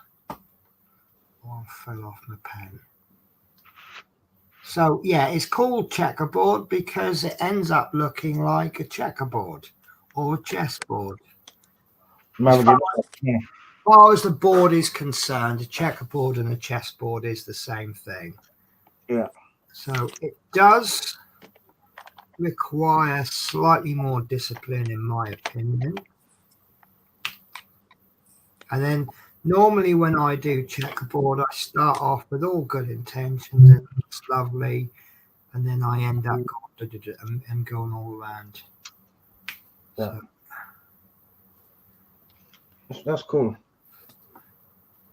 one fell off my pen. So yeah, it's called checkerboard because it ends up looking like a checkerboard or a chessboard. As far as the board is concerned, a checkerboard and a chessboard is the same thing. Yeah. So it does require slightly more discipline, in my opinion. And then normally when I do checkerboard, I start off with all good intentions and it's lovely, and then I end up and going all around. Yeah. So, that's cool.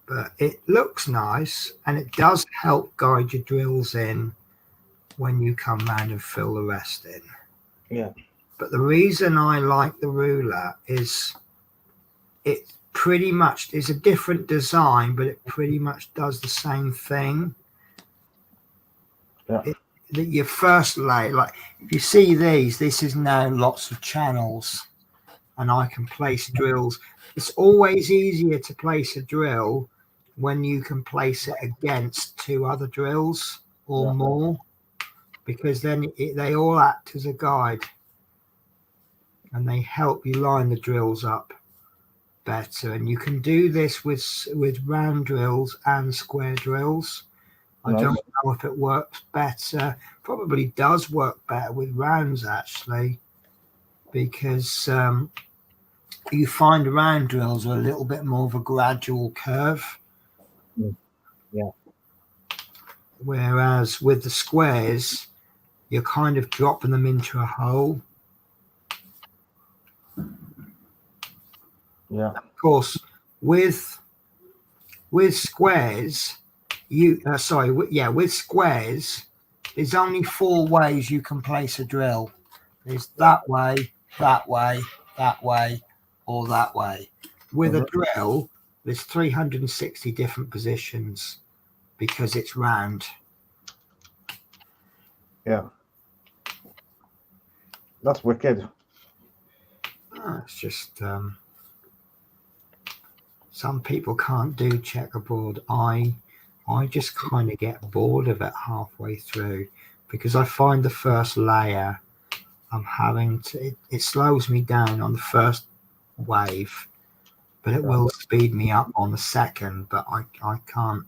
But it looks nice, and it does help guide your drills in when you come round and fill the rest in. Yeah. But the reason I like the ruler is pretty much, it's a different design, but it pretty much does the same thing. Yeah. Your first layer, like if you see these, this is now lots of channels, and I can place drills. It's always easier to place a drill when you can place it against 2 other drills or more, because then they all act as a guide and they help you line the drills up better. And you can do this with round drills and square drills. I don't know if it works better. Probably does work better with rounds, actually, because you find round drills are a little bit more of a gradual curve. Yeah. Whereas with the squares, you're kind of dropping them into a hole. Yeah. Of course, with squares, with squares, there's only 4 ways you can place a drill. There's that way, that way, that way, or that way. With a drill, there's 360 different positions because it's round. Yeah. That's wicked. It's just some people can't do checkerboard. I just kind of get bored of it halfway through because I find the first layer I'm having to, it slows me down on the first wave, but it will speed me up on the second. But I can't.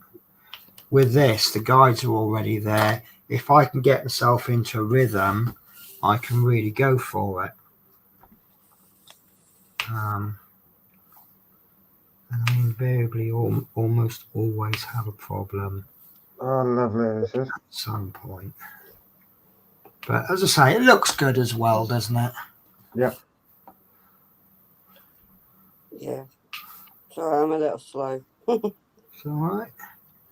With this, the guides are already there. If I can get myself into a rhythm, I can really go for it. And I invariably almost always have a problem. Oh, lovely. This is. At some point. But as I say, it looks good as well, doesn't it? Yeah. Yeah. Sorry, I'm a little slow. It's all right.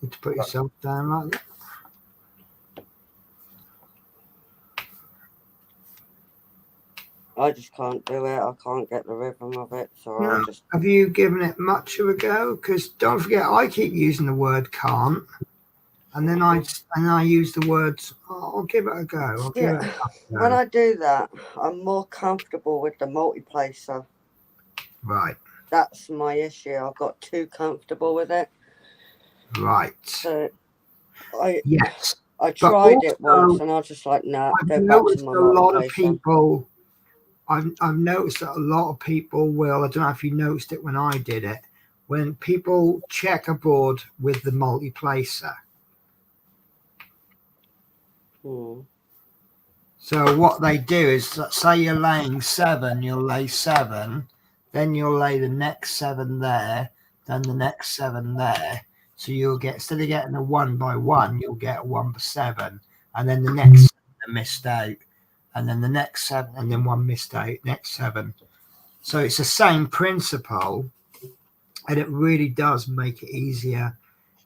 You need to put yourself down like that. I just can't do it. I can't get the rhythm of it. So No. I just. Have you given it much of a go? Because don't forget, I keep using the word can't. And then I use the words, I'll give it a go. When I do that, I'm more comfortable with the multiplacer. Right. That's my issue. I got too comfortable with it. Right. So I tried it once and I was just like, nah, go back to my multiplacer. I've noticed that a lot of people will, I don't know if you noticed it when I did it, when people check a board with the multiplacer. So what they do is, say you're laying 7, you'll lay 7, then you'll lay the next 7 there, then the next 7 there. So you'll get, instead of getting a 1 by 1, you'll get a 1 by 7, and then the next 7 are missed out, and then the next 7, and then 1 missed out, next 7. So it's the same principle, and it really does make it easier.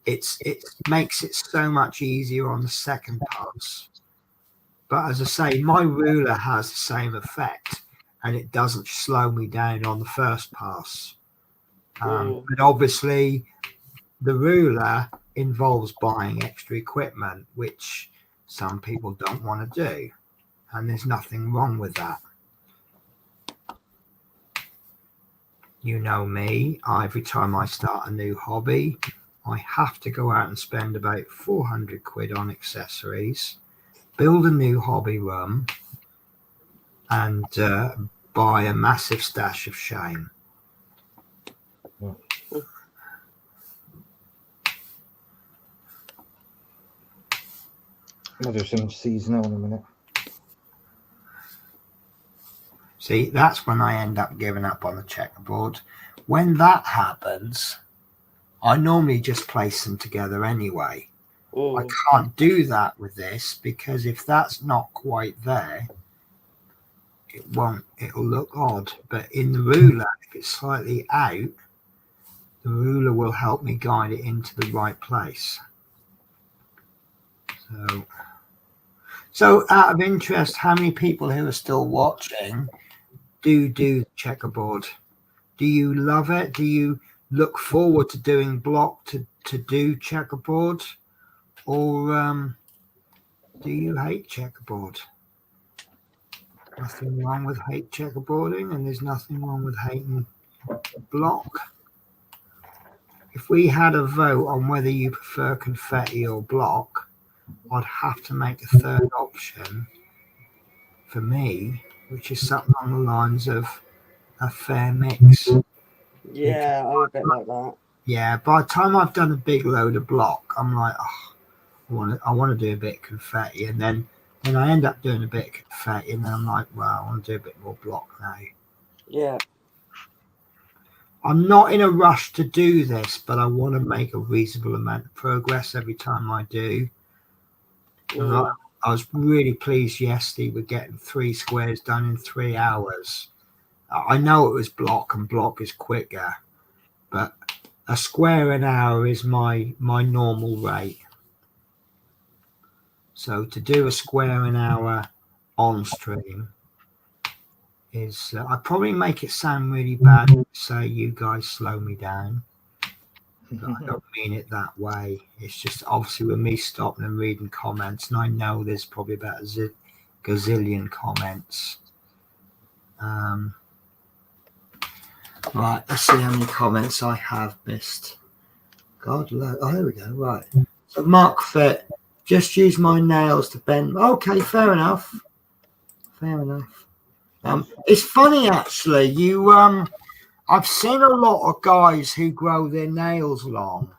It makes it so much easier on the second pass. But as I say, my ruler has the same effect, and it doesn't slow me down on the first pass. But obviously, the ruler involves buying extra equipment, which some people don't want to do. And there's nothing wrong with that. You know me, every time I start a new hobby, I have to go out and spend about 400 quid on accessories, build a new hobby room, and buy a massive stash of shame. I'll do some seasonal in a minute. See, that's when I end up giving up on the checkerboard. When that happens, I normally just place them together anyway. I can't do that with this because if that's not quite there, it'll look odd. But in the ruler, if it's slightly out, the ruler will help me guide it into the right place. So out of interest, how many people who are still watching do the checkerboard? Do you love it? Do you look forward to doing block to do checkerboard, or do you hate checkerboard? Nothing wrong with hate checkerboarding, and there's nothing wrong with hating block. If we had a vote on whether you prefer confetti or block, I'd have to make a third option for me, which is something on the lines of a fair mix. Yeah, I'm a bit like that. Yeah, by the time I've done a big load of block, I'm like, oh, I want to do a bit of confetti, and then I end up doing a bit of confetti, and then I'm like, well, I want to do a bit more block now. Yeah. I'm not in a rush to do this, but I want to make a reasonable amount of progress every time I do. I was really pleased yesterday with getting 3 squares done in 3 hours. I know it was block, and block is quicker, but a square an hour is my normal rate. So to do a square an hour on stream is, I probably make it sound really bad to say you guys slow me down. But I don't mean it that way. It's just obviously with me stopping and reading comments, and I know there's probably about a gazillion comments. Right, let's see how many comments I have missed. God, look. Oh, here we go. Right. So Mark Fit, just use my nails to bend. Okay, fair enough. Fair enough. It's funny actually. I've seen a lot of guys who grow their nails long,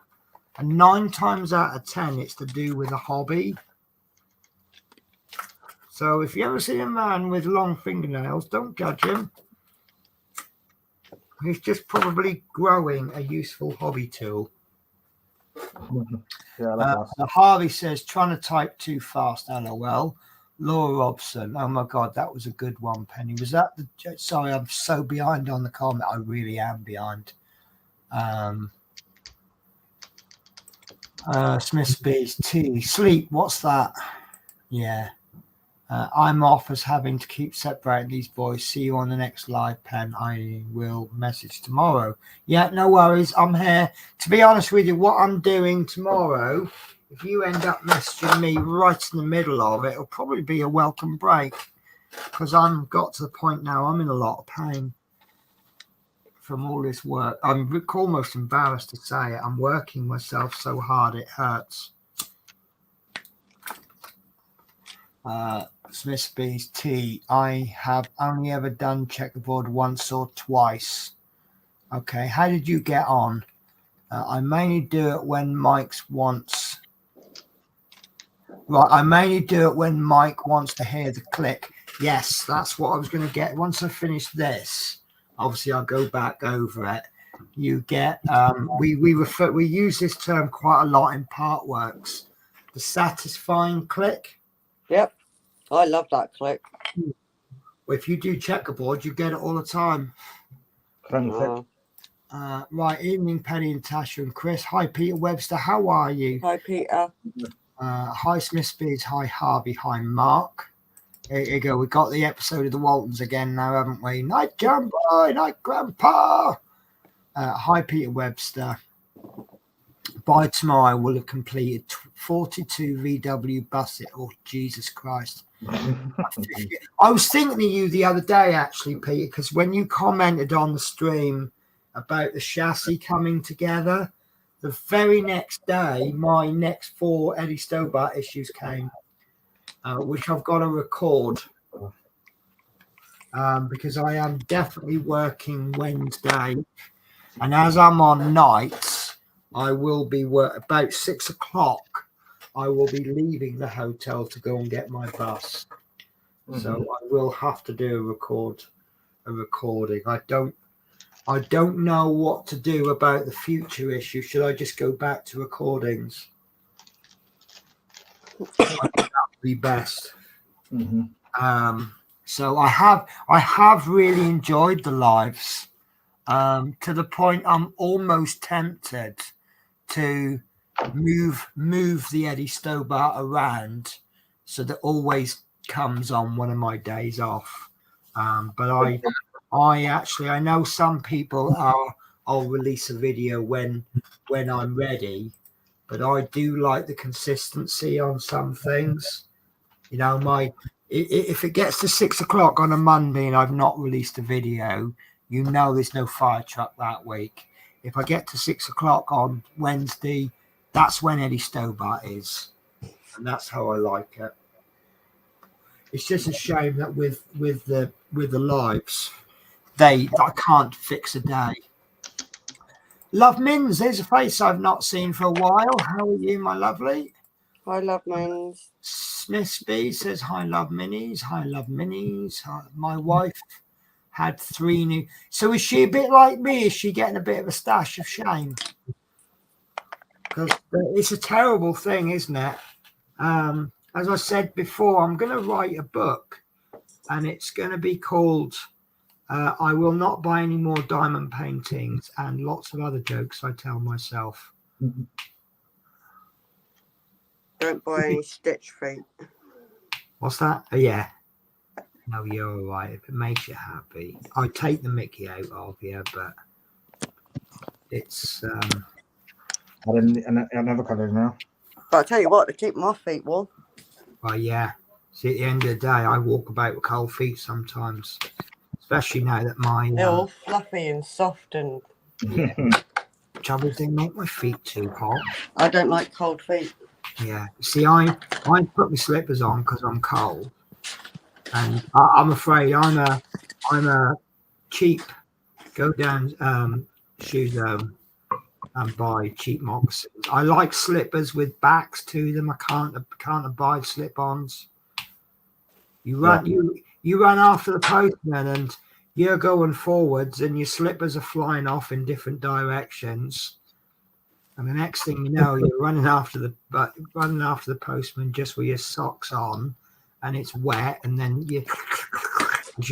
and 9 times out of 10, it's to do with a hobby. So if you ever see a man with long fingernails, don't judge him. He's just probably growing a useful hobby tool. Yeah, Harvey says, trying to type too fast, LOL. Laura Robson, oh my God, that was a good one, Penny. Was that the... Sorry, I'm so behind on the comment. I really am behind. Smith Bees, tea, sleep, what's that? Yeah. I'm off as having to keep separating these boys. See you on the next live, Pen. I will message tomorrow. Yeah, no worries. I'm here. To be honest with you, what I'm doing tomorrow, if you end up messaging me right in the middle of it, it'll probably be a welcome break, because I'm got to the point now I'm in a lot of pain from all this work. I'm almost embarrassed to say it. I'm working myself so hard it hurts. Smith Bees tea. I have only ever done checkerboard once or twice. Okay, how did you get on? I mainly do it when Mike's wants. Right, I mainly do it when Mike wants to hear the click. Yes, that's what I was going to get. Once I finish this, obviously I'll go back over it. You get we use this term quite a lot in part works. The satisfying click. Yep. I love that click. Well, if you do checkerboard, you get it all the time. Right, evening, Penny and Tasha and Chris. Hi, Peter Webster. How are you? Hi, Peter. Hi, Smith Speeds. Hi, Harvey. Hi, Mark. There you go. We got the episode of the Waltons again now, haven't we? Night, John Boy. Night, Grandpa. Hi, Peter Webster. By tomorrow, I will have completed 42 VW Busset. Oh, Jesus Christ. I was thinking of you the other day, actually, Peter, because when you commented on the stream about the chassis coming together, the very next day, my next 4 Eddie Stobart issues came, which I've got to record because I am definitely working Wednesday. And as I'm on nights, I will be about 6 o'clock. I will be leaving the hotel to go and get my bus. So I will have to do a recording. I don't know what to do about the future issue. Should I just go back to recordings? That would be best. So I have really enjoyed the lives to the point I'm almost tempted to move the Eddie Stobart around so that always comes on one of my days off. But I know some people I'll release a video when I'm ready, but I do like the consistency on some things. You know, if it gets to 6 o'clock on a Monday and I've not released a video, you know there's no fire truck that week. If I get to 6 o'clock on Wednesday, that's when Eddie Stobart is, and that's how I like it. It's just a shame that with the lives, I can't fix a day. Love Mins, there's a face I've not seen for a while. How are you, my lovely? Hi, Love Mins. Smith B says, hi, Love Minis. Hi, Love Minis. Hi. My wife had 3 new. So is she a bit like me? Is she getting a bit of a stash of shame? Because it's a terrible thing, isn't it? As I said before, I'm going to write a book, and it's going to be called I Will Not Buy Any More Diamond Paintings, and lots of other jokes I tell myself. Don't buy any stitch feet. What's that? Oh, yeah. No, you're all right. If it makes you happy. I take the mickey out of you, but it's... I never colours now. But I tell you what, to keep my feet warm. Well, yeah. See, at the end of the day, I walk about with cold feet sometimes. Especially now that They're all fluffy and soft and... Yeah. Trouble is they make my feet too hot. I don't like cold feet. Yeah. See, I put my slippers on because I'm cold. And I'm afraid I'm a cheap go down shoe zone and buy cheap moccasins. I like slippers with backs to them. I can't abide slip-ons. You run after the postman and you're going forwards and your slippers are flying off in different directions. And the next thing you know, you're running after the postman just with your socks on, and it's wet, and then you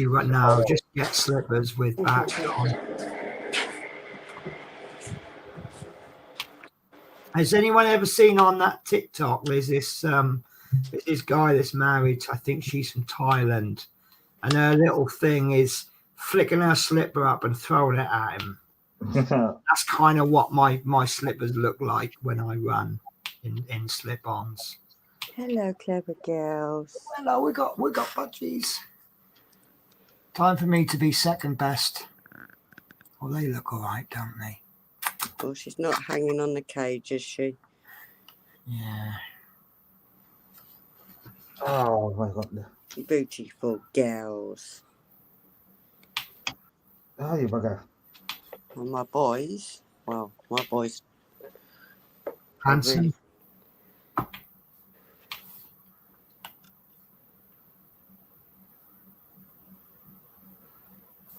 run now. Just get slippers with backs on. Has anyone ever seen on that TikTok? There's this guy that's married. I think she's from Thailand, and her little thing is flicking her slipper up and throwing it at him. That's kind of what my slippers look like when I run in slip-ons. Hello, clever girls. Hello, we got budgies. Time for me to be second best. Well, they look all right, don't they? Well, she's not hanging on the cage, is she? Yeah. Oh my God. Beautiful girls. Oh, you bugger. And my boys. Handsome.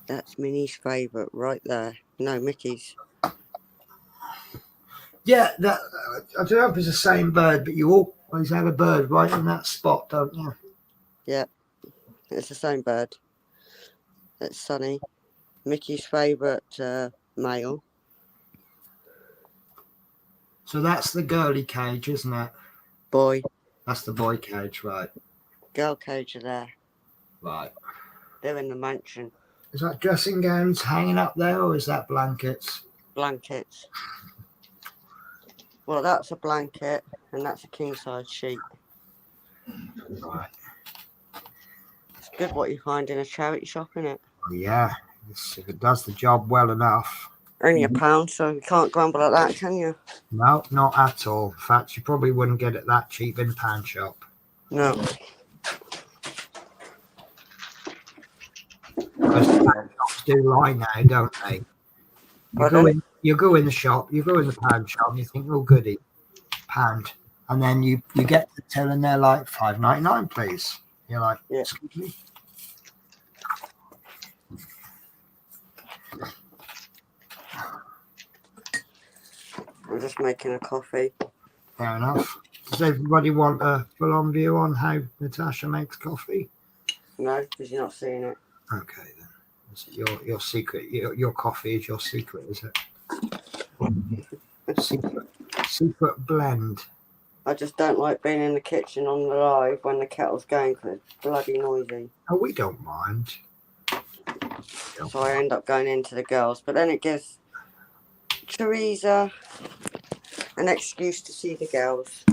That's Minnie's favourite right there. No, Mickey's. Yeah, I don't know if it's the same bird, but you always have a bird right in that spot, don't you? Yeah, it's the same bird. It's Sunny. Mickey's favourite male. So that's the girly cage, isn't it? Boy. That's the boy cage, right? Girl cage are there. Right. They're in the mansion. Is that dressing gowns hanging up there, or is that blankets? Blankets. Well, that's a blanket, and that's a king-size sheet. Right. It's good what you find in a charity shop, isn't it? Yeah, if it does the job well enough. Only £1, so you can't grumble at that, can you? No, not at all. In fact, you probably wouldn't get it that cheap in a pound shop. No. Because pound shops do lie now, don't they? You go in the shop, you go in the pound shop, and you think, oh, goody, pound. And then you get to the till and they're like, $5.99, please. You're like, yeah. Excuse me? I'm just making a coffee. Fair enough. Does everybody want a full-on view on how Natasha makes coffee? No, because you're not seeing it. Okay, then. Is it your secret? Your coffee is your secret, is it? secret blend. I just don't like being in the kitchen on the live when the kettle's going because it's bloody noisy. Oh, we don't mind. So I end up going into the girls. But then it gives Teresa an excuse to see the girls.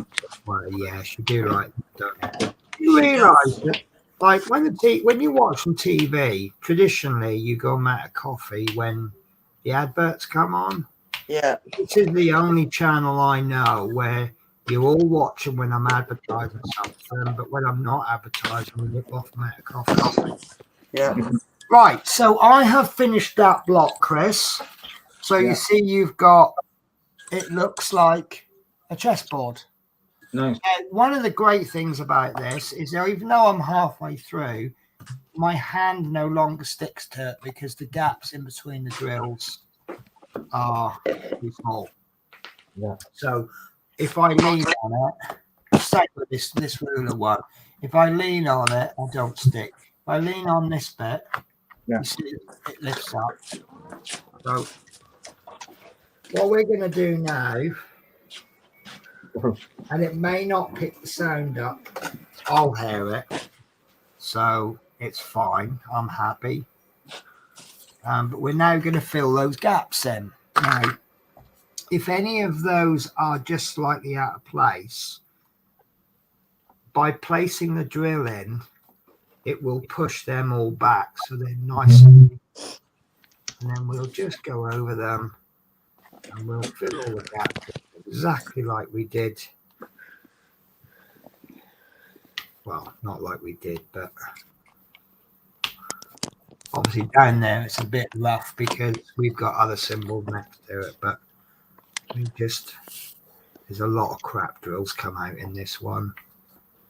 Well, yeah, she do right. Yeah. You She realise does. that, like when you watch on TV, traditionally you go and make a coffee when the adverts come on. Yeah. This is the only channel I know where you're all watching when I'm advertising something, but when I'm not advertising, we nip off and make a coffee. Yeah. Right, so I have finished that block, Chris. So you see, you've got, it looks like a chessboard. Nice. And one of the great things about this is that even though I'm halfway through, my hand no longer sticks to it because the gaps in between the drills are too small. Yeah. So if I lean on it, same with this ruler one, if I lean on it, I don't stick. If I lean on this bit, you see it lifts up. So what we're going to do now, and it may not pick the sound up, I'll hear it. So it's fine. I'm happy. But we're now going to fill those gaps in. Now, if any of those are just slightly out of place, by placing the drill in, it will push them all back so they're nice. And then we'll just go over them and we'll fill all the gaps exactly like we did. Well, not like we did, but obviously down there it's a bit rough because we've got other symbols next to it, but we just, there's a lot of crap drills come out in this one.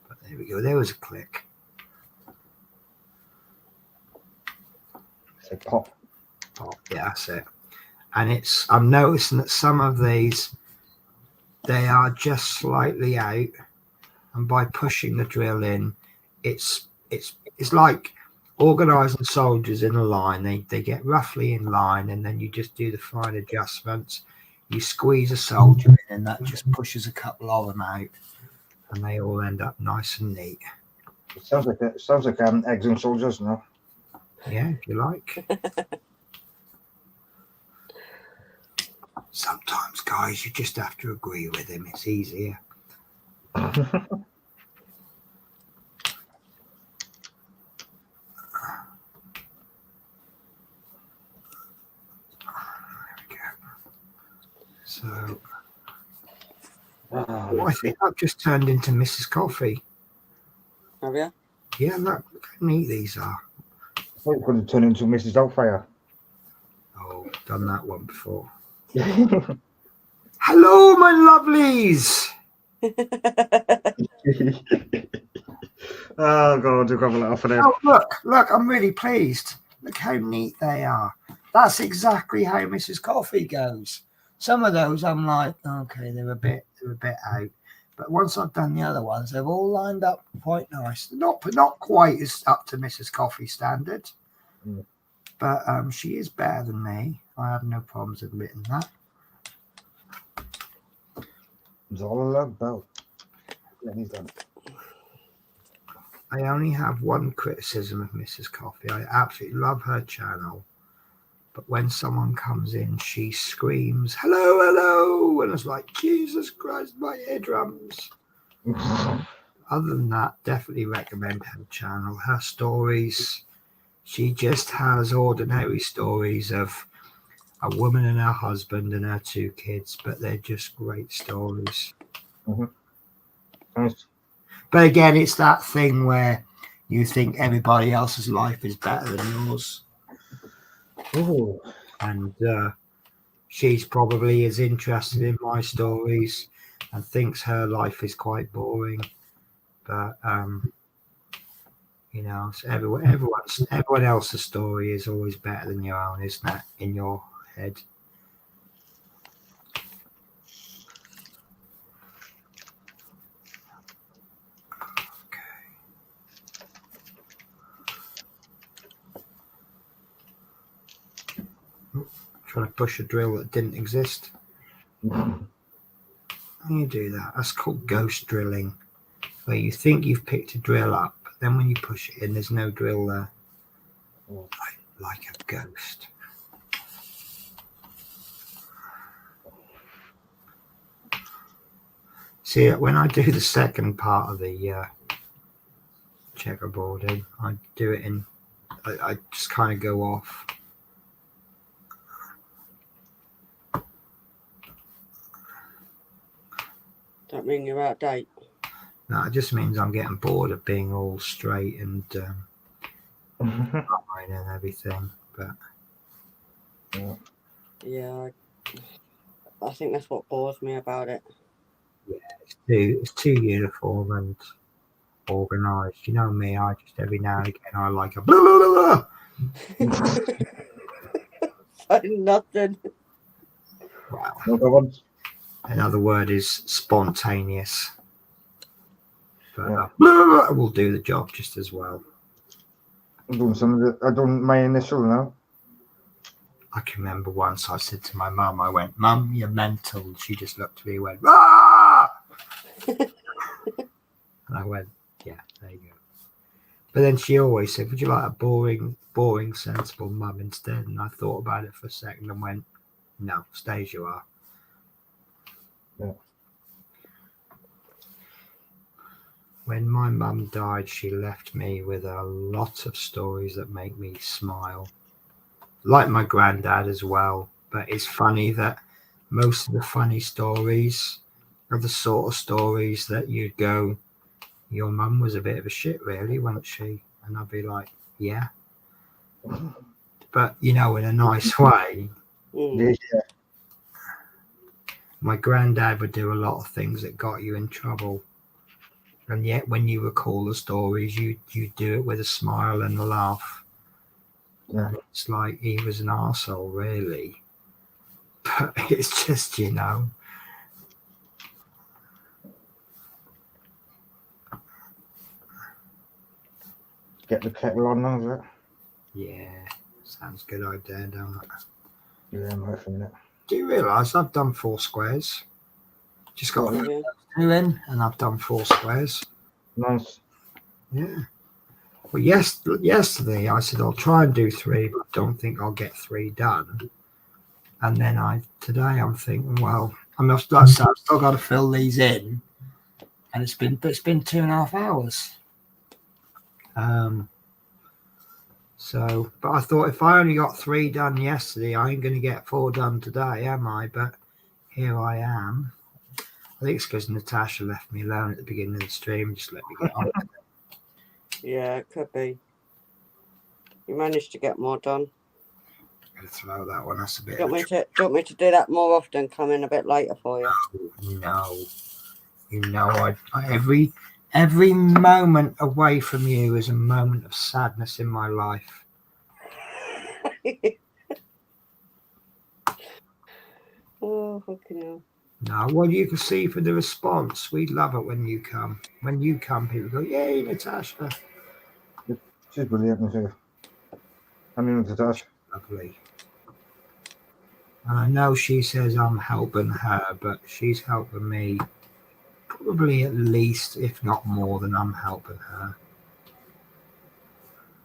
But there we go, there was a click. So pop. Yeah, that's it. And it's, I'm noticing that some of these, they are just slightly out, and by pushing the drill in, it's like organising soldiers in a line. They get roughly in line, and then you just do the fine adjustments. You squeeze a soldier in, and that just pushes a couple of them out, and they all end up nice and neat. It sounds like eggs and soldiers now. Yeah, if you like. Sometimes, guys, you just have to agree with him. It's easier. So, I think I've just turned into Mrs. Coffee. Have you? Yeah, look how neat these are. We're going to turn into Mrs. Doubtfire. Oh, done that one before. Hello, my lovelies. Oh, God, we've got a lot for them. Oh, look, I'm really pleased. Look how neat they are. That's exactly how Mrs. Coffee goes. Some of those I'm like, okay, they're a bit out. But once I've done the other ones, they've all lined up quite nice. Not quite as up to Mrs. Coffee standard. Mm. But she is better than me. I have no problems admitting that. It's all about. Yeah, he's done. I only have one criticism of Mrs. Coffee. I absolutely love her channel. But when someone comes in, she screams, hello, hello. And it's like, Jesus Christ, my eardrums. Other than that, definitely recommend her channel. Her stories, she just has ordinary stories of a woman and her husband and her 2 kids, but they're just great stories. Mm-hmm. Nice. But again, it's that thing where you think everybody else's life is better than yours. Ooh. And she's probably as interested in my stories and thinks her life is quite boring. But you know, so everyone else's story is always better than your own, isn't it? In your head. Trying to push a drill that didn't exist. How do you do that? That's called ghost drilling, where you think you've picked a drill up, but then when you push it in, there's no drill there. like a ghost. See, when I do the second part of the checkerboarding, I do it in, I just kind of go off. That mean you're out of date? No, it just means I'm getting bored of being all straight and fine and everything. But yeah, I think that's what bores me about it. Yeah, it's too uniform and organised. You know me, I just every now and again I like a blah blah blah. Nothing. Wow. Another word is spontaneous. But blah, blah, will do the job just as well. I'm doing some of the, I done my initial now. I can remember once I said to my mum, I went, "Mum, you're mental." And she just looked at me and went, "Ah!" And I went, "Yeah, there you go." But then she always said, "Would you like a boring, sensible mum instead?" And I thought about it for a second and went, "No, stay as you are." Yeah. When my mum died, she left me with a lot of stories that make me smile. Like my granddad as well. But it's funny that most of the funny stories are the sort of stories that you'd go, "Your mum was a bit of a shit, really, wasn't she?" And I'd be like, "Yeah." But, you know, in a nice way. Yeah. My granddad would do a lot of things that got you in trouble. And yet when you recall the stories, you do it with a smile and a laugh. Yeah. And it's like he was an arsehole, really. But it's just, you know. Get the kettle on now, is it? Yeah, sounds good idea, don't it? Yeah, I'm right for a minute. Do you realise I've done 4 squares? Just got Yeah. 2 in, and I've done 4 squares. Nice. Yeah. Well, yesterday I said I'll try and do 3, but I don't think I'll get 3 done. And then today I'm thinking, well, I've still got to fill these in, and it's been 2.5 hours. So, but I thought if I only got 3 done yesterday, I ain't going to get 4 done today, am I? But here I am. I think it's because Natasha left me alone at the beginning of the stream and just let me get on with it. Yeah, it could be. You managed to get more done. I'm going to throw that one. That's a bit. Do you want me to do that more often? Come in a bit later for you. No, you know, every moment away from you is a moment of sadness in my life. Oh, fucking hell. No, well, you can see for the response. We love it when you come. When you come, people go, "Yay, Natasha!" She's brilliant, Natasha. I mean, Natasha. Lovely. And I know she says I'm helping her, but she's helping me probably at least, if not more than I'm helping her.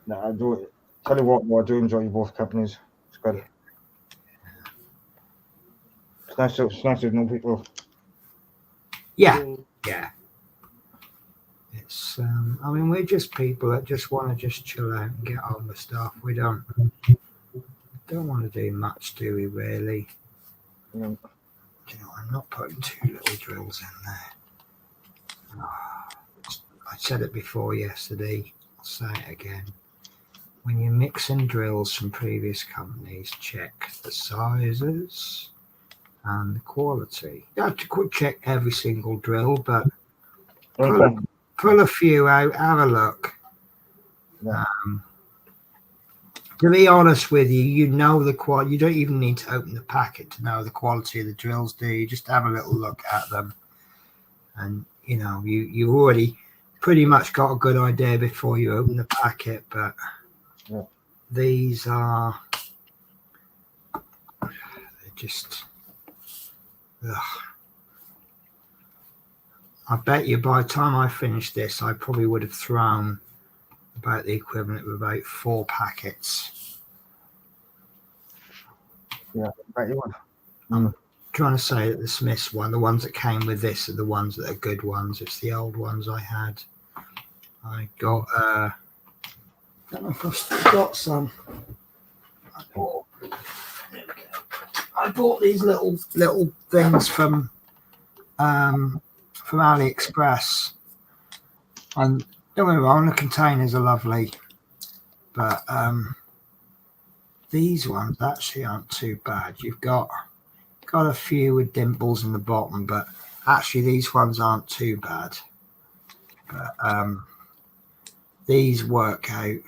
No, I do. Tell you what, I do enjoy both companies. It's good. Yeah. It's nice to know people. Yeah, yeah. It's I mean, we're just people that just want to just chill out and get on with stuff. We don't want to do much, do we, really? Yeah. You know, I'm not putting 2 little drills in there. I said it before yesterday, I'll say it again. When you're mixing drills from previous companies, check the sizes and the quality. You have to check every single drill, but pull a few out, have a look. Yeah. To be honest with you, you know the quality. You don't even need to open the packet to know the quality of the drills, do you? Just have a little look at them. And, you know, you already pretty much got a good idea before you open the packet, but these are just... Ugh. I bet you by the time I finished this, I probably would have thrown about the equivalent of about 4 packets Yeah, bet you would. I'm trying to say that the Smiths one, the ones that came with this, are the ones that are good ones. It's the old ones I had. I got. I don't know if I've still got some. I bought these little things from AliExpress. And don't get me wrong, the containers are lovely, but these ones actually aren't too bad. You've got a few with dimples in the bottom, but actually these ones aren't too bad. But these work out.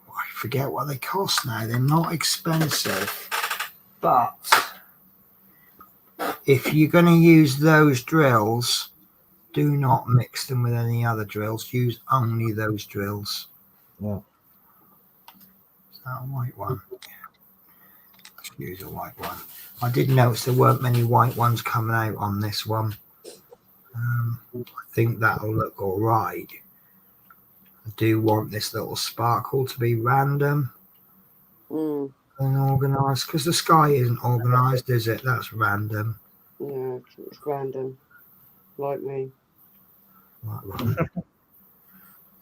I forget what they cost now. They're not expensive, but if you're going to use those drills, do not mix them with any other drills. Use only those drills. Yeah. Is that a white one? Let's use a white one. I did notice there weren't many white ones coming out on this one. I think that'll look all right. I do want this little sparkle to be random and organised, because the sky isn't organised, is it? That's random. Yeah, it's random, like me. Well,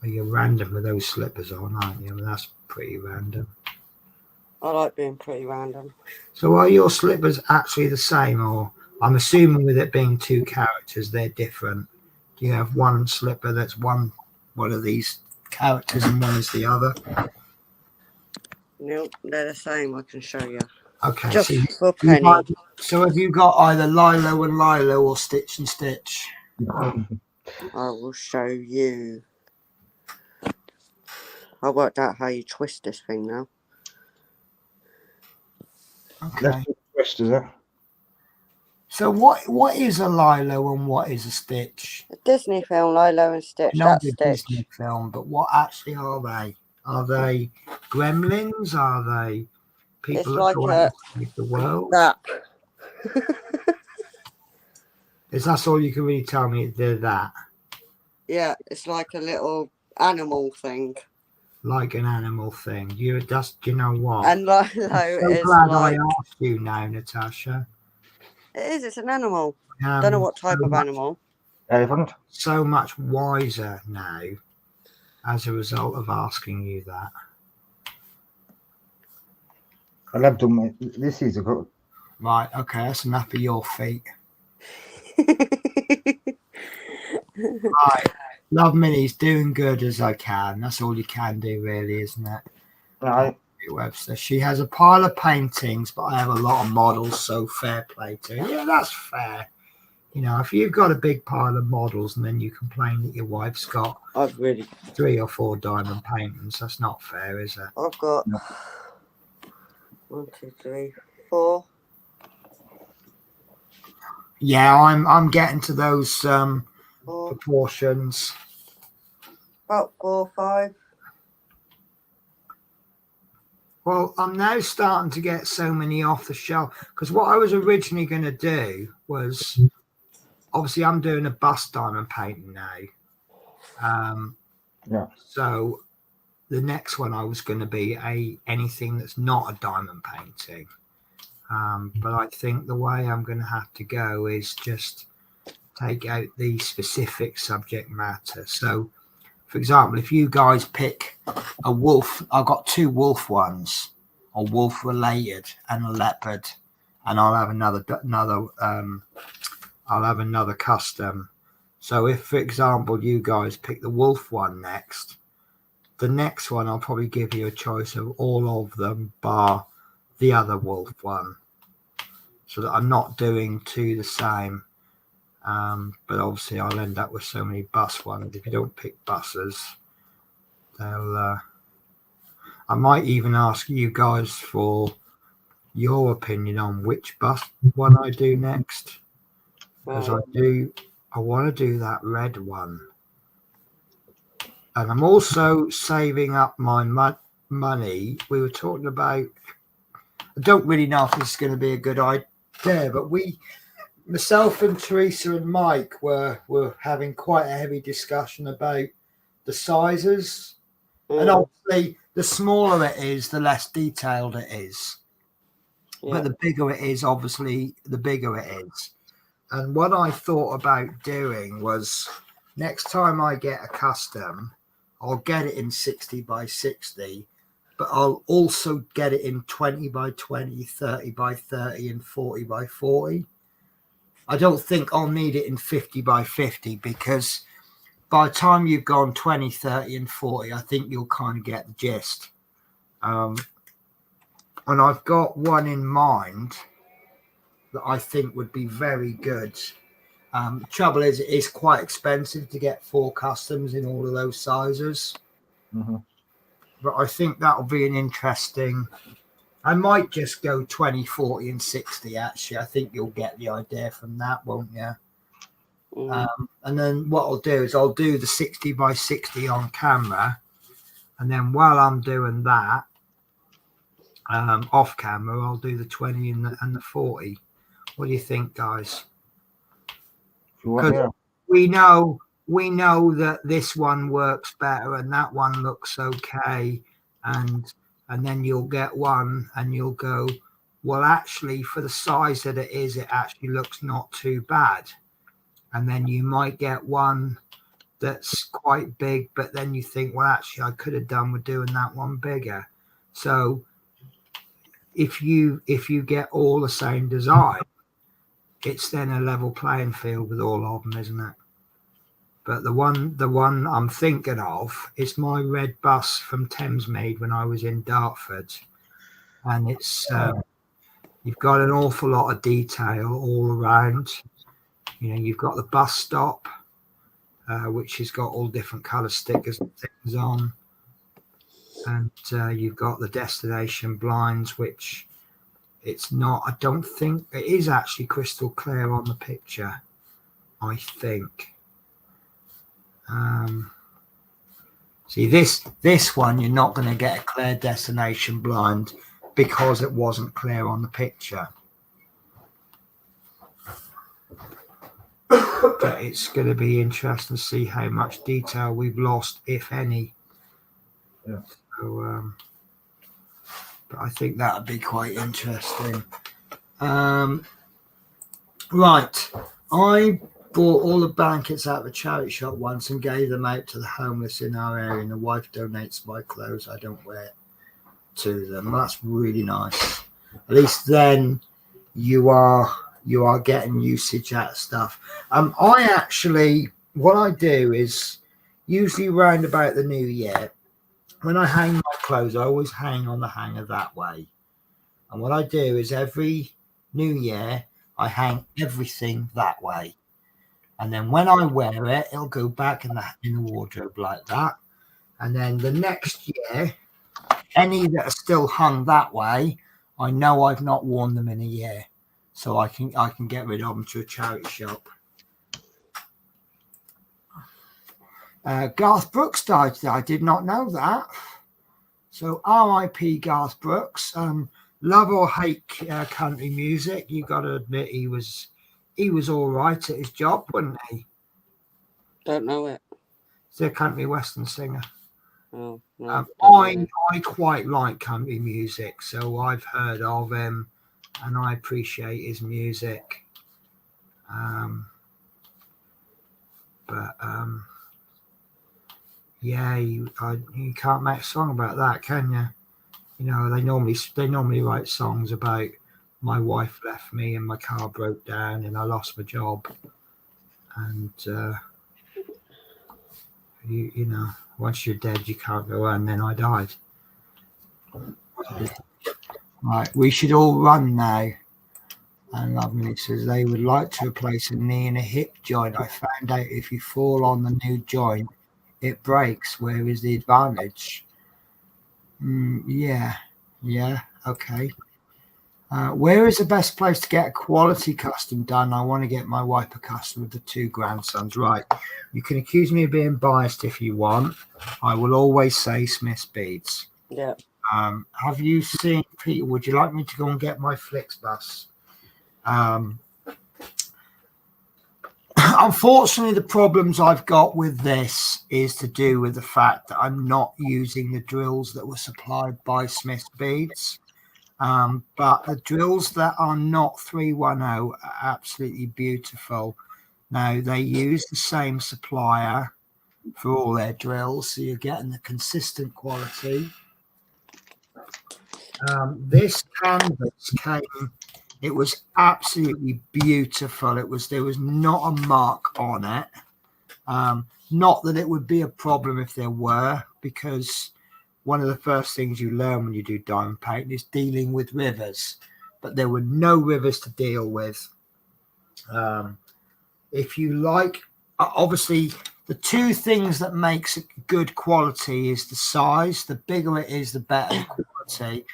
you're random with those slippers on, aren't you? I mean, that's pretty random. I like being pretty random. So are your slippers actually the same, or I'm assuming with it being two characters, they're different? Do you have one slipper that's one of these characters and one is the other? Nope, they're the same. I can show you. Okay. Just So for a penny. so have you got either Lilo and Lilo or Stitch and Stitch? I will show you. I worked out how you twist this thing now. Okay. Twist, is it? So what is a Lilo and what is a Stitch? A Disney film, Lilo and Stitch. I know That's the Stitch. Disney film, but what actually are they? Are they gremlins? Are they people It's that like go out and save the world? That. Is that all you can really tell me? They're that? Yeah, it's like a little animal thing. Like an animal thing. You know what? And Lilo I'm so is glad like. I asked you now, Natasha. It is. It's an animal. Don't know what type of animal. Elephant. So much wiser now as a result of asking you that. I love them. This is a good. Right, okay, that's enough of your feet. Right. Love Minnie's doing good as I can. That's all you can do, really, isn't it? Right. Webster. She has a pile of paintings, but I have a lot of models, so fair play to her. Yeah, that's fair. You know, if you've got a big pile of models and then you complain that your wife's got 3 or 4 diamond paintings, that's not fair, is it? I've got 1, 2, 3, 4. Yeah, I'm getting to those proportions. About 4, 5. Well, I'm now starting to get so many off the shelf, because what I was originally going to do was, obviously I'm doing a bust diamond painting now. Yeah. So the next one I was going to be anything that's not a diamond painting. But I think the way I'm going to have to go is just take out the specific subject matter. So, for example, if you guys pick a wolf, I've got 2 wolf ones, or wolf related, and a leopard, and I'll have another custom. So if, for example, you guys pick the wolf one next, the next one I'll probably give you a choice of all of them bar the other wolf one, so that I'm not doing 2 the same. But obviously I'll end up with so many bus ones. If you don't pick buses, they'll I might even ask you guys for your opinion on which bus one I do next, because I want to do that red one, and I'm also saving up my money. We were talking about, I don't really know if this is going to be a good idea, but myself and Teresa and Mike were having quite a heavy discussion about the sizes. And obviously, the smaller it is, the less detailed it is. But the bigger it is, obviously, the bigger it is. And what I thought about doing was next time I get a custom, I'll get it in 60 by 60, but I'll also get it in 20 by 20, 30 by 30, and 40 by 40. I don't think I'll need it in 50 by 50 because by the time you've gone 20, 30, and 40, I think you'll kind of get the gist. And I've got one in mind that I think would be very good. The trouble is, it is quite expensive to get 4 customs in all of those sizes. But I think that'll be an interesting. I might just go 20, 40, and 60. Actually, I think you'll get the idea from that, won't you? And then what I'll do is I'll do the 60 by 60 on camera, and then while I'm doing that, off camera, I'll do the 20 and the 40. What do you think, guys? Because we know that this one works better and that one looks okay, and then you'll get one and you'll go, well, actually, for the size that it is, it actually looks not too bad. And then you might get one that's quite big, but then you think, well, actually, I could have done with doing that one bigger. So if you get all the same design, it's then a level playing field with all of them, isn't it? But the one I'm thinking of is my red bus from Thamesmead when I was in Dartford, and it's you've got an awful lot of detail all around. You know, you've got the bus stop, which has got all different colour stickers and things on, and you've got the destination blinds, which it's not. I don't think it is actually crystal clear on the picture. I think. See this one, you're not going to get a clear destination blind because it wasn't clear on the picture. But it's going to be interesting to see how much detail we've lost, if any. Yeah. So, but I think that would be quite interesting. Right, I bought all the blankets out of a charity shop once and gave them out to the homeless in our area, and the wife donates my clothes I don't wear to them. That's really nice. At least then you are getting usage out of stuff. I actually, what I do is usually round about the new year, when I hang my clothes, I always hang on the hanger that way. And what I do is every new year, I hang everything that way. And then when I wear it, it'll go back in the wardrobe like that. And then the next year, any that are still hung that way, I know I've not worn them in a year. So I can get rid of them to a charity shop. Garth Brooks died today. I did not know that. So R.I.P. Garth Brooks. Love or hate country music, you got to admit he was all right at his job, wasn't he? Don't know it. He's a country western singer. Oh, no, I quite like country music, so I've heard of him and I appreciate his music. Yeah, you can't make a song about that, can you? You know, they normally write songs about my wife left me and my car broke down and I lost my job, and you know, once you're dead you can't go on. And then I died. Right, we should all run now. And Lovely says they would like to replace a knee and a hip joint. I found out if you fall on the new joint, it breaks. Where is the advantage? Yeah, okay. Where is the best place to get a quality custom done? I want to get my wife a custom with the 2 grandsons. Right, you can accuse me of being biased if you want. I will always say Smith's Beads. Yeah. Have you seen, Peter, would you like me to go and get my Flixbus? Unfortunately, the problems I've got with this is to do with the fact that I'm not using the drills that were supplied by Smith's Beads. But the drills that are not 310 are absolutely beautiful. Now, they use the same supplier for all their drills, so you're getting the consistent quality. This canvas came, it was absolutely beautiful. There was not a mark on it. Not that it would be a problem if there were, because one of the first things you learn when you do diamond painting is dealing with rivers, but there were no rivers to deal with. If you like, obviously the two things that makes it good quality is the size. The bigger it is, the better the quality.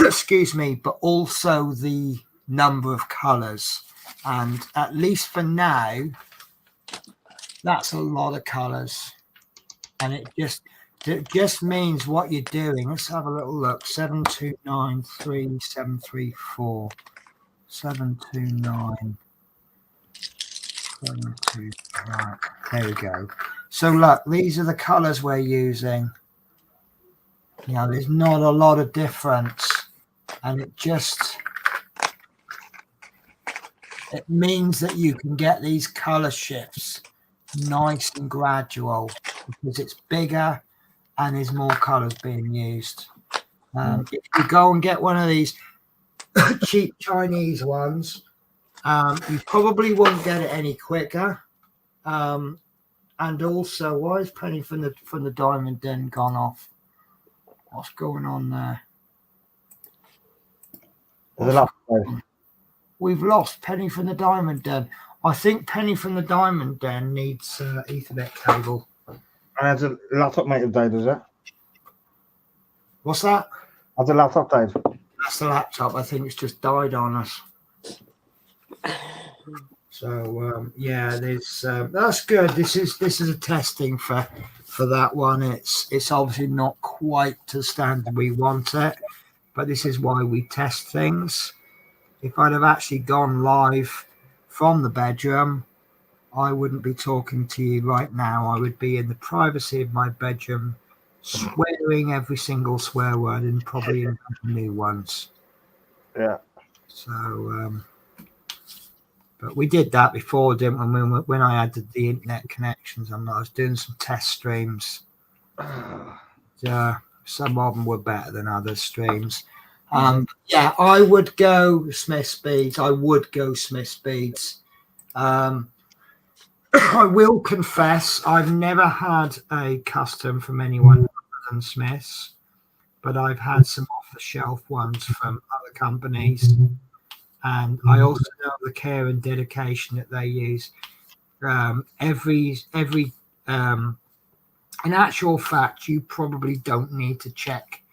Excuse me, but also the number of colors. And at least for now, that's a lot of colors. And it just means what you're doing. Let's have a little look. 7293734. 729. Right, there we go. So look, these are the colors we're using. You know, there's not a lot of difference, and it means that you can get these color shifts nice and gradual because it's bigger and there's more colors being used. If you go and get one of these cheap Chinese ones, you probably won't get it any quicker. And also, why is Penny from the Diamond Den gone off? What's going on there? We've lost Penny from the Diamond Den. I think Penny from the Diamond Den needs Ethernet cable. And the laptop might have died, is it? What's that? Has the laptop died? That's the laptop. I think it's just died on us. So yeah, there's that's good. This is a testing for that one. It's obviously not quite to the standard we want it, but this is why we test things. If I'd have actually gone live from the bedroom, I wouldn't be talking to you right now. I would be in the privacy of my bedroom, swearing every single swear word and probably new ones. Yeah. So, but we did that before, didn't we? When I had the internet connections, I was doing some test streams. Some of them were better than other streams. Yeah, I would go Smith Speeds. I will confess, I've never had a custom from anyone other than Smiths, but I've had some off-the-shelf ones from other companies. And I also know the care and dedication that they use. In actual fact, you probably don't need to check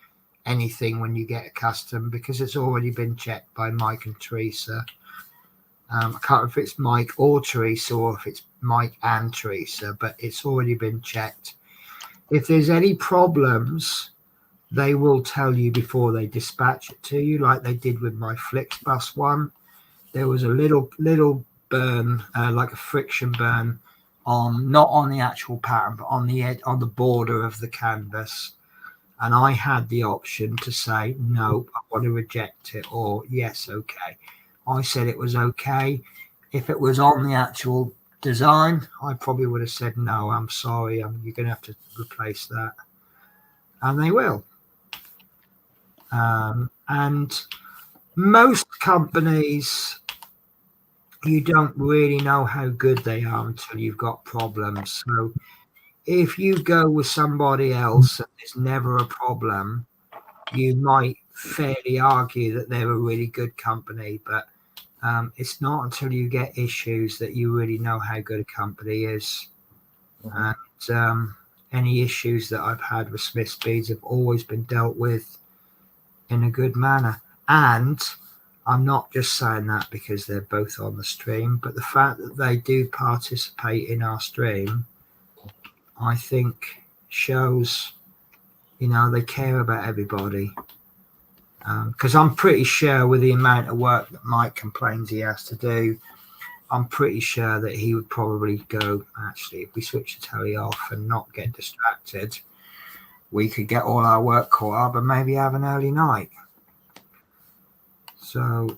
anything when you get a custom because it's already been checked by Mike and Teresa. I can't remember if it's Mike or Teresa or if it's Mike and Teresa, but it's already been checked. If there's any problems, they will tell you before they dispatch it to you, like they did with my Flixbus one. There was a little burn, like a friction burn, not on the actual pattern, but on the edge, on the border of the canvas. And I had the option to say, no, I want to reject it, or yes, okay. I said it was okay. If it was on the actual design, I probably would have said, no, I'm sorry, you're going to have to replace that. And they will. And most companies, you don't really know how good they are until you've got problems. So if you go with somebody else and there's never a problem, you might fairly argue that they're a really good company, but it's not until you get issues that you really know how good a company is. And any issues that I've had with Smith Speeds have always been dealt with in a good manner. And I'm not just saying that because they're both on the stream, but the fact that they do participate in our stream, I think shows, they care about everybody. Because I'm pretty sure with the amount of work that Mike complains he has to do, I'm pretty sure that he would probably go, actually, if we switch the telly off and not get distracted, we could get all our work caught up and maybe have an early night. So,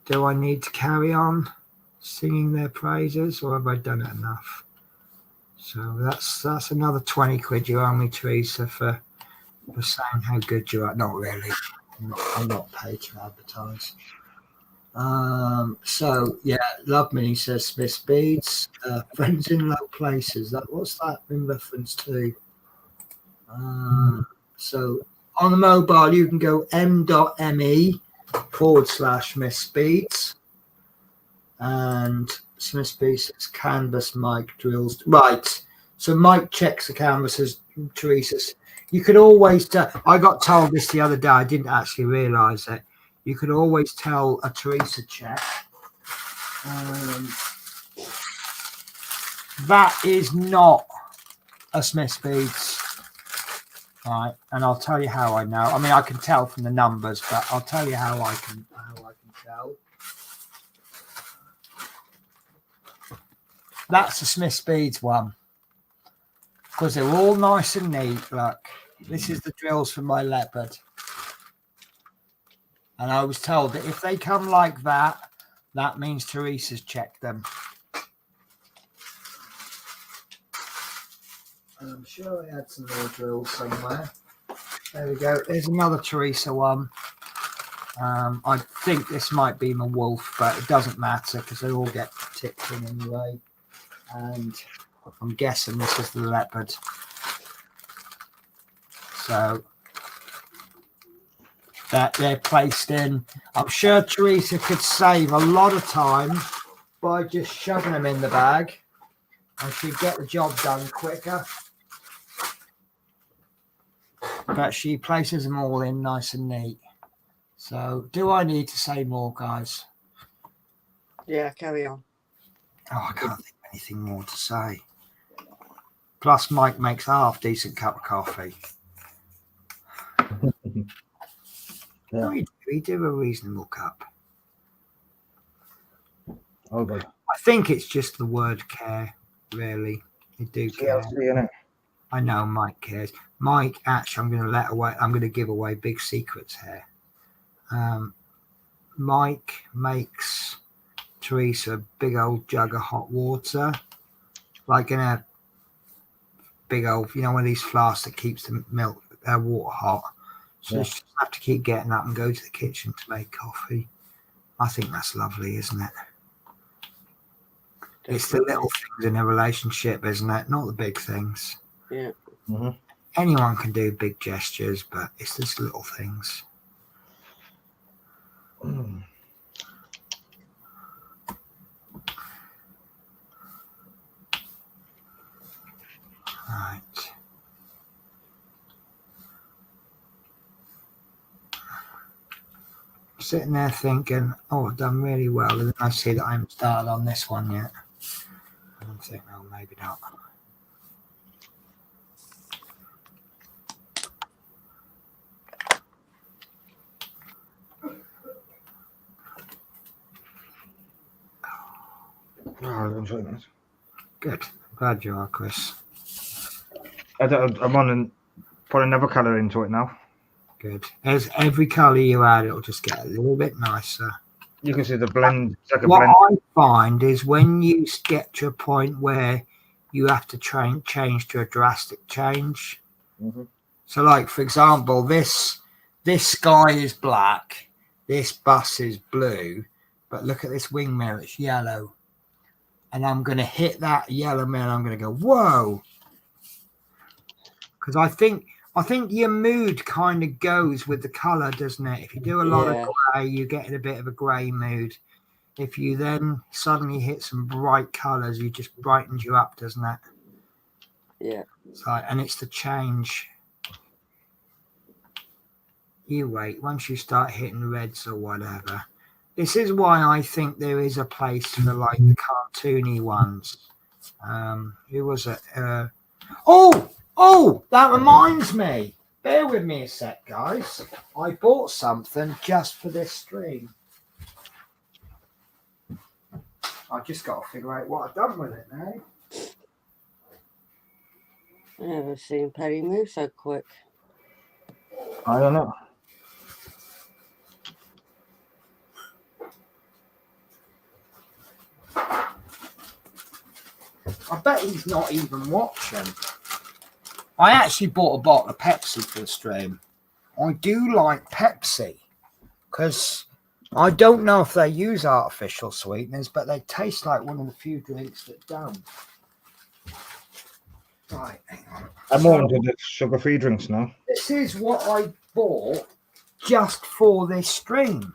do I need to carry on singing their praises, or have I done it enough? So that's another 20 quid you owe me, Teresa, for saying how good you are. Not really. I'm not paid to advertise. So yeah, Love Mini says Smith's Beads, friends in low places. What's that in reference to? So on the mobile, you can go m.me/Smith's Beads, and Smith's Beads is canvas mic drills. Right. So Mike checks the canvases. Teresa's. You could always tell. I got told this the other day. I didn't actually realise it. You could always tell a Teresa check. That is not a Smith's Beads. Right, and I'll tell you how I know. I mean, I can tell from the numbers, but I'll tell you how I can tell. That's a Smith's Beads one, because they're all nice and neat. Look, this is the drills for my leopard, and I was told that if they come like that, that means Teresa's checked them. I'm sure I had some more drills somewhere. There we go. There's another Teresa one. I think this might be my wolf, but it doesn't matter because they all get tipped in anyway. And I'm guessing this is the leopard. So that they're placed in. I'm sure Teresa could save a lot of time by just shoving them in the bag, and she'd get the job done quicker. But she places them all in nice and neat. So, do I need to say more, guys? Yeah, carry on. Oh, I can't think of anything more to say. Plus, Mike makes a half decent cup of coffee. Yeah. We do a reasonable cup. Oh, good. I think it's just the word care, really. They do care. I know Mike cares. Mike, actually, I'm going to give away big secrets here. Mike makes Teresa a big old jug of hot water, like in a big old, one of these flasks that keeps the water hot. So you just have to keep getting up and go to the kitchen to make coffee. I think that's lovely, isn't it? Definitely. It's the little things in a relationship, isn't it? Not the big things. Yeah. Mm-hmm. Anyone can do big gestures, but it's just little things. Mm. Right. Sitting there thinking, oh, I've done really well. And then I see that I haven't started on this one yet. And I'm thinking, oh, maybe not. Oh, I'm enjoying this. Good. I'm glad you are, Chris. I'm on and put another colour into it now. Good. As every colour you add, it'll just get a little bit nicer. You can see the blend. It's like a what blend. I find is when you get to a point where you have to change to a drastic change. Mm-hmm. So, like, for example, this sky is black, this bus is blue, but look at this wing mirror, it's yellow. And I'm going to hit that yellow mirror, I'm going to go, whoa. Because I think your mood kind of goes with the colour, doesn't it? If you do a lot of grey, you get in a bit of a grey mood. If you then suddenly hit some bright colours, it just brightens you up, doesn't it? Yeah. And it's the change. You wait, once you start hitting reds or whatever. This is why I think there is a place for like the cartoony ones. Who was it? Oh, that reminds me. Bear with me a sec, guys. I bought something just for this stream. I just got to figure out what I've done with it now. I've never seen Perry move so quick. I don't know. I bet he's not even watching. I actually bought a bottle of Pepsi for the stream. I do like Pepsi because I don't know if they use artificial sweeteners, but they taste like one of the few drinks that don't. Right, hang on. I'm more into the sugar-free drinks now. This is what I bought just for this stream.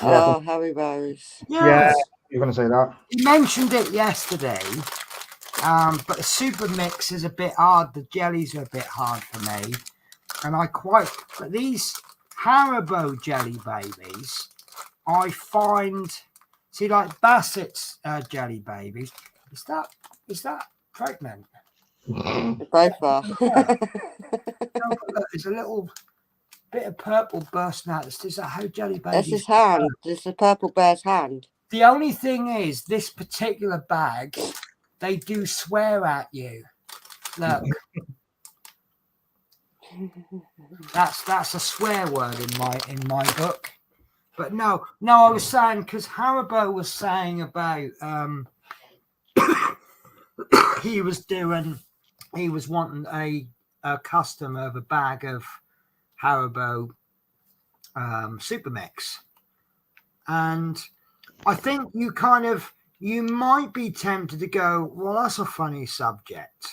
Oh, Haribos. Yes. Yeah, you're going to say that. He mentioned it yesterday, but the super mix is a bit hard. The jellies are a bit hard for me. And but these Haribo jelly babies, I find, see, like Bassett's jelly babies, is that pregnant? Both are. No, but look, there's a little bit of purple bursting out. Is that how jelly babies? That's his hand. This is the purple bear's hand. The only thing is, this particular bag, they do swear at you. Look. That's a swear word in my book. But no, I was saying, because Haribo was saying about he was wanting a customer of a bag of Haribo Super Mix. And I think you might be tempted to go, well, that's a funny subject.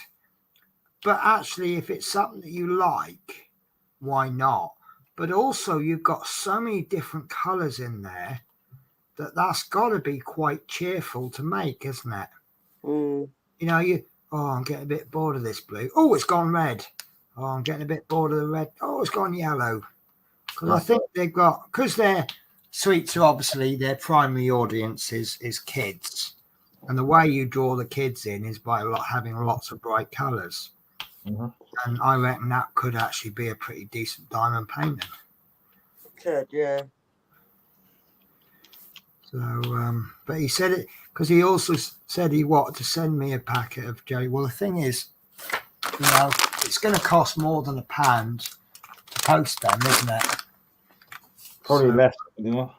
But actually, if it's something that you like, why not? But also, you've got so many different colours in there that's got to be quite cheerful to make, isn't it? Mm. You know, I'm getting a bit bored of this blue. Oh, it's gone red. Oh, I'm getting a bit bored of the red. Oh, it's gone yellow. Because I think because their sweets are obviously, their primary audience is kids. And the way you draw the kids in is by having lots of bright colours. Mm-hmm. And I reckon that could actually be a pretty decent diamond painting. Could, yeah. So, but he said it because he also said he wanted to send me a packet of jelly. Well, the thing is, you know, it's going to cost more than £1 to post them, isn't it? Probably less, you know.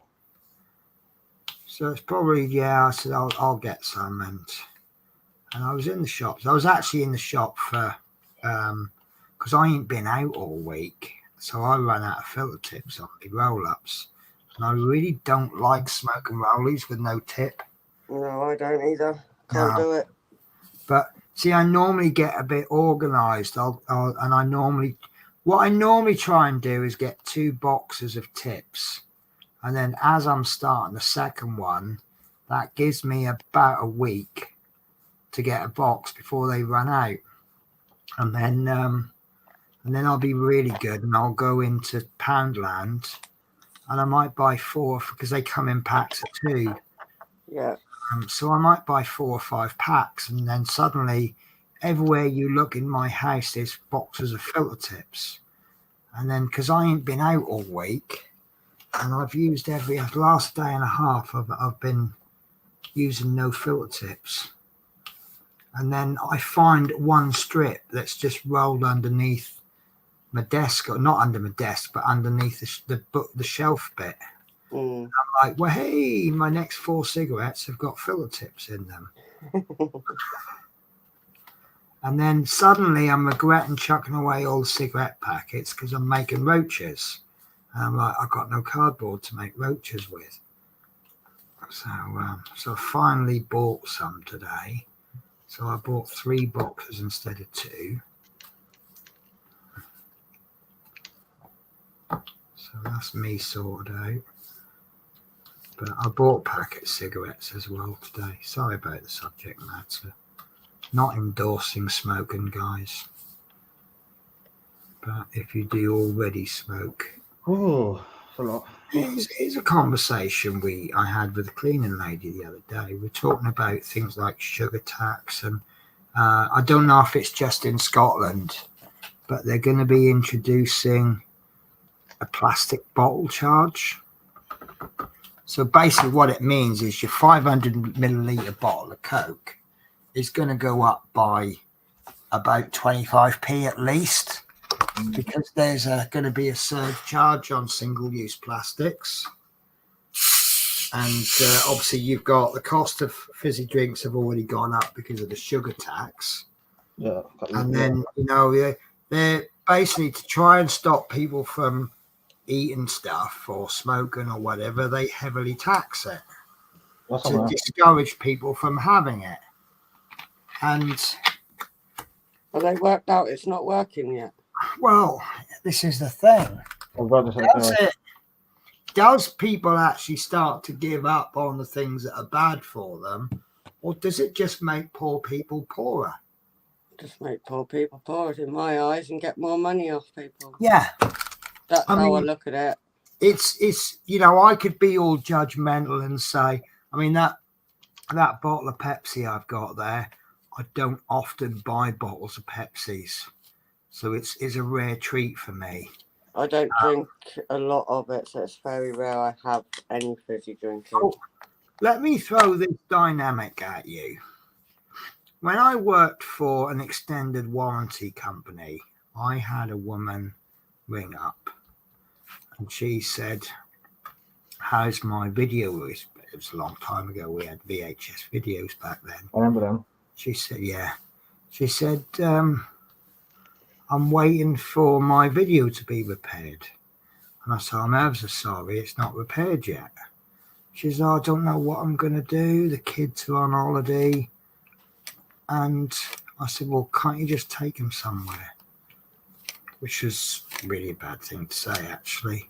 So it's probably, yeah. I said I'll get some, and I was in the shops. I was actually in the shop for. Because I ain't been out all week, so I ran out of filter tips on the roll-ups, and I really don't like smoking rollies with no tip. No, I don't either. Can't do it. But see, I normally get a bit organised. What I normally try and do is get 2 boxes of tips, and then as I'm starting the second one, that gives me about a week to get a box before they run out. And then I'll be really good, and I'll go into Poundland, and I might buy 4 because they come in packs of 2. Yeah. So I might buy 4 or 5 packs, and then suddenly, everywhere you look in my house, there's boxes of filter tips. And then because I ain't been out all week, and I've used the last day and a half, I've been using no filter tips. And then I find one strip that's just rolled underneath my desk, or not under my desk, but underneath the shelf bit. Mm. I'm like, well, hey, my next 4 cigarettes have got filter tips in them. And then suddenly I'm regretting chucking away all the cigarette packets because I'm making roaches. And I'm like, I've got no cardboard to make roaches with. So I finally bought some today. So I bought 3 boxes instead of 2. So that's me sorted out. But I bought a packet of cigarettes as well today. Sorry about the subject matter. Not endorsing smoking, guys. But if you do already smoke, Oh, a lot. It's a conversation I had with a cleaning lady the other day. We're talking about things like sugar tax, and I don't know if it's just in Scotland, but they're going to be introducing a plastic bottle charge. So basically what it means is your 500 milliliter bottle of Coke is going to go up by about 25p at least, because there's going to be a surge charge on single-use plastics. And obviously, you've got the cost of fizzy drinks have already gone up because of the sugar tax. Yeah. And then, you know, they're basically to try and stop people from eating stuff or smoking or whatever, they heavily tax it to discourage people from having it. And well, they worked out it's not working yet. well, this is the thing. Does people actually start to give up on the things that are bad for them, or does it just make poor people poorer? Just make poor people poorer in my eyes and get more money off people. Yeah. That's how I look at it. It's you know, I could be all judgmental and say, I mean, that bottle of Pepsi I've got there, I don't often buy bottles of Pepsis. So it's a rare treat for me. I don't drink a lot of it, so it's very rare I have any fizzy drinking. Oh, let me throw this dynamic at you. When I worked for an extended warranty company, I had a woman ring up and she said, how's my video? It was a long time ago. We had VHS videos back then. I remember them. She said, yeah. She said, I'm waiting for my video to be repaired. And I said, I'm ever so sorry, it's not repaired yet. She said, I don't know what I'm going to do. The kids are on holiday. And I said, well, can't you just take them somewhere? Which was really a bad thing to say, actually.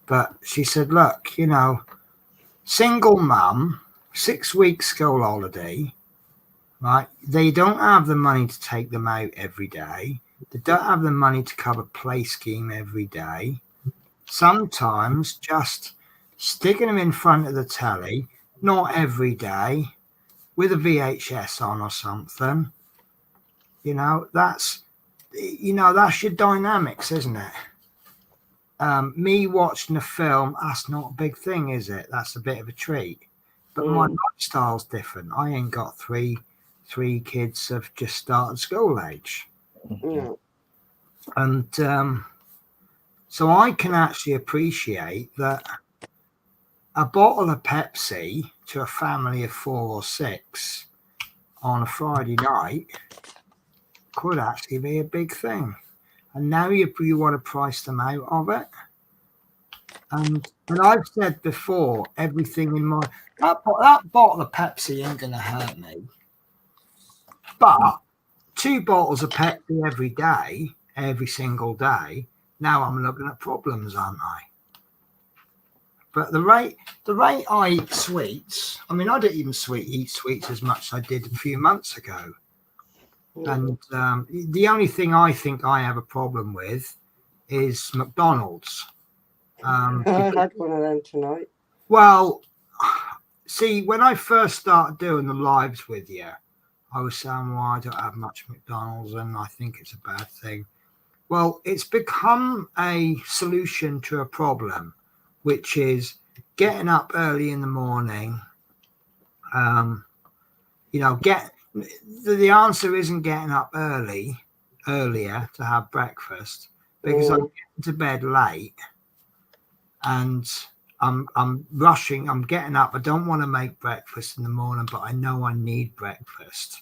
But she said, look, you know, single mum, 6 weeks school holiday, right? They don't have the money to take them out every day. They don't have the money to cover play scheme every day. Sometimes just sticking them in front of the telly, not every day, with a VHS on or something. You know, that's your dynamics, isn't it? Me watching a film, that's not a big thing, is it? That's a bit of a treat. But my lifestyle's different. I ain't got three kids have just started school age. Yeah. And so I can actually appreciate that a bottle of Pepsi to a family of 4 or 6 on a Friday night could actually be a big thing. And now you want to price them out of it. And I've said before, everything in my that bottle of Pepsi ain't gonna hurt me. But 2 bottles of Pepsi every day, every single day, now I'm looking at problems, aren't I? But the rate I eat sweets, I mean, I don't even eat sweets as much as I did a few months ago. And the only thing I think I have a problem with is McDonald's. I had one of them tonight. Well, see, when I first started doing the lives with you, I was saying, well, I don't have much McDonald's and I think it's a bad thing. Well, it's become a solution to a problem, which is getting up early in the morning. You know, the answer isn't getting up earlier to have breakfast, because I'm getting to bed late and I'm rushing. I'm getting up. I don't want to make breakfast in the morning, but I know I need breakfast.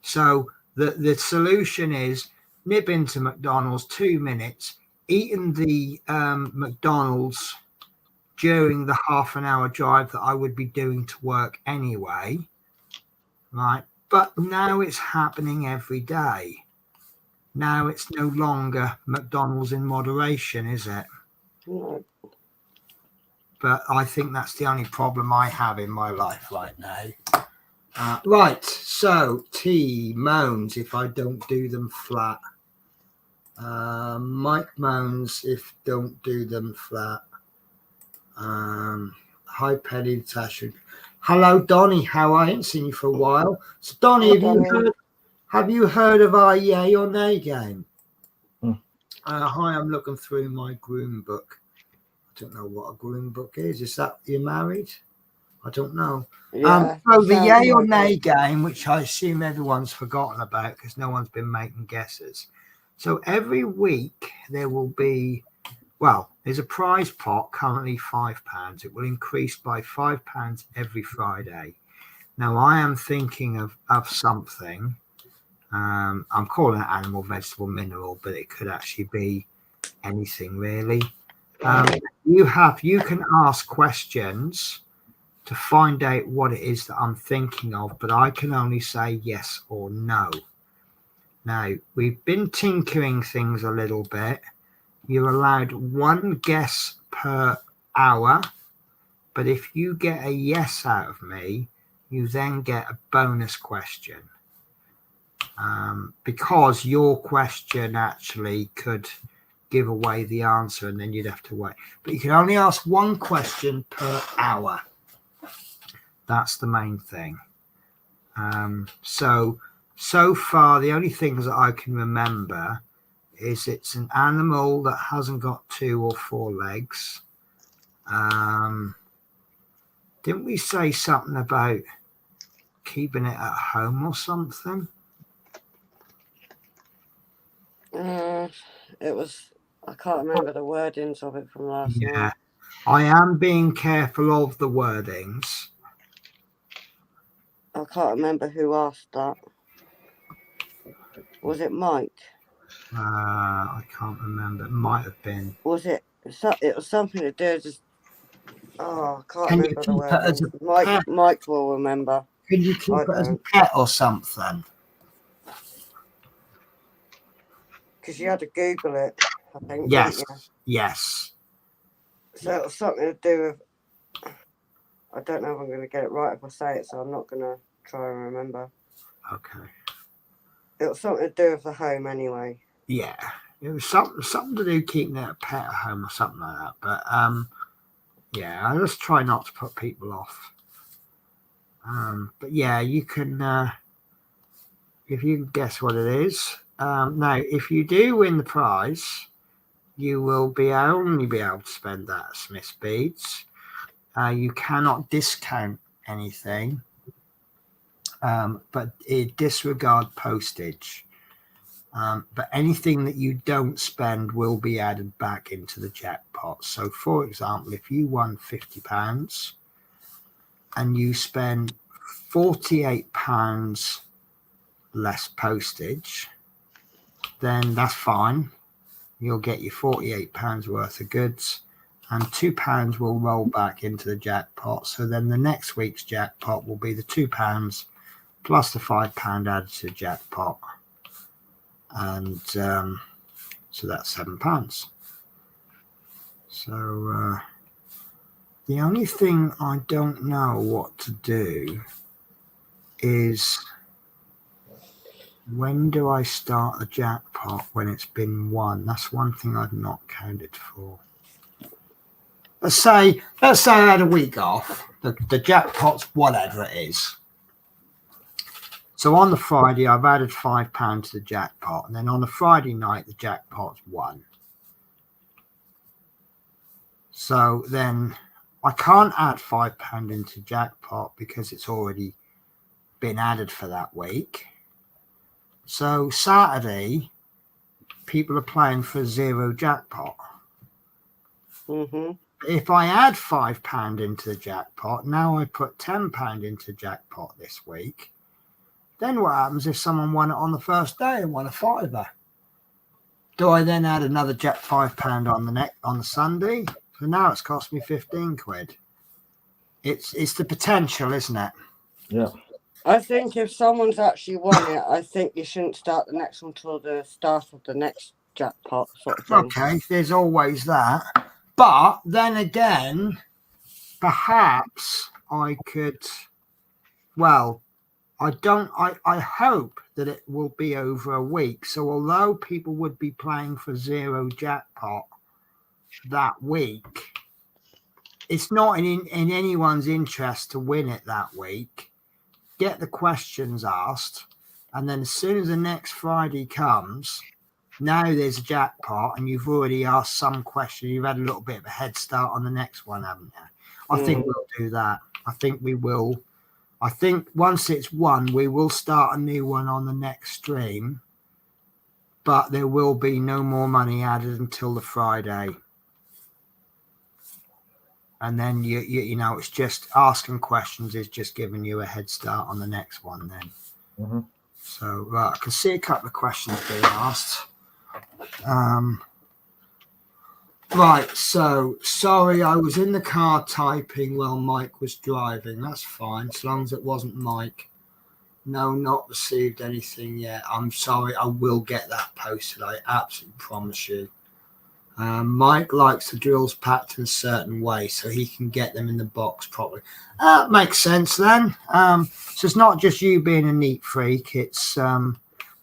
So the solution is nip into McDonald's, 2 minutes, eating the McDonald's during the half an hour drive that I would be doing to work anyway, right? But now it's happening every day. Now it's no longer McDonald's in moderation, is it? No. But I think that's the only problem I have in my life right now. Right, so T moans if I don't do them flat. Mike moans if don't do them flat. Hi Penny, Natasha. Hello Donnie, how are you? I ain't seen you for a while. So Donnie, have you heard of our yay or nay game? Hi, I'm looking through my groom book. I don't know what a groom book is. Is that you're married? I don't know. Yeah, so the yay or nay game, which I assume everyone's forgotten about because no one's been making guesses. So every week there will be, well, there's a prize pot currently £5. It will increase by £5 every Friday. Now, I am thinking of something. I'm calling it animal, vegetable, mineral, but it could actually be anything really. You can ask questions to find out what it is that I'm thinking of, but I can only say yes or no. Now, we've been tinkering things a little bit. You're allowed one guess per hour, but if you get a yes out of me, you then get a bonus question. Because your question actually could give away the answer and then you'd have to wait. But you can only ask one question per hour. That's the main thing. So far, the only things that I can remember is it's an animal that hasn't got 2 or 4 legs. Didn't we say something about keeping it at home or something? It was, I can't remember the wordings of it from last night. I am being careful of the wordings. I can't remember who asked that. Was it Mike? I can't remember. It might have been. Was it? It was something to do with just. Oh, I can't remember the wording. Mike will remember. Can you keep it as a pet or something? Because you had to Google it, I think. Yes. Yes. So it was something to do with. I don't know if I'm going to get it right if I say it, so I'm not going to try and remember. Okay. It was something to do with the home anyway. Yeah. It was something to do keeping a pet at home or something like that. But yeah, I just try not to put people off. But yeah, you can if you can guess what it is. Now, if you do win the prize, you will only be able to spend that at Smith's Beads. You cannot discount anything, but disregard postage. But anything that you don't spend will be added back into the jackpot. So, for example, if you won £50 and you spend £48 less postage, then that's fine. You'll get your £48 worth of goods, and £2 will roll back into the jackpot. So then the next week's jackpot will be the £2 plus the £5 added to the jackpot. And so that's £7. So the only thing I don't know what to do is, when do I start a jackpot when it's been won? That's one thing I've not counted for. Let's say I had a week off. The jackpot's whatever it is. So on the Friday, I've added £5 to the jackpot, and then on the Friday night, the jackpot's won. So then I can't add £5 into jackpot because it's already been added for that week. So Saturday, people are playing for 0 jackpot. Mm-hmm. If I add £5 into the jackpot, now I put £10 into jackpot this week. Then what happens if someone won it on the first day and won a £5? Do I then add another £5 on the Sunday? So now it's cost me 15 quid. It's the potential, isn't it? Yeah. I think if someone's actually won it, I think you shouldn't start the next one till the start of the next jackpot sort of thing. Okay, there's always that. But then again, perhaps I could, well, I hope that it will be over a week. So although people would be playing for 0 jackpot that week, it's not in anyone's interest to win it that week. Get the questions asked, and then as soon as the next Friday comes, now there's a jackpot and you've already asked some question. You've had a little bit of a head start on the next one, haven't you? I think we'll do that. I think we will. I think once it's won, we will start a new one on the next stream, but there will be no more money added until the Friday. And then you know, it's just asking questions is just giving you a head start on the next one then. Mm-hmm. So right, I can see a couple of questions being asked. Right, so sorry, I was in the car typing while Mike was driving. That's fine, as long as it wasn't Mike. No, not received anything yet. I'm sorry, I will get that posted. I absolutely promise you. Mike likes the drills packed in a certain way so he can get them in the box properly. That makes sense then. So it's not just you being a neat freak. It's, well,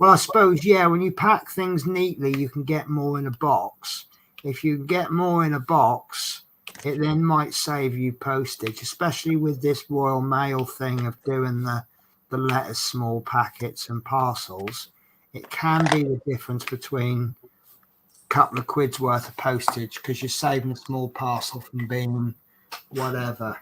I suppose, yeah, when you pack things neatly, you can get more in a box. If you get more in a box, it then might save you postage, especially with this Royal Mail thing of doing the letters, small packets and parcels. It can be the difference between couple of quid's worth of postage because you're saving a small parcel from being whatever.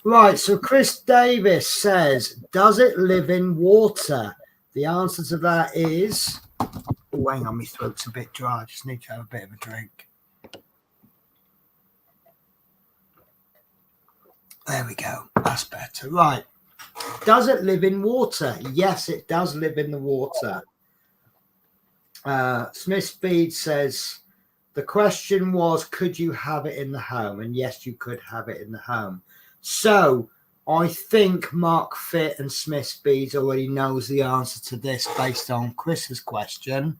Right, so Chris Davis says, does it live in water? The answer to that is, oh, hang on, my throat's a bit dry. I just need to have a bit of a drink. There we go. That's better. Right. Does it live in water? Yes, it does live in the water. Smith Speed says the question was, could you have it in the home? And yes, you could have it in the home. So I think Mark Fit and Smith Speed already knows the answer to this based on Chris's question.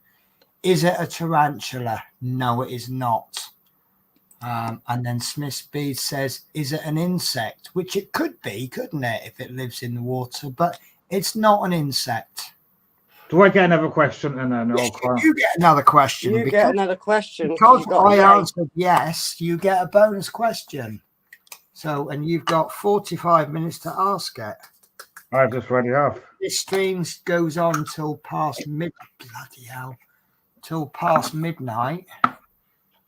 Is it a tarantula? No, it is not. And then Smith Speed says, is it an insect? Which it could be, couldn't it, if it lives in the water? But it's not an insect. Do I get another question? And then you get another question. You get another question. Because I answered yes, you get a bonus question. So, and you've got 45 minutes to ask it. I've just read it off. This stream goes on till past till past midnight.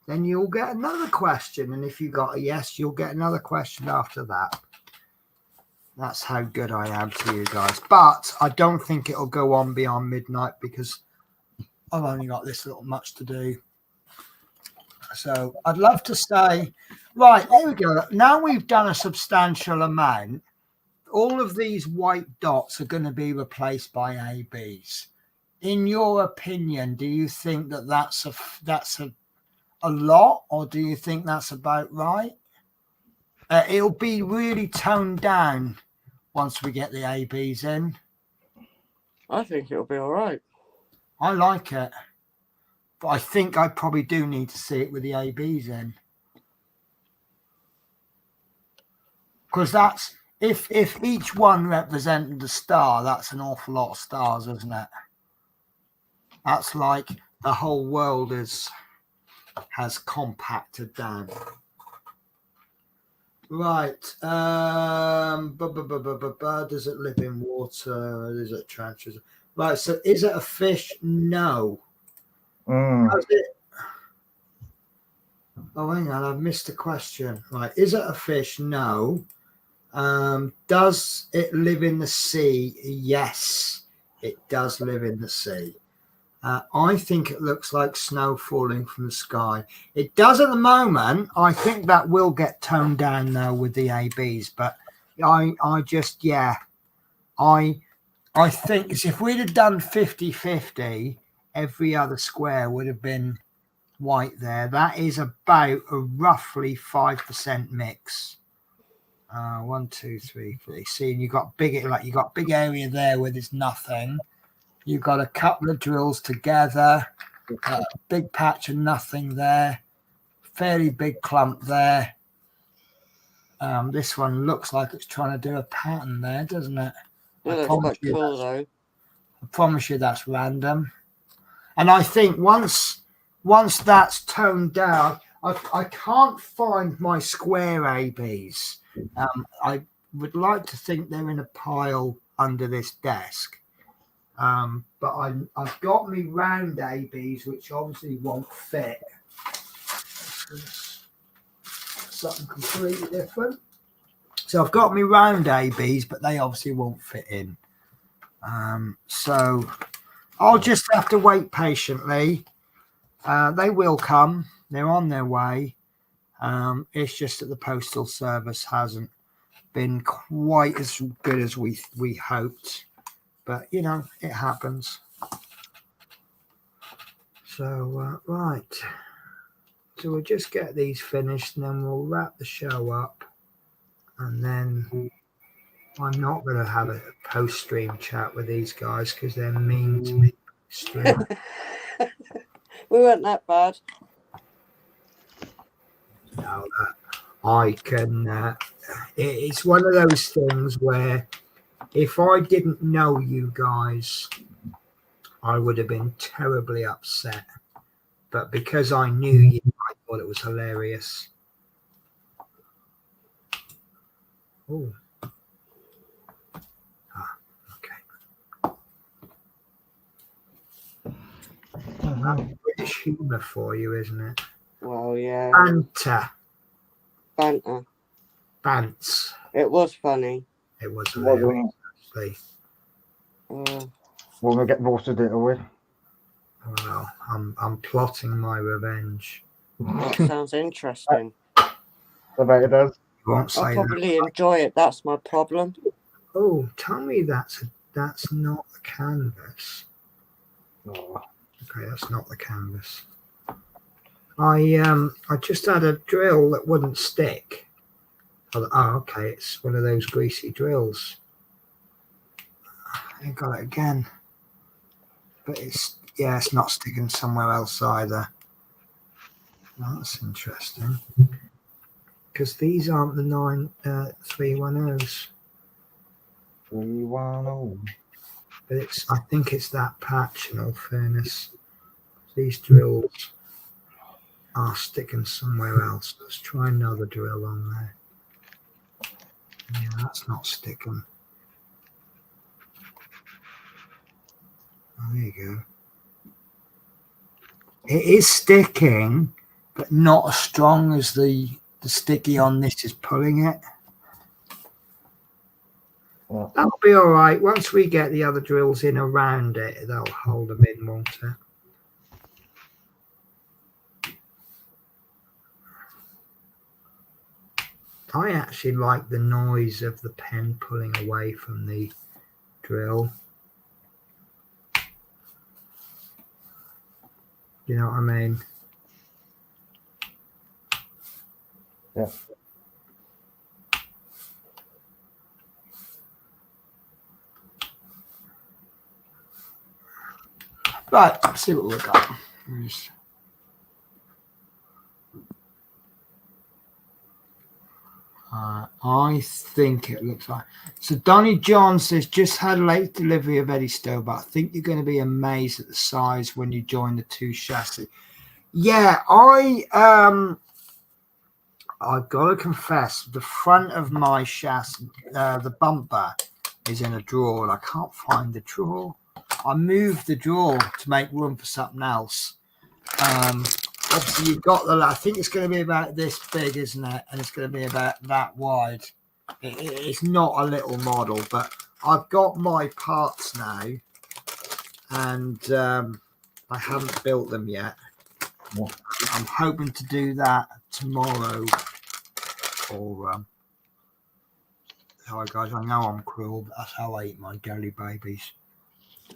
Then you'll get another question. And if you got a yes, you'll get another question after that. That's how good I am to you guys. But I don't think it'll go on beyond midnight because I've only got this little much to do. So I'd love to say, right, there we go. Now we've done a substantial amount. All of these white dots are going to be replaced by ABs. In your opinion, do you think that that's a lot, or do you think that's about right? It'll be really toned down once we get the ABs in. I think it'll be all right. I like it. But I think I probably do need to see it with the ABs in. Because that's, if each one represented a star, that's an awful lot of stars, isn't it? That's like the whole world has compacted down. Right. Does it live in water? Is it tarantula? Right. So is it a fish? No. Does it? Oh, hang on. I've missed a question. Right. Is it a fish? No. Does it live in the sea? Yes, it does live in the sea. I think it looks like snow falling from the sky. It does at the moment. I think that will get toned down now with the ABs. But I think if we'd have done 50-50, every other square would have been white there. That is about a roughly 5% mix. 1, 2, 3, 4. See, and you got big area there where there's nothing. You've got a couple of drills together, a big patch of nothing there, fairly big clump there. This one looks like it's trying to do a pattern there, doesn't it? Yeah, that's quite cool, though. I promise you that's random. And I think once that's toned down, I can't find my square ABs. I would like to think they're in a pile under this desk. But I've got me round ABs, which obviously won't fit. Something completely different. So I've got me round ABs, but they obviously won't fit in. So I'll just have to wait patiently. They will come. They're on their way. It's just that the postal service hasn't been quite as good as we hoped, but you know, it happens. So right, so we'll just get these finished and then we'll wrap the show up, and then I'm not going to have a post-stream chat with these guys because they're mean to me. We weren't that bad. No, I can. It's one of those things where if I didn't know you guys, I would have been terribly upset. But because I knew you, I thought it was hilarious. Oh. That's British humour for you, isn't it? Well, yeah. Banter. Bants. It was funny. It was hilarious, actually. When we get roasted it away. Well, I'm plotting my revenge. That sounds interesting. I bet it does. You won't say I'll probably that. enjoy it. That's my problem. Oh, tell me that's not the canvas. Oh. Okay, that's not the canvas. I just had a drill that wouldn't stick. Oh, okay, it's one of those greasy drills. I got it again, but it's not sticking somewhere else either. That's interesting because these aren't the 310s. 310. But I think it's that patch. In all fairness, these drills are sticking somewhere else. Let's try another drill on there. Yeah, that's not sticking. Oh, there you go. It is sticking, but not as strong as the sticky on this is pulling it. Well, That'll be all right. Once we get the other drills in around it, they'll hold them in, won't it? I actually like the noise of the pen pulling away from the drill. You know what I mean? yeah. Right, let's see what we've got. I think it looks like. So Donnie John says, just had a late delivery of Eddie Stowe, but I think you're going to be amazed at the size when you join the two chassis. Yeah, I've got to confess, the front of my chassis, the bumper is in a drawer, and I can't find the drawer. I moved the drawer to make room for something else. Obviously, you've got I think it's going to be about this big, isn't it? And it's going to be about that wide. It's not a little model, but I've got my parts now, and I haven't built them yet. Yeah. I'm hoping to do that tomorrow. Or sorry guys, I know I'm cruel, but that's how I eat my jelly babies.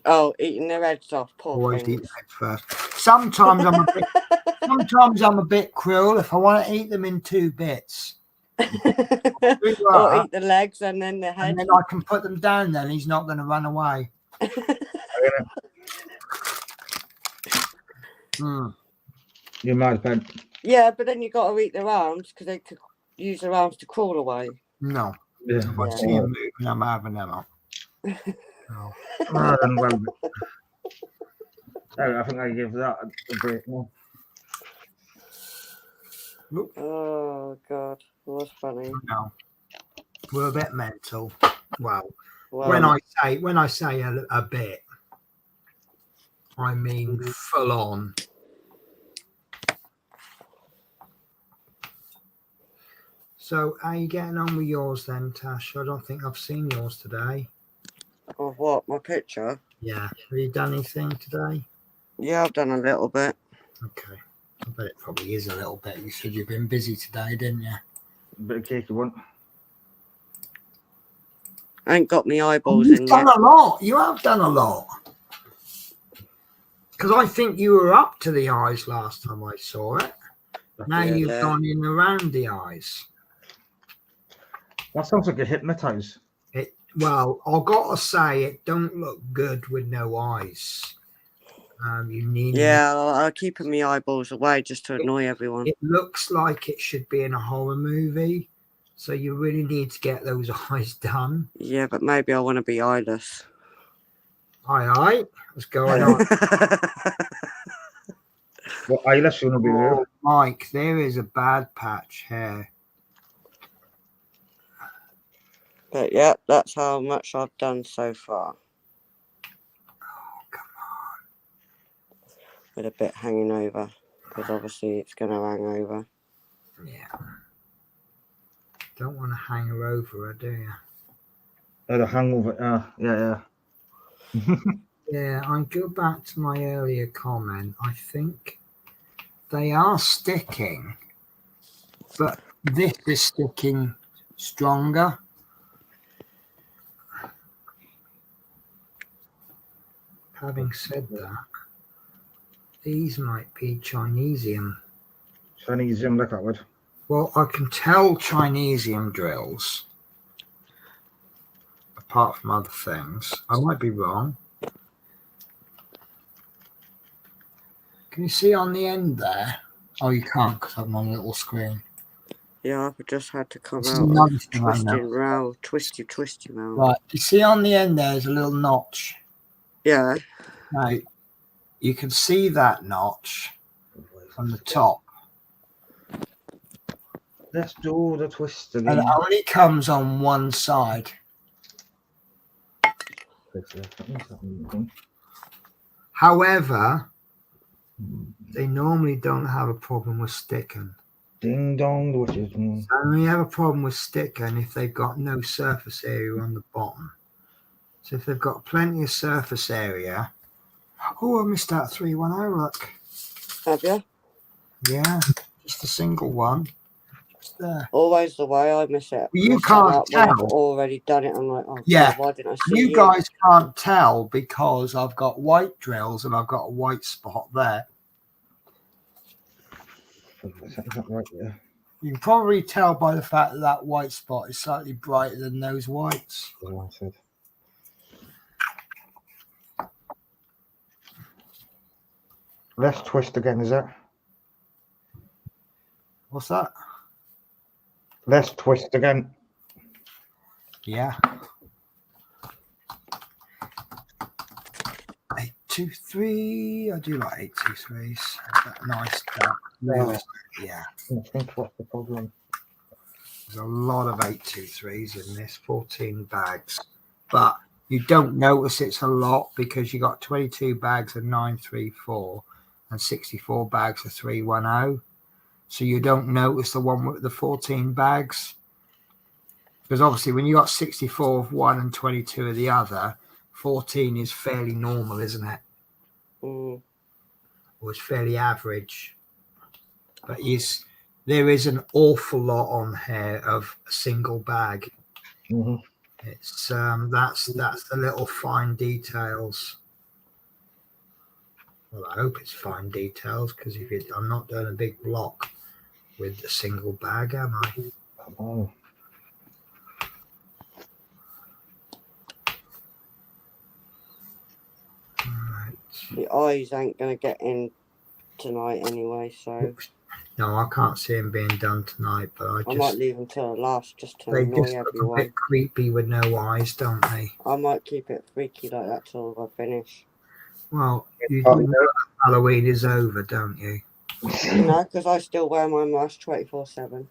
Oh, eating their heads off, poor Always things. eat the head first. Sometimes I'm a bit cruel if I want to eat them in 2 bits. Or eat the legs and then the head. And then I can put them down. Then he's not going to run away. You might have. Yeah, but then you got to eat their arms because they could use their arms to crawl away. No. Yeah. If I see him moving, I'm having them up. No. Well, I think I give that a break more. Oh God, it was funny. No. We're a bit mental. Well, when I say a bit, I mean full on. So, how are you getting on with yours then, Tash? I don't think I've seen yours today. Of what? My picture? Yeah. Have you done anything today? Yeah, I've done a little bit. Okay. I bet it probably is a little bit. You said you've been busy today, didn't you? Bit of cake you want. I ain't got me eyeballs You've in done yet. a lot. You have done a lot. Because I think you were up to the eyes last time I saw it. Now Yeah, you've there. gone in around the eyes. That sounds like a hypnotise. Well, I've got to say, it don't look good with no eyes. You need. Yeah, I'll keep my eyeballs away just to annoy everyone. It looks like it should be in a horror movie, so you really need to get those eyes done. Yeah, but maybe I want to be eyeless. Aye, what's going on? Well, eyelash you want to be there. Oh, Mike, there is a bad patch here. But yeah, that's how much I've done so far. Oh, come on. With a bit hanging over, because obviously it's going to hang over. Yeah. Don't want to hang her over her, do you? The hangover. Yeah. Yeah, I go back to my earlier comment. I think they are sticking, but this is sticking stronger. Having said that, these might be Chinesium. Chinesium, look that word. Well, I can tell Chinesium drills, apart from other things. I might be wrong. Can you see on the end there? Oh, you can't because I'm on a little screen. Yeah, I've just had to come This is out another of thing I know. twisting row, twisty row. Right, you see on the end there's a little notch. Yeah. Now, you can see that notch from the top. Let's do the twist And again. it only comes on one side. However, they normally don't have a problem with sticking. Ding dong, which is They only have a problem with sticking if they've got no surface area on the bottom. So if they've got plenty of surface area. Oh, I missed that 310, look. Have you? Yeah, just a single one. Just there. Always the way I miss it. You Miss can't that up when I've tell. already done it. I'm like, oh Yeah. God, why didn't I see You guys can't tell because I've got white drills and I've got a white spot there. right, yeah. You can probably tell by the fact that that white spot is slightly brighter than those whites. Let's twist again, is it? What's that? Let's twist again. Yeah. 823. I do like 823s. Nice. Yeah. I think what's the problem? There's a lot of 823s in this, 14 bags. But you don't notice it's a lot because you got 22 bags of 934 and 64 bags of 310. So you don't notice the one with the 14 bags. Because obviously when you got 64 of one and 22 of the other, 14 is fairly normal, isn't it? Mm. Or it's fairly average. But there is an awful lot on here of a single bag. Mm-hmm. It's that's the little fine details. Well, I hope it's fine details because I'm not doing a big block with a single bag, am I? Oh. Right. The eyes ain't going to get in tonight anyway, so No, I can't see them being done tonight, but I might leave them till the last just to they annoy just look a everyone. bit creepy with no eyes, don't they? I might keep it freaky like that till I finish. Well, you do know Halloween is over, don't you? No, because I still wear my mask 24/7.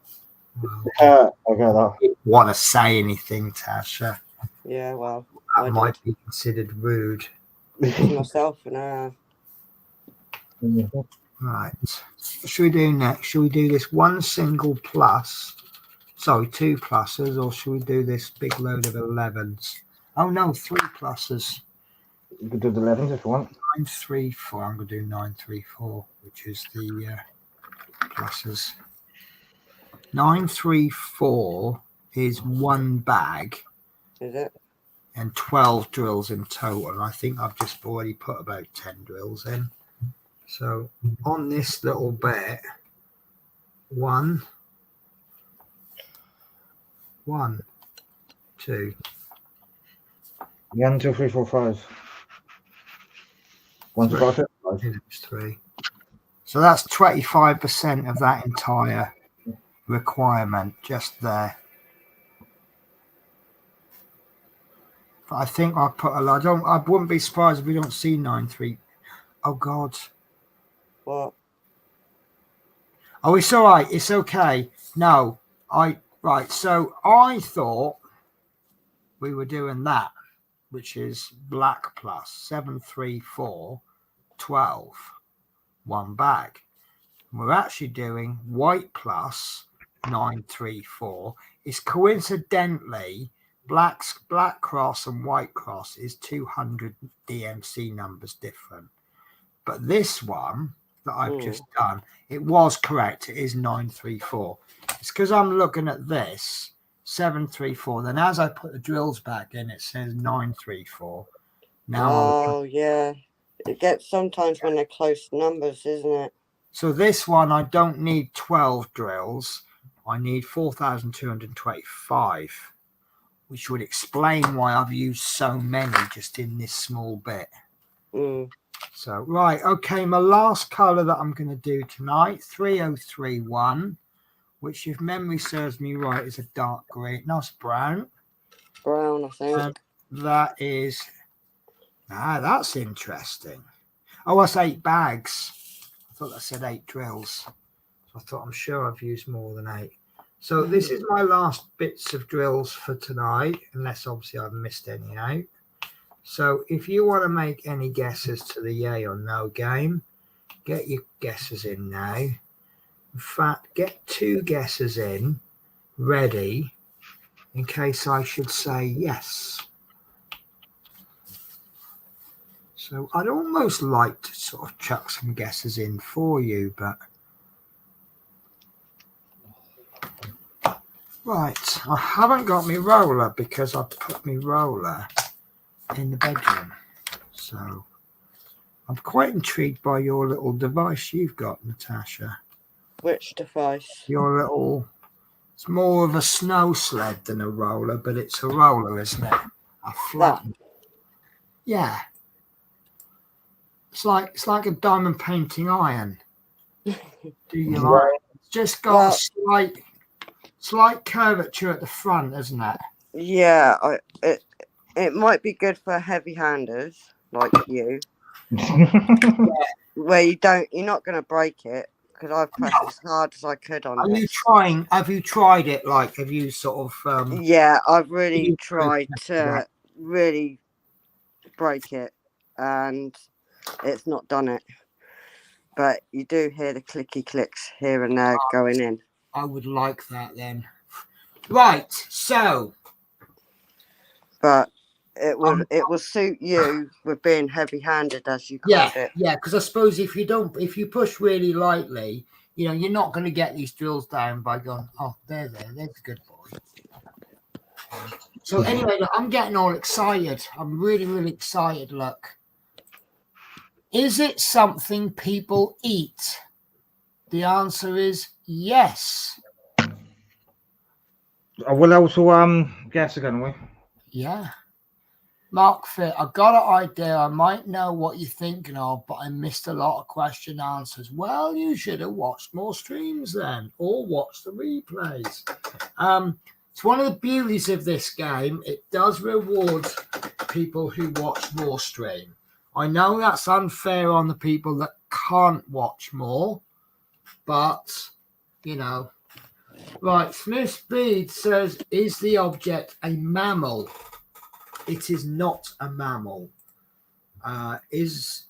Well, I get that. I don't want to say anything, Tasha. Yeah, well, That might be considered rude. myself and Right. What should we do next? Should we do this one single plus? Sorry, two pluses, or should we do this big load of 11s? Oh no, three pluses. You could do the 11s if you want. 934. I'm going to do 934, which is the pluses. 934 is one bag. Is it? And 12 drills in total. And I think I've just already put about 10 drills in. So on this little bit, 1, 2. 1, 2, 3, 4, 5. 1, 2, 5, 6, 5. 3. So that's 25% of that entire requirement just there. But I think I put a lot. I wouldn't be surprised if we don't see 9-3. Oh God. What? Oh, it's all right. It's okay. No, right. So I thought we were doing that, which is black plus 7, 3, 4, 12, one bag. We're actually doing white plus 9, 3, 4. It's coincidentally black cross and white cross is 200 DMC numbers different. But this one that I've just done, it was correct. It is 934. It's because I'm looking at this 734. Then as I put the drills back in, it says 934. Now, yeah, it gets sometimes when they're close numbers, isn't it? So this one, I don't need 12 drills. I need 4,225, which would explain why I've used so many just in this small bit. So, right, okay, my last colour that I'm going to do tonight, 3031, which if memory serves me right is a dark grey, nice brown. Brown, I think. That is, that's interesting. Oh, that's 8 bags. I thought that said 8 drills. So I thought, I'm sure I've used more than 8. So this is my last bits of drills for tonight, unless obviously I've missed any out. So if you want to make any guesses to the yay or no game, get your guesses in now. In fact, get 2 guesses in ready in case I should say yes. So I'd almost like to sort of chuck some guesses in for you, but right, I haven't got my roller because I put my roller in the bedroom. So I'm quite intrigued by your little device you've got, Natasha. Which device? Your little, it's more of a snow sled than a roller, but it's a roller, isn't it? A flat. Yeah. It's like a diamond painting iron. Do you like? It's just got a slight curvature at the front, isn't it? Yeah, it might be good for heavy handers like you. Where you're not going to break it because I've pressed as hard as I could on it. Have you tried it? Like, have you sort of? Yeah, I've really tried to really break it, and it's not done it. But you do hear the clicky clicks here and there going in. I would like that then. Right, so. But it will suit you with being heavy-handed, as you called it. Yeah, because I suppose if you push really lightly, you're not going to get these drills down by going, oh, there's a good boy. So anyway, look, I'm getting all excited. I'm really, really excited. Look, is it something people eat? The answer is yes. I will also guess again, will we? Yeah. Mark Fit, I've got an idea. I might know what you're thinking of, but I missed a lot of question answers. Well, you should have watched more streams then, or watched the replays. It's one of the beauties of this game. It does reward people who watch more stream. I know that's unfair on the people that can't watch more, but, Right, Smith Speed says, is the object a mammal? It is not a mammal. It is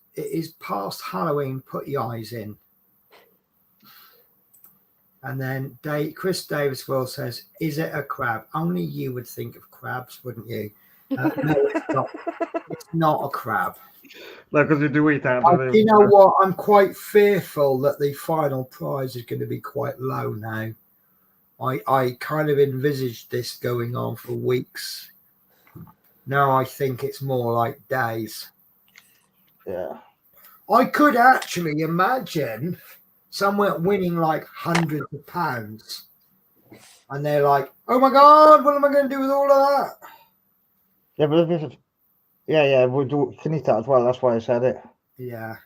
past Halloween. Put your eyes in. And then Chris Davis Will says, is it a crab? Only you would think of crabs, wouldn't you? No, it's not. It's not a crab. No, because you do eat that. You know what? I'm quite fearful that the final prize is going to be quite low now. I kind of envisaged this going on for weeks. Now I think it's more like days. Yeah. I could actually imagine someone winning like hundreds of pounds. And they're like, oh my God, what am I going to do with all of that? Yeah, but yeah, we can eat that as well. That's why I said it. Yeah.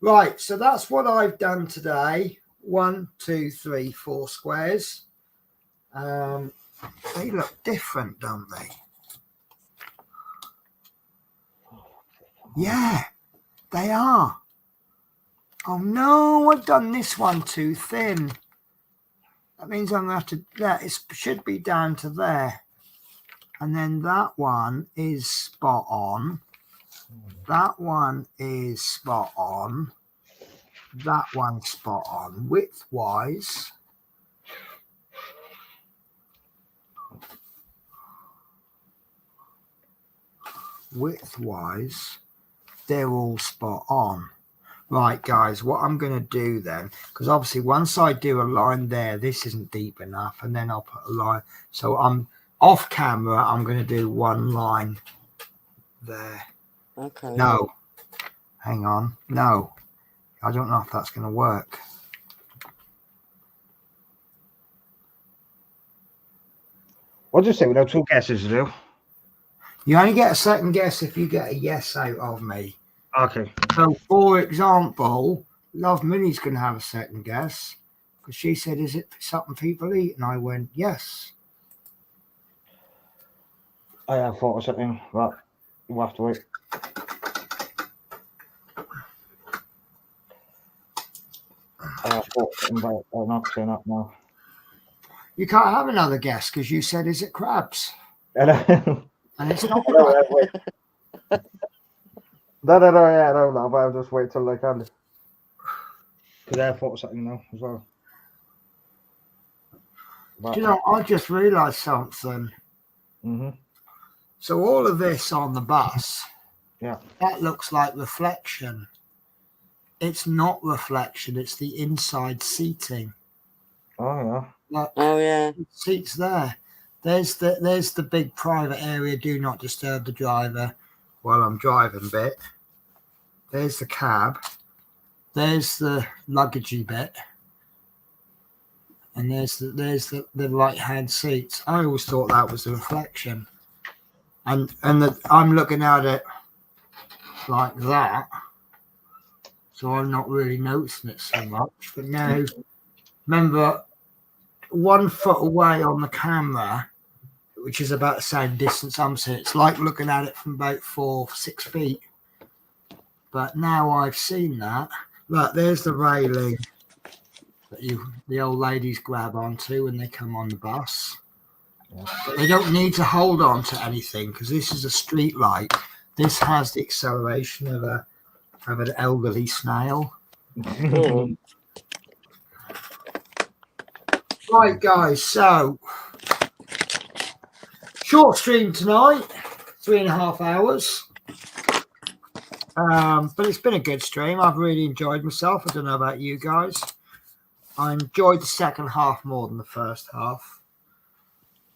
Right. So that's what I've done today. 1, 2, 3, 4 squares. They look different, don't they? Yeah, they are. Oh no, I've done this one too thin. That means I'm going to have to, that it should be down to there. And then that one is spot on. That one is spot on. That one's spot on. Width-wise, they're all spot on. Right, guys, what I'm going to do then, because obviously once I do a line there, this isn't deep enough, and then I'll put a line. So I'm off camera, I'm going to do one line there. Okay. No, hang on. No, I don't know if that's going to work. What did you say? We have 2 guesses to do. You only get a second guess if you get a yes out of me. Okay. So, for example, Love Minnie's going to have a second guess because she said, is it something people eat? And I went, yes. I have thought of something, but we'll have to wait. I have thought of something, but I'm not saying that now. You can't have another guess because you said, is it crabs? And it's not crabs. No, but I'll just wait till I can. Because I thought of something now as well. But, Do you know, I just realised something. Mm-hmm. So all of this on the bus, yeah, that looks like reflection. It's not reflection, it's the inside seating. Oh, yeah. Look, oh, yeah. Seats there. There's the big private area, do not disturb the driver while I'm driving bit. There's the cab. There's the luggagey bit. And there's the right-hand seats. I always thought that was the reflection. And I'm looking at it like that. So I'm not really noticing it so much. But now, remember, 1 foot away on the camera, which is about the same distance I'm seeing, it's like looking at it from about 4-6 feet. But now I've seen that. Look, there's the railing that the old ladies grab onto when they come on the bus. But they don't need to hold on to anything because this is a street light. This has the acceleration of an elderly snail. Right, guys, so short stream tonight, 3.5 hours. But it's been a good stream. I've really enjoyed myself. I don't know about you guys. I enjoyed the second half more than the first half.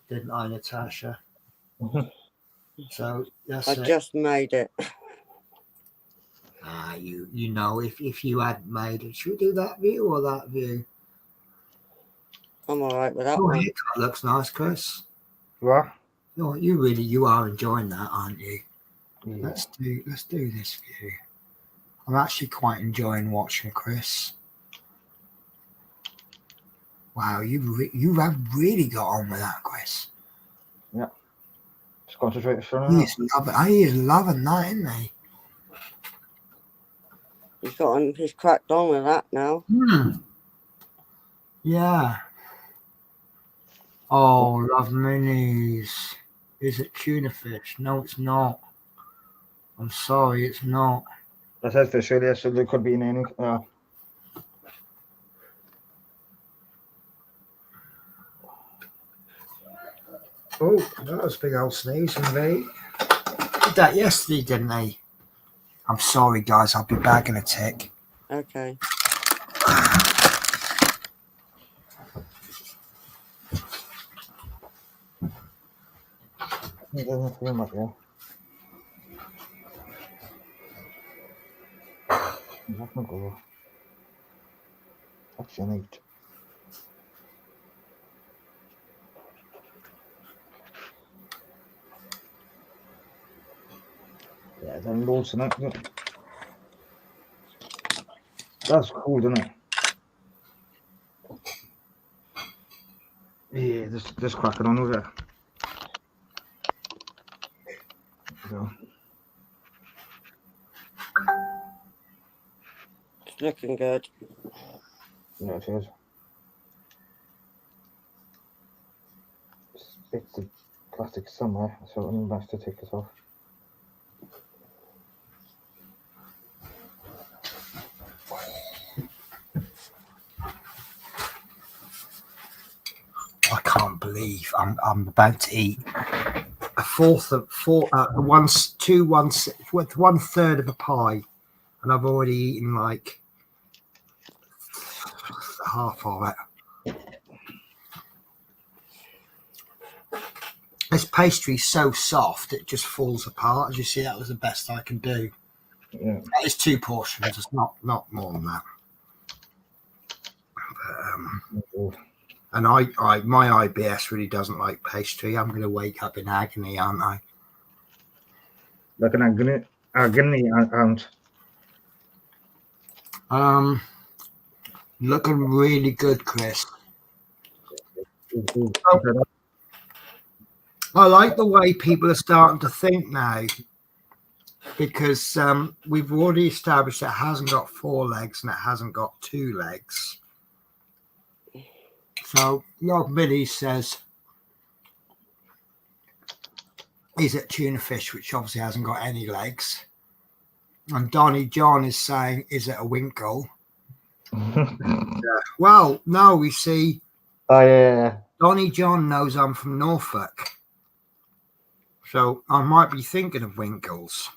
Didn't I, Natasha? So that's I just made it. You know, if you hadn't made it, should we do that view or that view? I'm all right with that Oh, one. that looks nice, Chris. What? You are enjoying that, aren't you? Yeah. Let's do this view. I'm actually quite enjoying watching Chris. Wow, you have really got on with that, Chris. Yeah. Just concentrate for He is loving that, isn't he? He's cracked on with that now. Yeah. Oh, Love Minis. Is it tuna fish? No, it's not. I'm sorry, it's not. I said fish earlier, so there could be in any. Oh, that was a big old sneeze from me. did that yesterday, didn't they? I'm sorry, guys. I'll be back in a tick. Okay. It doesn't feel much, yeah. That's not good. Action 8. Yeah, then loads in it. That's cool, isn't it? Yeah, just cracking on with it. So. It's looking good. Yeah, it is. Bits of plastic somewhere, so I'm best to take this off. I can't believe I'm about to eat a one third of a pie, and I've already eaten like half of it. This pastry's so soft it just falls apart. As you see, that was the best I can do. Yeah. That is 2 portions. It's not more than that. But, and my IBS really doesn't like pastry. I'm going to wake up in agony, aren't I? Like an agony and looking really good, Chris. I like the way people are starting to think now, because we've already established it hasn't got 4 legs and it hasn't got 2 legs. So Rob Millie says, is it tuna fish, which obviously hasn't got any legs? And Donnie John is saying, is it a winkle? Well, no, we see. Oh, yeah. Donnie John knows I'm from Norfolk. So I might be thinking of winkles.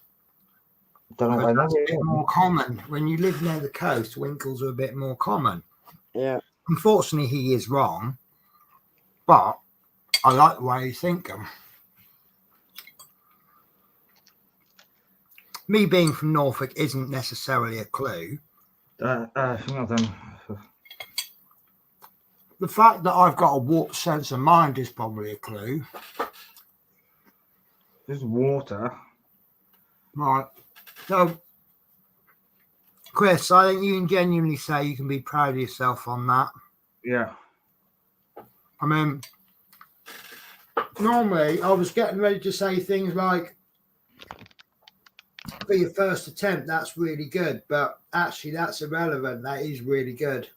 Don't know that's a bit more common. When you live near the coast, winkles are a bit more common. Yeah. Unfortunately, he is wrong, but I like the way you think them. Me being from Norfolk isn't necessarily a clue. Nothing. The fact that I've got a warped sense of mind is probably a clue. There's water. Right. So, Chris, I think you can genuinely say you can be proud of yourself on that. Yeah. I mean, normally I was getting ready to say things like, for your first attempt, that's really good. But actually, that's irrelevant. That is really good.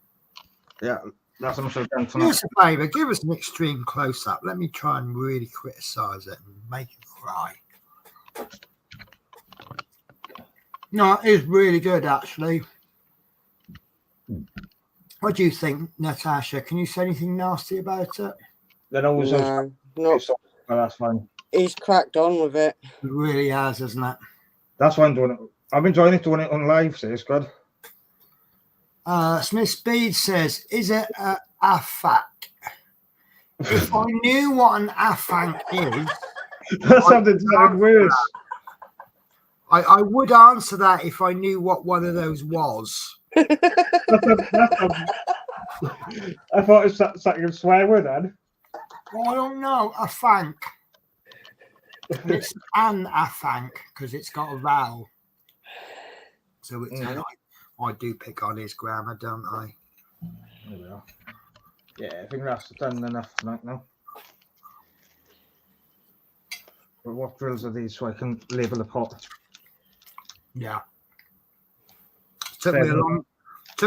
Yeah. That's what I'm Do us a favour, give us an extreme close-up. Let me try and really criticise it and make it cry. No, it is really good, actually. What do you think, Natasha? Can you say anything nasty about it? No, not. That's fine. He's cracked on with it. It really has, isn't it? That's why I'm doing it. I've been enjoying doing it on live, so it's good. Smith Speed says, is it a AFAC? If I knew what an AFAC is, That sounded worse. I would answer that if I knew what one of those was. I thought it was something a swear word then. Well, I don't know. AFAC. It's an AFAC because it's got a vowel. So it's I do pick on his grammar, don't I? There we are. Yeah, I think that's done enough tonight now. But what drills are these so I can label the pot? Yeah. Took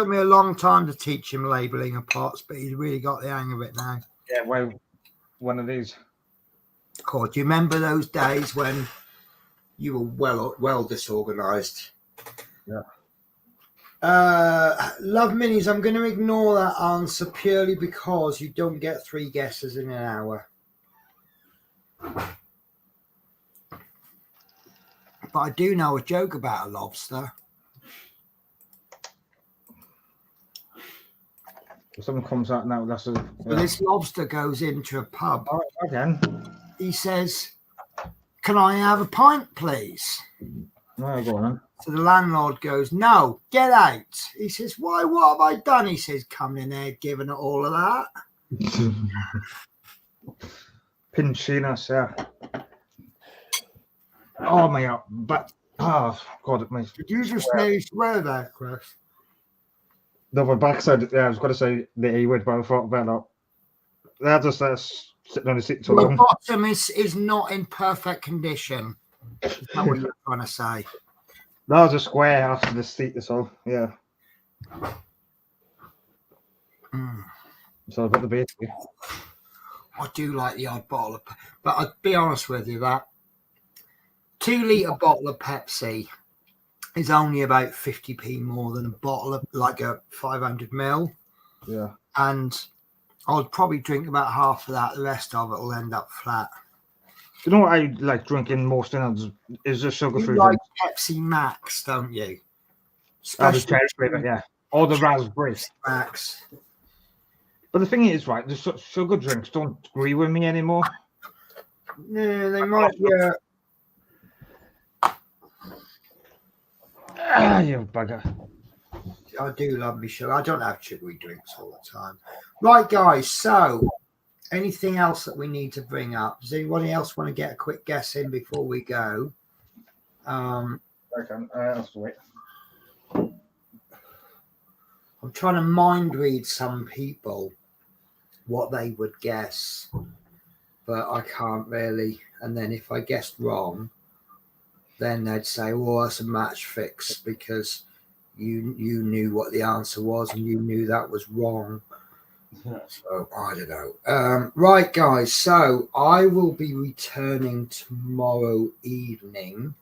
me a long time to teach him labelling of pots, but he's really got the hang of it now. Yeah, well, one of these. Cool. Do you remember those days when you were well disorganised? Yeah. Love Minis, I'm going to ignore that answer purely because you don't get 3 guesses in an hour. But I do know a joke about a lobster. If someone comes out now, that's a. Yeah. But this lobster goes into a pub. Oh, again. He says, "Can I have a pint, please?" No, go on then. So the landlord goes, "No, get out." He says, "Why? What have I done?" He says, "Coming in there, giving it all of that." Pinching us, yeah. Oh my God, but God, it makes. Did you just nearly swear there, Chris? No, my backside. Yeah, I was going to say the A word, but I thought about that. They're just sitting on the seat so The long. bottom is not in perfect condition. Is that what you're trying to say? That was a square after the seat, that's all. Yeah. So I've got the base. I do like the odd bottle of, but I'll be honest with you, that 2 litre bottle of Pepsi is only about 50p more than a bottle of like a 500ml. Yeah. And I'll probably drink about half of that. The rest of it will end up flat. You know what I like drinking most in is the sugar free. You like Pepsi Max, don't you? The cherry flavour, yeah. Or the raspberry. Max. But the thing is, right, the sugar drinks don't agree with me anymore. Yeah, they might, yeah. You bugger. I do love me sugar. I don't have sugary drinks all the time. Right, guys, so anything else that we need to bring up? Does anybody else want to get a quick guess in before we go? I can. I'll have to wait. I'm trying to mind read some people what they would guess, but I can't really. And then if I guessed wrong, then they'd say, "Well, that's a match fix because you knew what the answer was and you knew that was wrong." So I don't know. Right, guys. So I will be returning tomorrow evening.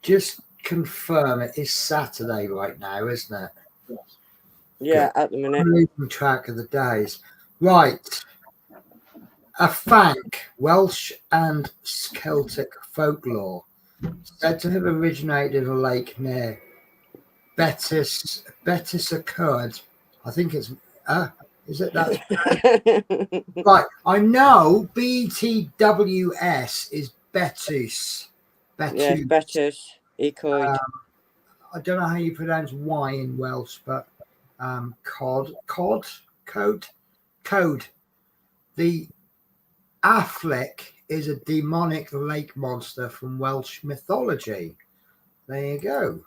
Just confirm it is Saturday right now, isn't it? Yeah, at the minute. I'm losing track of the days. Right. A fank, Welsh and Celtic folklore, said to have originated in a lake near Betis occurred. I think it's is it that? Right. I know BTWS is Betis. Yeah, Betis. Ecoid. I don't know how you pronounce Y in Welsh, but code. The Affleck is a demonic lake monster from Welsh mythology. There you go.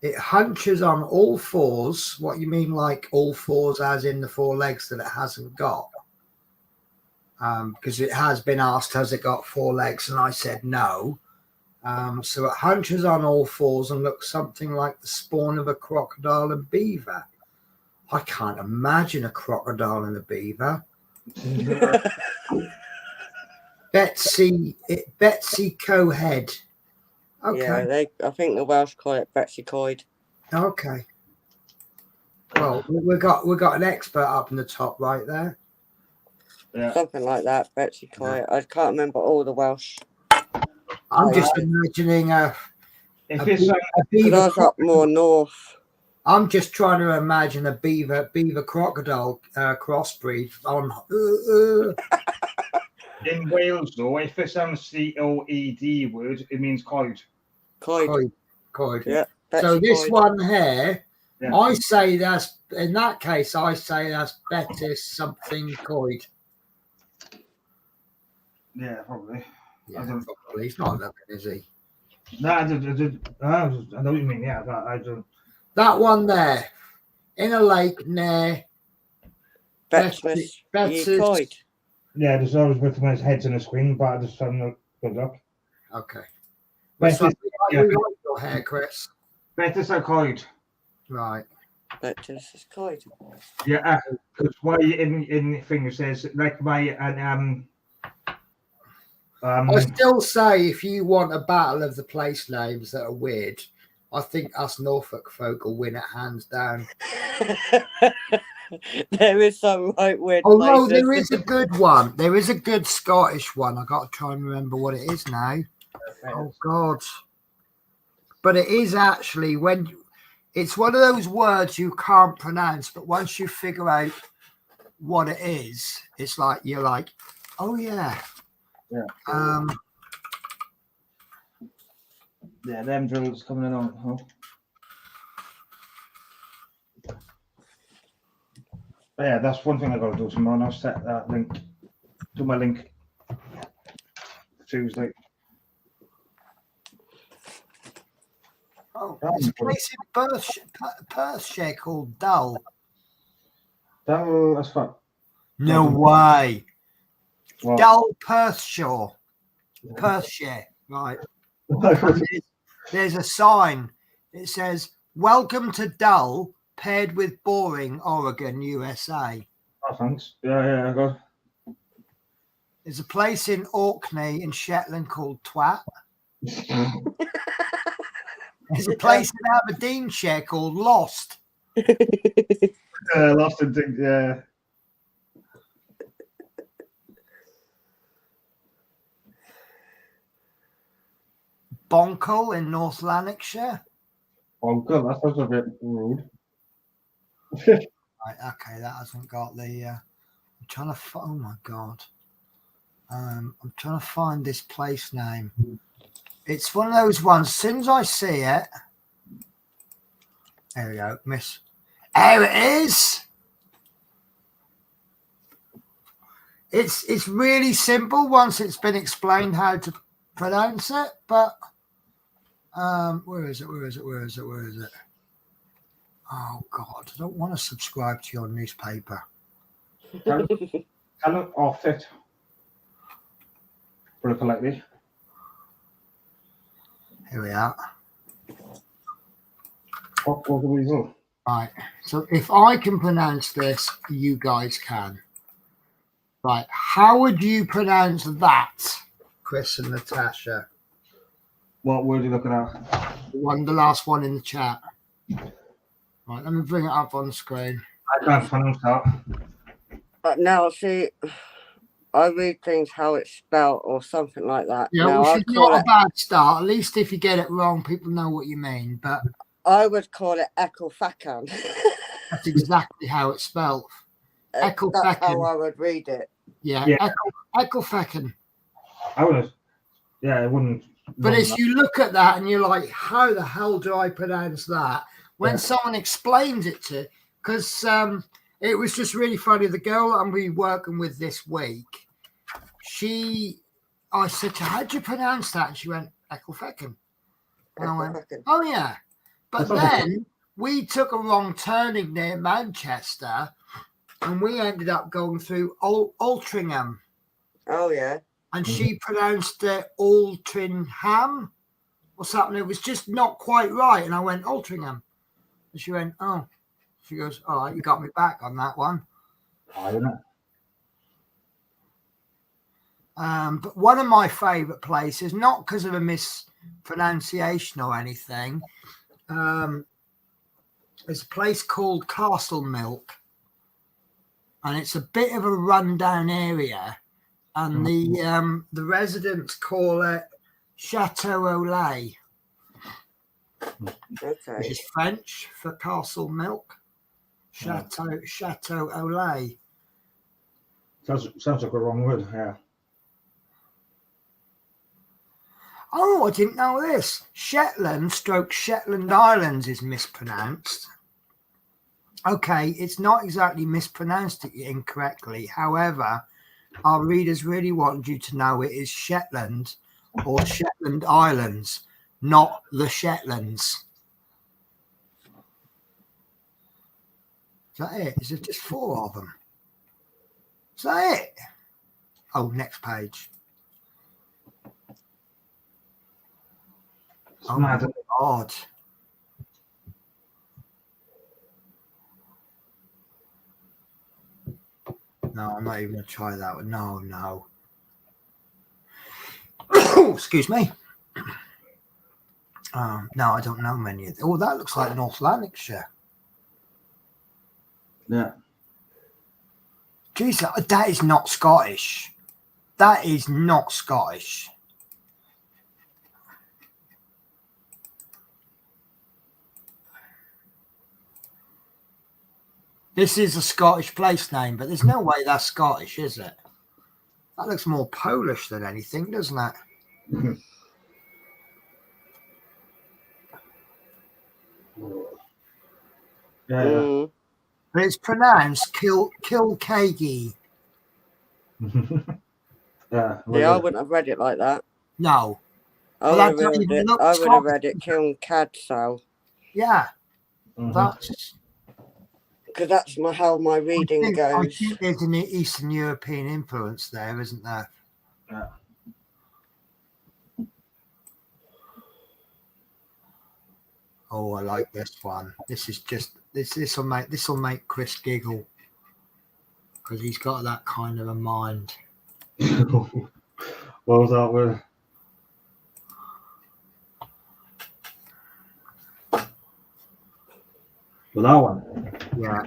It hunches on all fours. What you mean, like all fours, as in the 4 legs that it hasn't got? Because it has been asked, has it got 4 legs? And I said no. So it hunches on all fours and looks something like the spawn of a crocodile and beaver. I can't imagine a crocodile and a beaver. Betsy Cohead. Okay. Yeah, I think the Welsh call it Betsy Coid. Okay. Well, we got an expert up in the top right there. Yeah. Something like that, Betsy Coid. I can't remember all the Welsh. I'm just imagining a beaver. That's up more north. I'm just trying to imagine a beaver crocodile crossbreed on. In Wales, though, if it's COED word, it means coid. Coid. Yeah. So this Coid. one here, Yeah. I say that's in that case. I say that's Betis something coid. Yeah, probably. Yeah, probably. He's not looking, is he? No, I know what you mean. Yeah, but I don't. That one there, in a lake near Betis. Coid. Yeah, there's always with my head's in the screen, but I just haven't a good look. Okay. Betis, So, yeah, we like your hair, Chris. Betis or coid. Right. Betis is Coid. Yeah, because why in the thing it says like my I still say if you want a battle of the place names that are weird, I think us Norfolk folk will win it hands down. There is some right weird Although places. there is a good one. There is a good Scottish one. I got to try and remember what it is now. Oh God. but it is actually it's one of those words you can't pronounce, but once you figure out what it is, it's like you're like, oh yeah. Yeah, them drills coming in on. Huh? But yeah, that's one thing I got to do tomorrow. I'll set that link. Do my link Tuesday. Oh, there's a place in Perthshire called Dull. Dull as fuck. No way. What? Dull Perthshire. Right. There's a sign. It says, "Welcome to Dull, paired with boring, Oregon, USA." Oh, thanks. Yeah, I got. There's a place in Orkney in Shetland called Twat. There's a place in Aberdeenshire called Lost. Lost and yeah. Bonkle in North Lanarkshire. Bonkle, that sounds a bit rude. Right, okay, that hasn't got the. I'm trying to. Oh my god. I'm trying to find this place name. It's one of those ones. As soon as I see it, there we go. Miss. There it is. It's really simple once it's been explained how to pronounce it, but where is it? Oh God, I don't want to subscribe to your newspaper. Can look off it. Put it politely. Here we are. What was the weasel? Right. So if I can pronounce this, you guys can. Right. How would you pronounce that, Chris and Natasha? What word are you looking at? The last one in the chat. Right, let me bring it up on the screen. I can't pronounce that. But now, see, I read things how it's spelled or something like that. Yeah, now, which is not a bad start. At least if you get it wrong, people know what you mean. But I would call it Ecclefechan. That's exactly how it's spelled. That's how I would read it. Yeah. Ecclefechan. I would have. Yeah, I wouldn't. But if you look at that and you're like, how the hell do I pronounce that? When someone explains it to, because it was just really funny. The girl that I'm going to be working with this week, I said to her, how do you pronounce that? And she went, Ecclefechan. And I went, oh yeah. But then we took a wrong turning near Manchester and we ended up going through Altrincham. Oh yeah. And she pronounced it Altrincham or something. It was just not quite right. And I went, Altrincham. And she went, oh. She goes, all right, you got me back on that one. I don't know. But one of my favourite places, not because of a mispronunciation or anything, is a place called Castle Milk. And it's a bit of a rundown area. And the residents call it Chateau Olay, which is French for castle milk. Chateau Olay. Sounds like a wrong word, yeah. Oh, I didn't know this. Shetland Islands is mispronounced. Okay, it's not exactly mispronounced incorrectly. However, our readers really want you to know it is Shetland or Shetland Islands, not the Shetlands. Is that it? Is there just 4 of them? Is that it? Oh, next page. Oh my God. No, I'm not even going to try that one. No. Excuse me. No, I don't know many of them. Oh, that looks like North Lanarkshire. Yeah. Jesus, that is not Scottish. That is not Scottish. This is a Scottish place name, but there's no way that's Scottish, is it? That looks more Polish than anything, doesn't it? Yeah. But it's pronounced Kilkegee. Yeah. Yeah, I wouldn't have read it like that. No. I would have read it Kilncadso. Yeah. That's because that's how my reading goes. I think there's an Eastern European influence there, isn't there? Yeah. Oh, I like this one. This is just this will make Chris giggle because he's got that kind of a mind. What was that with? With that one? Yeah.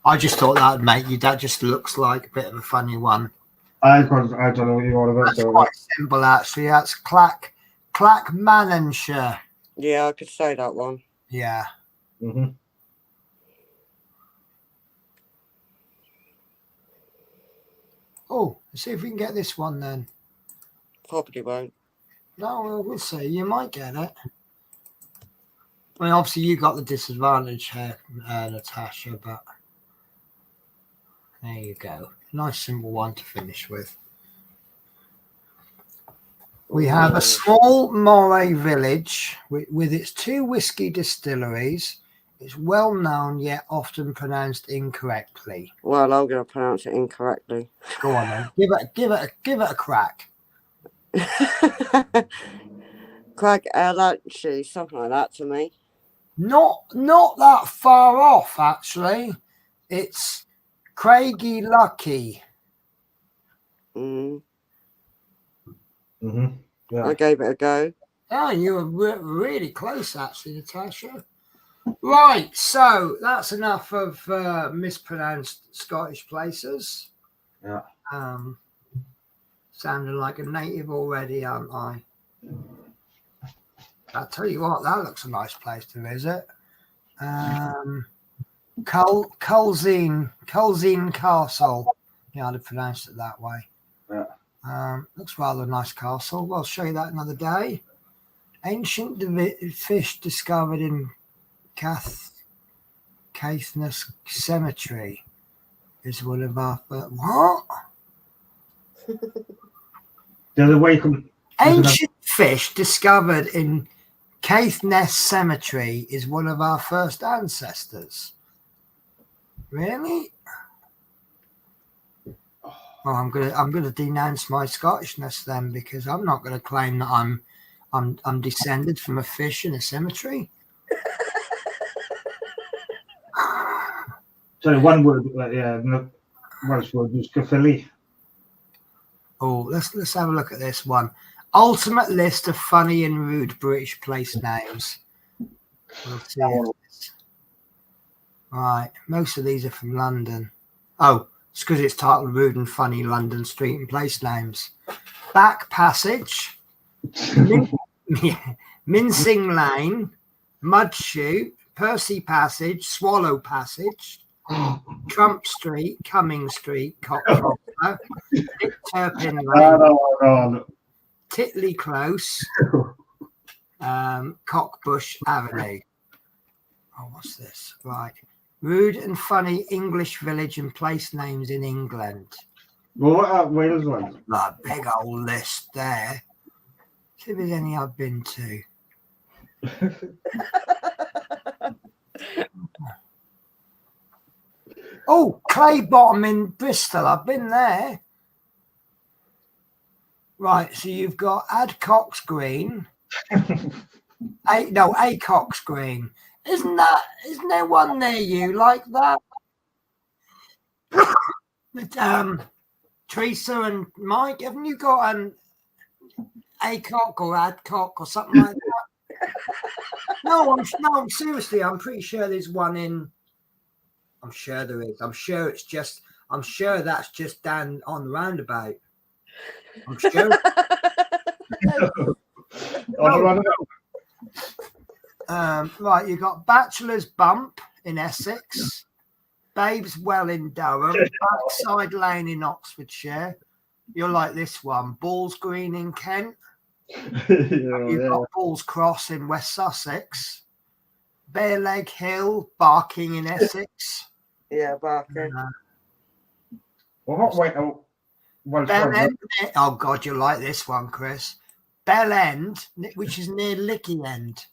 I just thought that would make you. That just looks like a bit of a funny one. I don't know what you want about. That's quite simple, actually. That's Clackmannanshire. Yeah, I could say that one. Yeah. Oh, let's see if we can get this one then. Probably won't. No, we'll see. You might get it. I mean, obviously, you got the disadvantage here, Natasha, but there you go. Nice, simple one to finish with. We have a small Moray village with its 2 whiskey distilleries. It's well known, yet often pronounced incorrectly. Well, I'm going to pronounce it incorrectly. Go on then. Give it a crack. Craig Erlanchi, something like that to me. Not that far off, actually. It's Craigie Lucky. Yeah. I gave it a go. Oh, you were really close, actually, Natasha. Right, so that's enough of mispronounced Scottish places. Yeah. Sounding like a native already, aren't I? I'll tell you what, that looks a nice place to visit. Culzean Castle. Yeah, I'd have pronounced it that way. Yeah. Looks rather a nice castle. Well, I'll show you that another day. Ancient fish discovered in Caithness Cemetery is one of our what? The other way come. Ancient fish discovered in Caithness Cemetery is one of our first ancestors. Really? Well, I'm gonna denounce my Scottishness then, because I'm not gonna claim that I'm descended from a fish in a cemetery. Sorry, one word. No, Welsh word was Caerphilly. Oh, let's have a look at this one. Ultimate list of funny and rude British place names. We'll see. Right, most of these are from London. Oh, it's because it's titled Rude and Funny London Street and Place Names. Back Passage, Mincing Lane, Mudshoot, Percy Passage, Swallow Passage, Trump Street, Cumming Street, Cockcroftler, Turpin Lane, Titley Close, Cockbush Avenue. Oh, what's this? Right. Rude and funny English village and place names in England. Well, what about Wales one? A big old list there. See if there's any I've been to. Oh, Clay Bottom in Bristol. I've been there. Right, so you've got Adcock's Green. Acock's Green. Isn't there one near you like that? Teresa and Mike, haven't you got an Acock or Adcock or something like that? No, I'm seriously, I'm pretty sure there's one in. I'm sure there is. I'm sure that's just down on the roundabout. I'm sure. Right, you've got Bachelor's Bump in Essex, Babes Well in Durham, Backside Lane in Oxfordshire. You'll like this one. Balls Green in Kent. You've got Balls Cross in West Sussex. Bear Leg Hill, Barking in Essex. Yeah, Barking. Bell End. Oh God, you'll like this one, Chris. Bell End, which is near Licky End.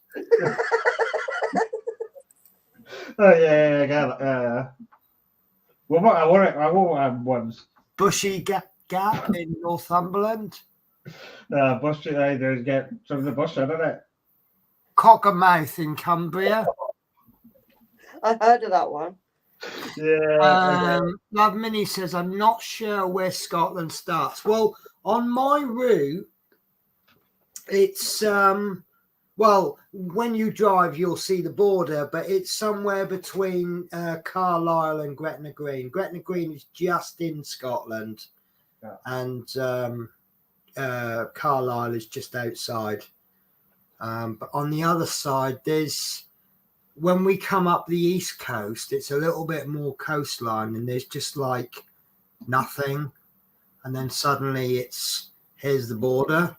Oh yeah, yeah. Well, I want ones. Bushy Gap in Northumberland. Bush, there's get some of the bush, isn't it? Cockermouth in Cumbria. I heard of that one. Yeah. Love Minnie says, I'm not sure where Scotland starts. Well, on my route, it's well, when you drive, you'll see the border, but it's somewhere between Carlisle and Gretna Green. Gretna Green is just in Scotland, and Carlisle is just outside. But on the other side, when we come up the east coast, it's a little bit more coastline, and there's just like nothing, and then suddenly here's the border.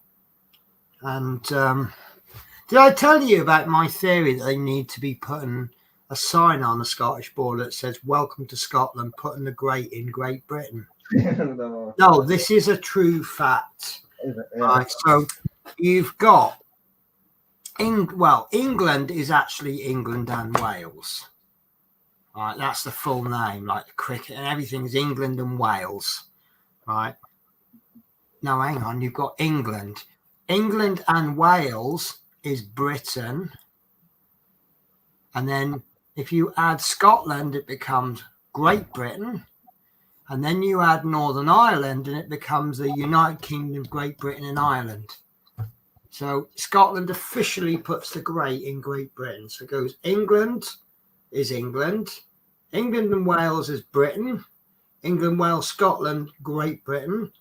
And did I tell you about my theory that they need to be putting a sign on the Scottish border that says "Welcome to Scotland, putting the great in Great Britain"? No, this is a true fact. Yeah. Right, so you've got England is actually England and Wales. Right, that's the full name, like the cricket and everything is England and Wales. Right. No, hang on, you've got England. England and Wales is Britain. And then if you add Scotland, it becomes Great Britain. And then you add Northern Ireland and it becomes the United Kingdom, Great Britain and Ireland. So Scotland officially puts the great in Great Britain. So it goes England is England. England and Wales is Britain. England, Wales, Scotland, Great Britain.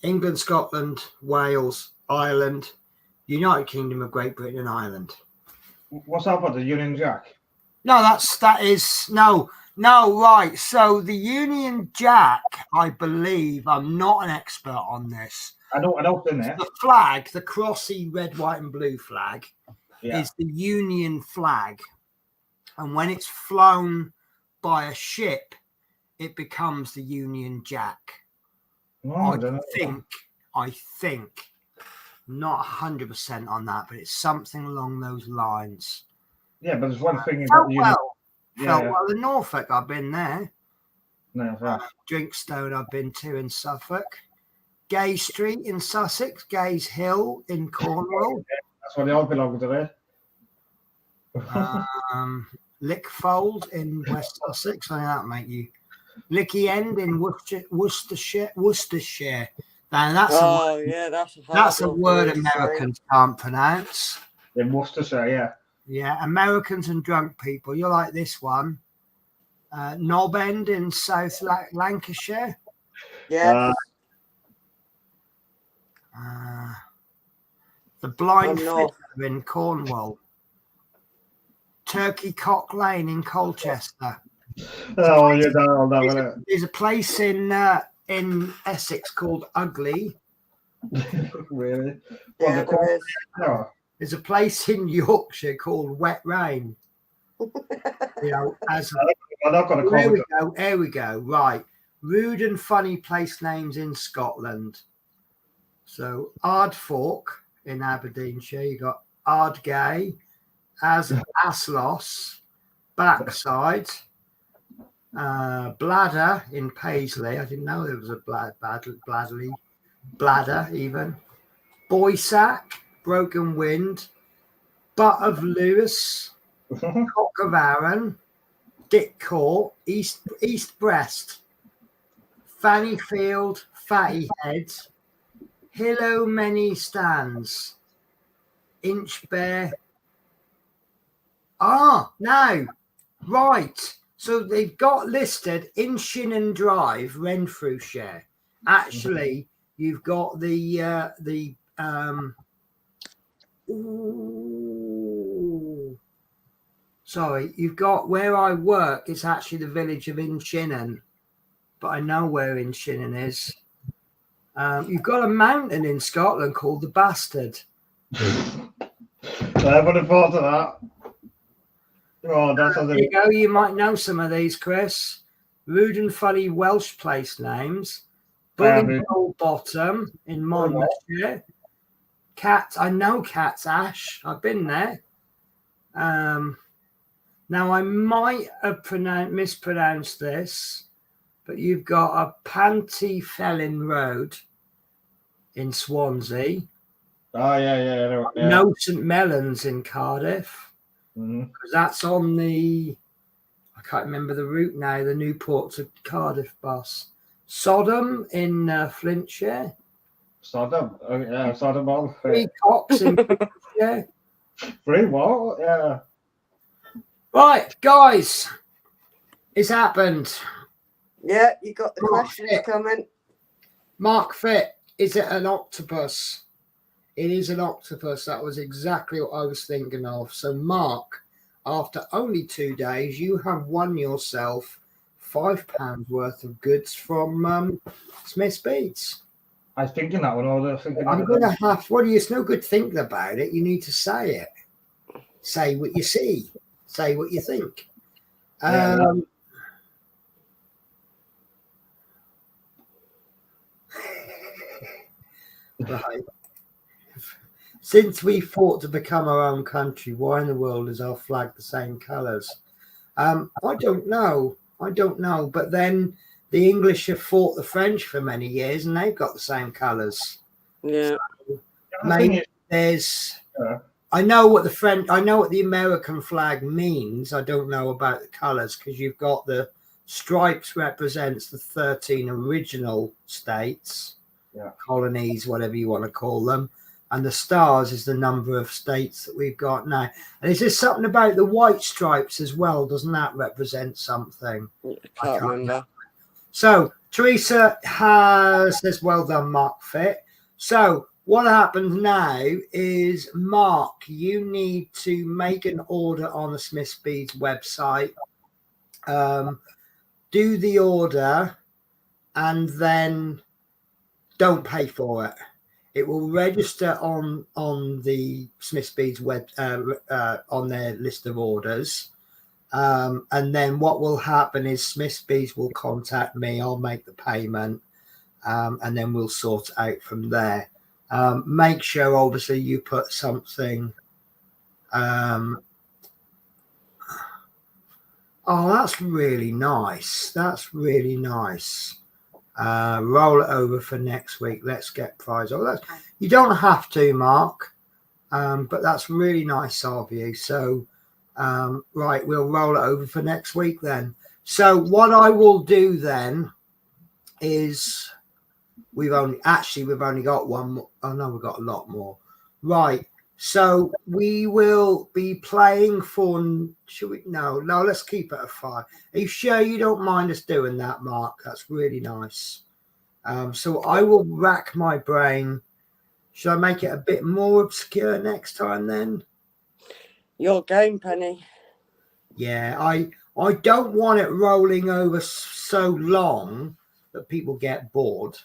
England, Scotland, Wales, Ireland, United Kingdom of Great Britain and Ireland. What's up with the Union Jack? No, right. So the Union Jack, I believe, I'm not an expert on this. I don't think that. The flag, the crossy red, white and blue flag, is the Union flag. And when it's flown by a ship, it becomes the Union Jack. Oh, I think, not 100% on that, but it's something along those lines. Yeah, but there's one thing about the Union. Well in Norfolk, I've been there. No, Drinkstone, I've been to in Suffolk. Gay Street in Sussex, Gay's Hill in Cornwall. That's where they all belong to there. Lickfold in West Sussex. I think that'll make you. Licky End in Worcestershire. Now that's a word Americans can't pronounce. In Worcestershire, yeah. Yeah, Americans and drunk people. You're like this one. Knob End in South Lancashire. Yeah. The Blind Fiddler in Cornwall. Turkey Cock Lane in Colchester. Oh, you know that. There's a place in Essex called Ugly. Really? Yeah, There's a place in Yorkshire called Wet Rain. You know, here we go. Right. Rude and funny place names in Scotland. So Ardfork in Aberdeenshire, you got Ardgay, Aslos, Backside, Bladder in Paisley. I didn't know there was a Bladder even. Boysack, Broken Wind, Butt of Lewis, Cock of Arran, Dick Court, East Breast, Fanny Field, Fatty Head, Hillo Many Stands, Inch Bear. Now, right. So they've got listed Inchinnan Drive, Renfrewshire. Actually, you've got Sorry, you've got where I work. It's actually the village of Inchinnan, but I know where Inchinnan is. You've got a mountain in Scotland called the Bastard. I would have thought of that. Oh, that's There you go. You might know some of these, Chris. Rude and funny Welsh place names. Bullingall Bottom in Monmouthshire. Cat, I know Cat's Ash. I've been there. Now I might have mispronounced this, but you've got a Pantyfelin Road in Swansea. Oh yeah. No St Mellons in Cardiff. Because that's on the, I can't remember the route now, the Newport to Cardiff bus. Sodom in Flintshire. Sodom, yeah, Sodom all. Three Cocks in Flintshire. Three what? Yeah. Right, guys, it's happened. Yeah, you got the questions coming. Mark Fit, is it an octopus? It is an octopus. That was exactly what I was thinking of. So, Mark, after only 2 days, you have won yourself £5 worth of goods from Smith's Beats. I was thinking that one. I'm going to have, it's no good thinking about it. You need to say it. Say what you see. Say what you think. Right. Since we fought to become our own country, why in the world is our flag the same colours? I don't know. But then the English have fought the French for many years and they've got the same colours. Yeah. So maybe there's... I know what the American flag means. I don't know about the colours because you've got the stripes represents the 13 original states, colonies, whatever you want to call them. And the stars is the number of states that we've got now. And is there something about the white stripes as well? Doesn't that represent something? I can't remember. So Teresa says, well done, Mark Fit. So what happens now is, Mark, you need to make an order on the Smith's Beads website. Do the order and then don't pay for it. It will register on the Smith's Beads web on their list of orders, and then what will happen is Smith's Beads will contact me. I'll make the payment, and then we'll sort it out from there. Make sure, obviously, you put something. Oh, that's really nice. That's really nice. Roll it over for next week. Let's get prize. Oh, you don't have to, Mark, but that's really nice of you. So, right, we'll roll it over for next week then. So what I will do then is we've only got one more. Oh no, we've got a lot more. Right. So we will be playing for. Should we? No. Let's keep it at 5. Are you sure you don't mind us doing that, Mark? That's really nice. So I will rack my brain. Should I make it a bit more obscure next time then? Your game, Penny. Yeah, I don't want it rolling over so long that people get bored.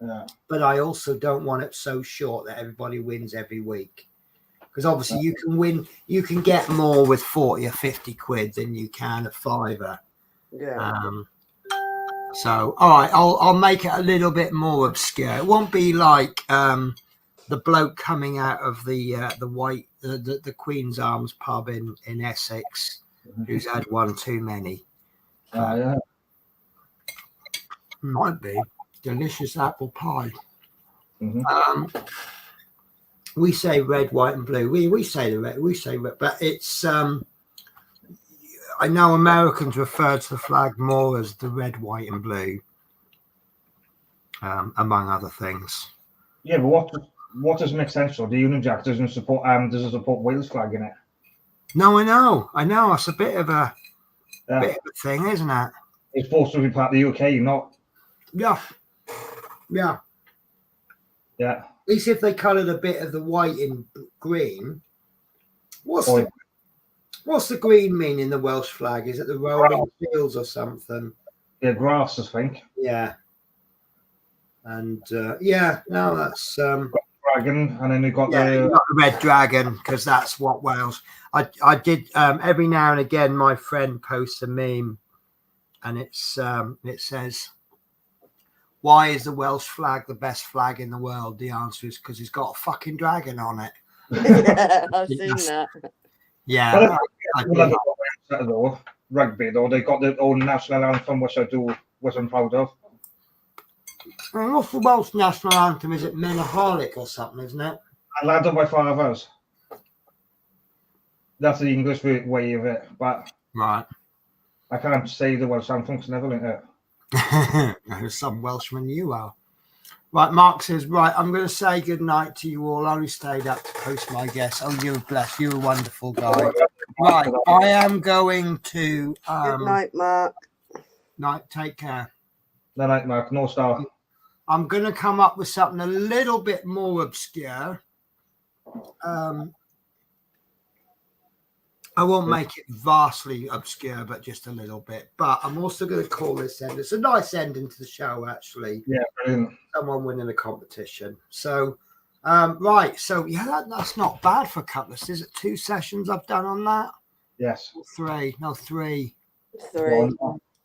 Yeah. But I also don't want it so short that everybody wins every week. Because obviously you can get more with 40 or 50 quid than you can at £5. Yeah. So all right, I'll make it a little bit more obscure. It won't be like the bloke coming out of the white the Queen's Arms pub in Essex, who's had one too many. Yeah. Might be delicious apple pie. We say red, white, and blue. We say the red. We say red, but it's. I know Americans refer to the flag more as the red, white, and blue, among other things. Yeah, but what does make sense? Or the Union Jack doesn't support Wales flag in it? No, I know. It's a bit of a thing, isn't it? It's supposed to be part of the UK, not. Yeah. At least if they coloured a bit of the white in green. What's What's the green mean in the Welsh flag? Is it the rolling fields or something? Yeah, grass, I think. Yeah. And yeah, no, that's Dragon, and then you got yeah, you got the red dragon because that's what Wales. I did every now and again. My friend posts a meme, and it says, "Why is the Welsh flag the best flag in the world?" The answer is because it's got a fucking dragon on it. Yeah, I've seen that. Yeah, rugby though, they got their own national anthem, which I'm proud of. And what's the Welsh national anthem? Is it Menaholic or something, isn't it? And Land of My Fathers. That's the English way of it, but Right. I can't say the Welsh anthem because I never learned it. There's some Welshman you are. Right, Mark says, right, I'm going to say good night to you all. I only stayed up to post my guess. Oh, you're blessed. You're a wonderful guy. Right, I am going to... Good night, Mark. Night, take care. Good night, Mark. No star. I'm going to come up with something a little bit more obscure. I won't make it vastly obscure, but just a little bit. But I'm also going to call this end. It's a nice ending to the show, actually. Yeah, brilliant. Someone winning a competition. So, right. So, yeah, that's not bad for a couple of... Is it 2 sessions I've done on that? Yes. 3. No, 3. 3.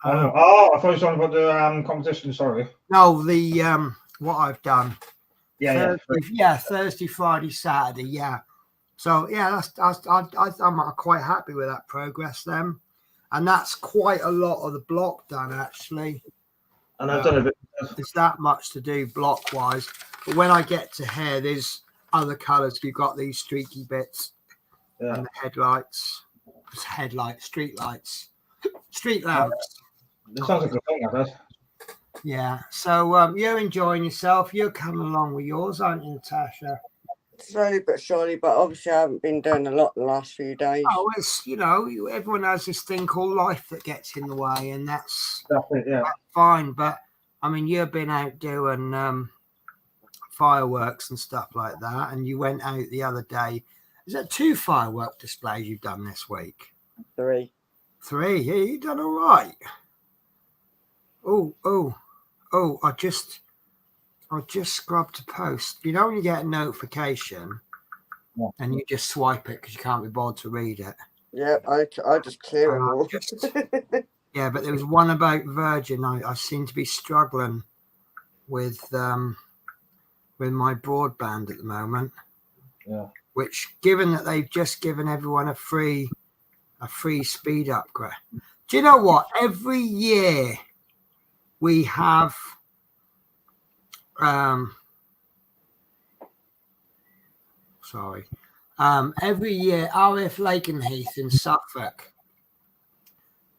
I thought you were talking about the competition. Sorry. No, the what I've done. Thursday, Friday, Saturday. Yeah. So yeah, I'm quite happy with that progress then, and that's quite a lot of the block done actually. And I've done a bit. There's that much to do block wise, but when I get to hair, there's other colours. You've got these streaky bits and the headlights, street lights, street lamps. This sounds like a good thing, I guess. Yeah. So you're enjoying yourself. You're coming along with yours, aren't you, Natasha? Slowly but surely, but obviously I haven't been doing a lot the last few days. Oh, it's everyone has this thing called life that gets in the way, and that's fine. But I mean, you've been out doing fireworks and stuff like that, and you went out the other day. Is that 2 firework displays you've done this week? 3. 3. Yeah, you've done all right. Oh! I just scrubbed to post. You know when you get a notification and you just swipe it because you can't be bothered to read it. Yeah, I just clear them all. Yeah, but there was one about Virgin. I seem to be struggling with my broadband at the moment. Yeah. Which, given that they've just given everyone a free speed upgrade. Do you know what? Every year we have every year RF Lakenheath in Suffolk,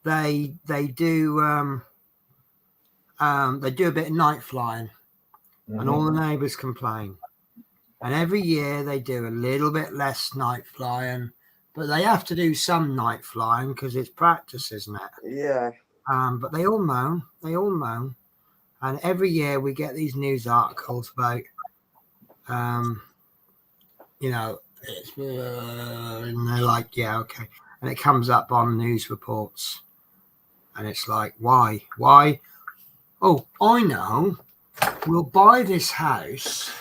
they do a bit of night flying, and all the neighbours complain. And every year they do a little bit less night flying, but they have to do some night flying because it's practice, isn't it? Yeah. But they all moan. And every year we get these news articles about, it's, and they're like, yeah, okay. And it comes up on news reports. And it's like, why? Oh, I know. We'll buy this house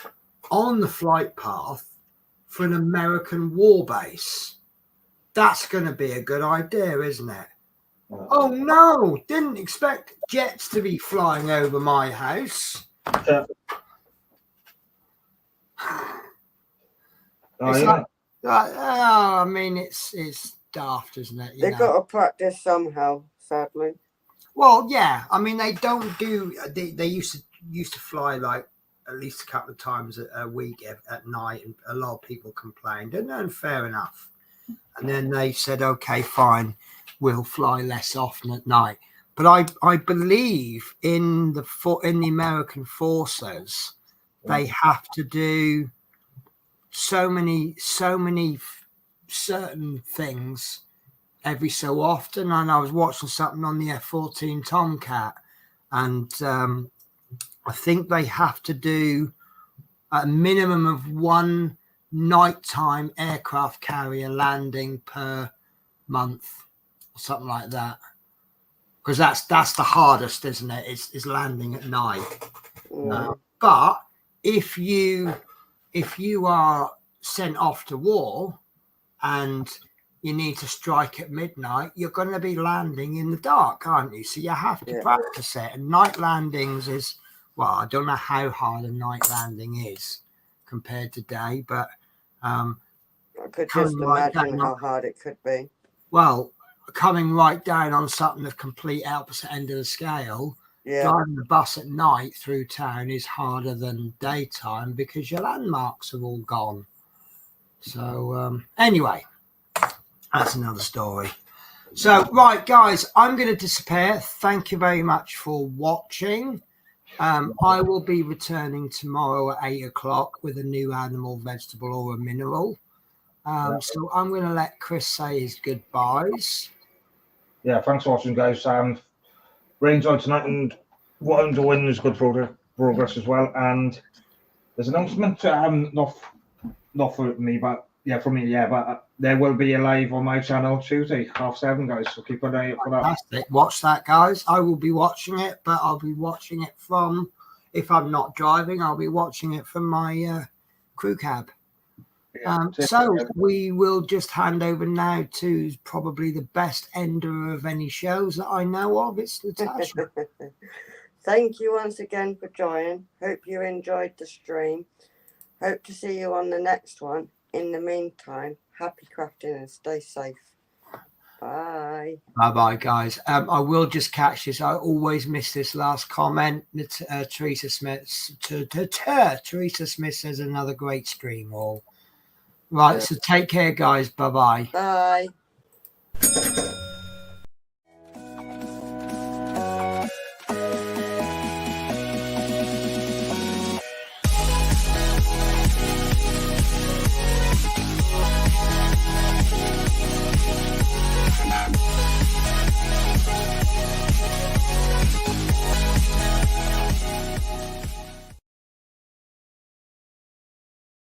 on the flight path for an American war base. That's going to be a good idea, isn't it? Oh no, didn't expect jets to be flying over my house. I mean, it's daft, isn't it? They've got to practice somehow, sadly. Well, yeah. I mean, they don't do. They used to fly like at least a couple of times a week at night, and a lot of people complained, and fair enough. And then they said, okay, fine, we'll fly less often at night. But I believe in the American forces, they have to do so many certain things every so often. And I was watching something on the F-14 Tomcat, and I think they have to do a minimum of 1 nighttime aircraft carrier landing per month or something like that. Because that's the hardest, isn't it? Is landing at night. But if you are sent off to war and you need to strike at midnight, you're going to be landing in the dark, aren't you? So you have to practice it. And night landings is, well, I don't know how hard a night landing is compared to day, but I could just imagine how hard it could be. Well, coming right down on something the complete opposite end of the scale, driving the bus at night through town is harder than daytime because your landmarks are all gone. So anyway, that's another story. So, right, guys, I'm going to disappear. Thank you very much for watching. I will be returning tomorrow at 8 o'clock with a new animal, vegetable, or a mineral. So I'm going to let Chris say his goodbyes. Yeah, thanks for watching, guys. Rain's out tonight, and what I'm doing is good progress as well. And there's an announcement, not for me, but for me, but there will be a live on my channel Tuesday, 7:30, guys. So keep an eye out for that. Fantastic. Watch that, guys. I will be watching it, but I'll be watching it from, if I'm not driving, I'll be watching it from my crew cab. So we will just hand over now to probably the best ender of any shows that I know of. It's Natasha. Thank you once again for joining. Hope you enjoyed the stream. Hope to see you on the next one. In the meantime, happy crafting and stay safe. Bye. Bye, guys. I will just catch this. I always miss this last comment. Teresa Smith. Teresa Smith says another great stream. All right. So take care, guys. Bye-bye. Bye.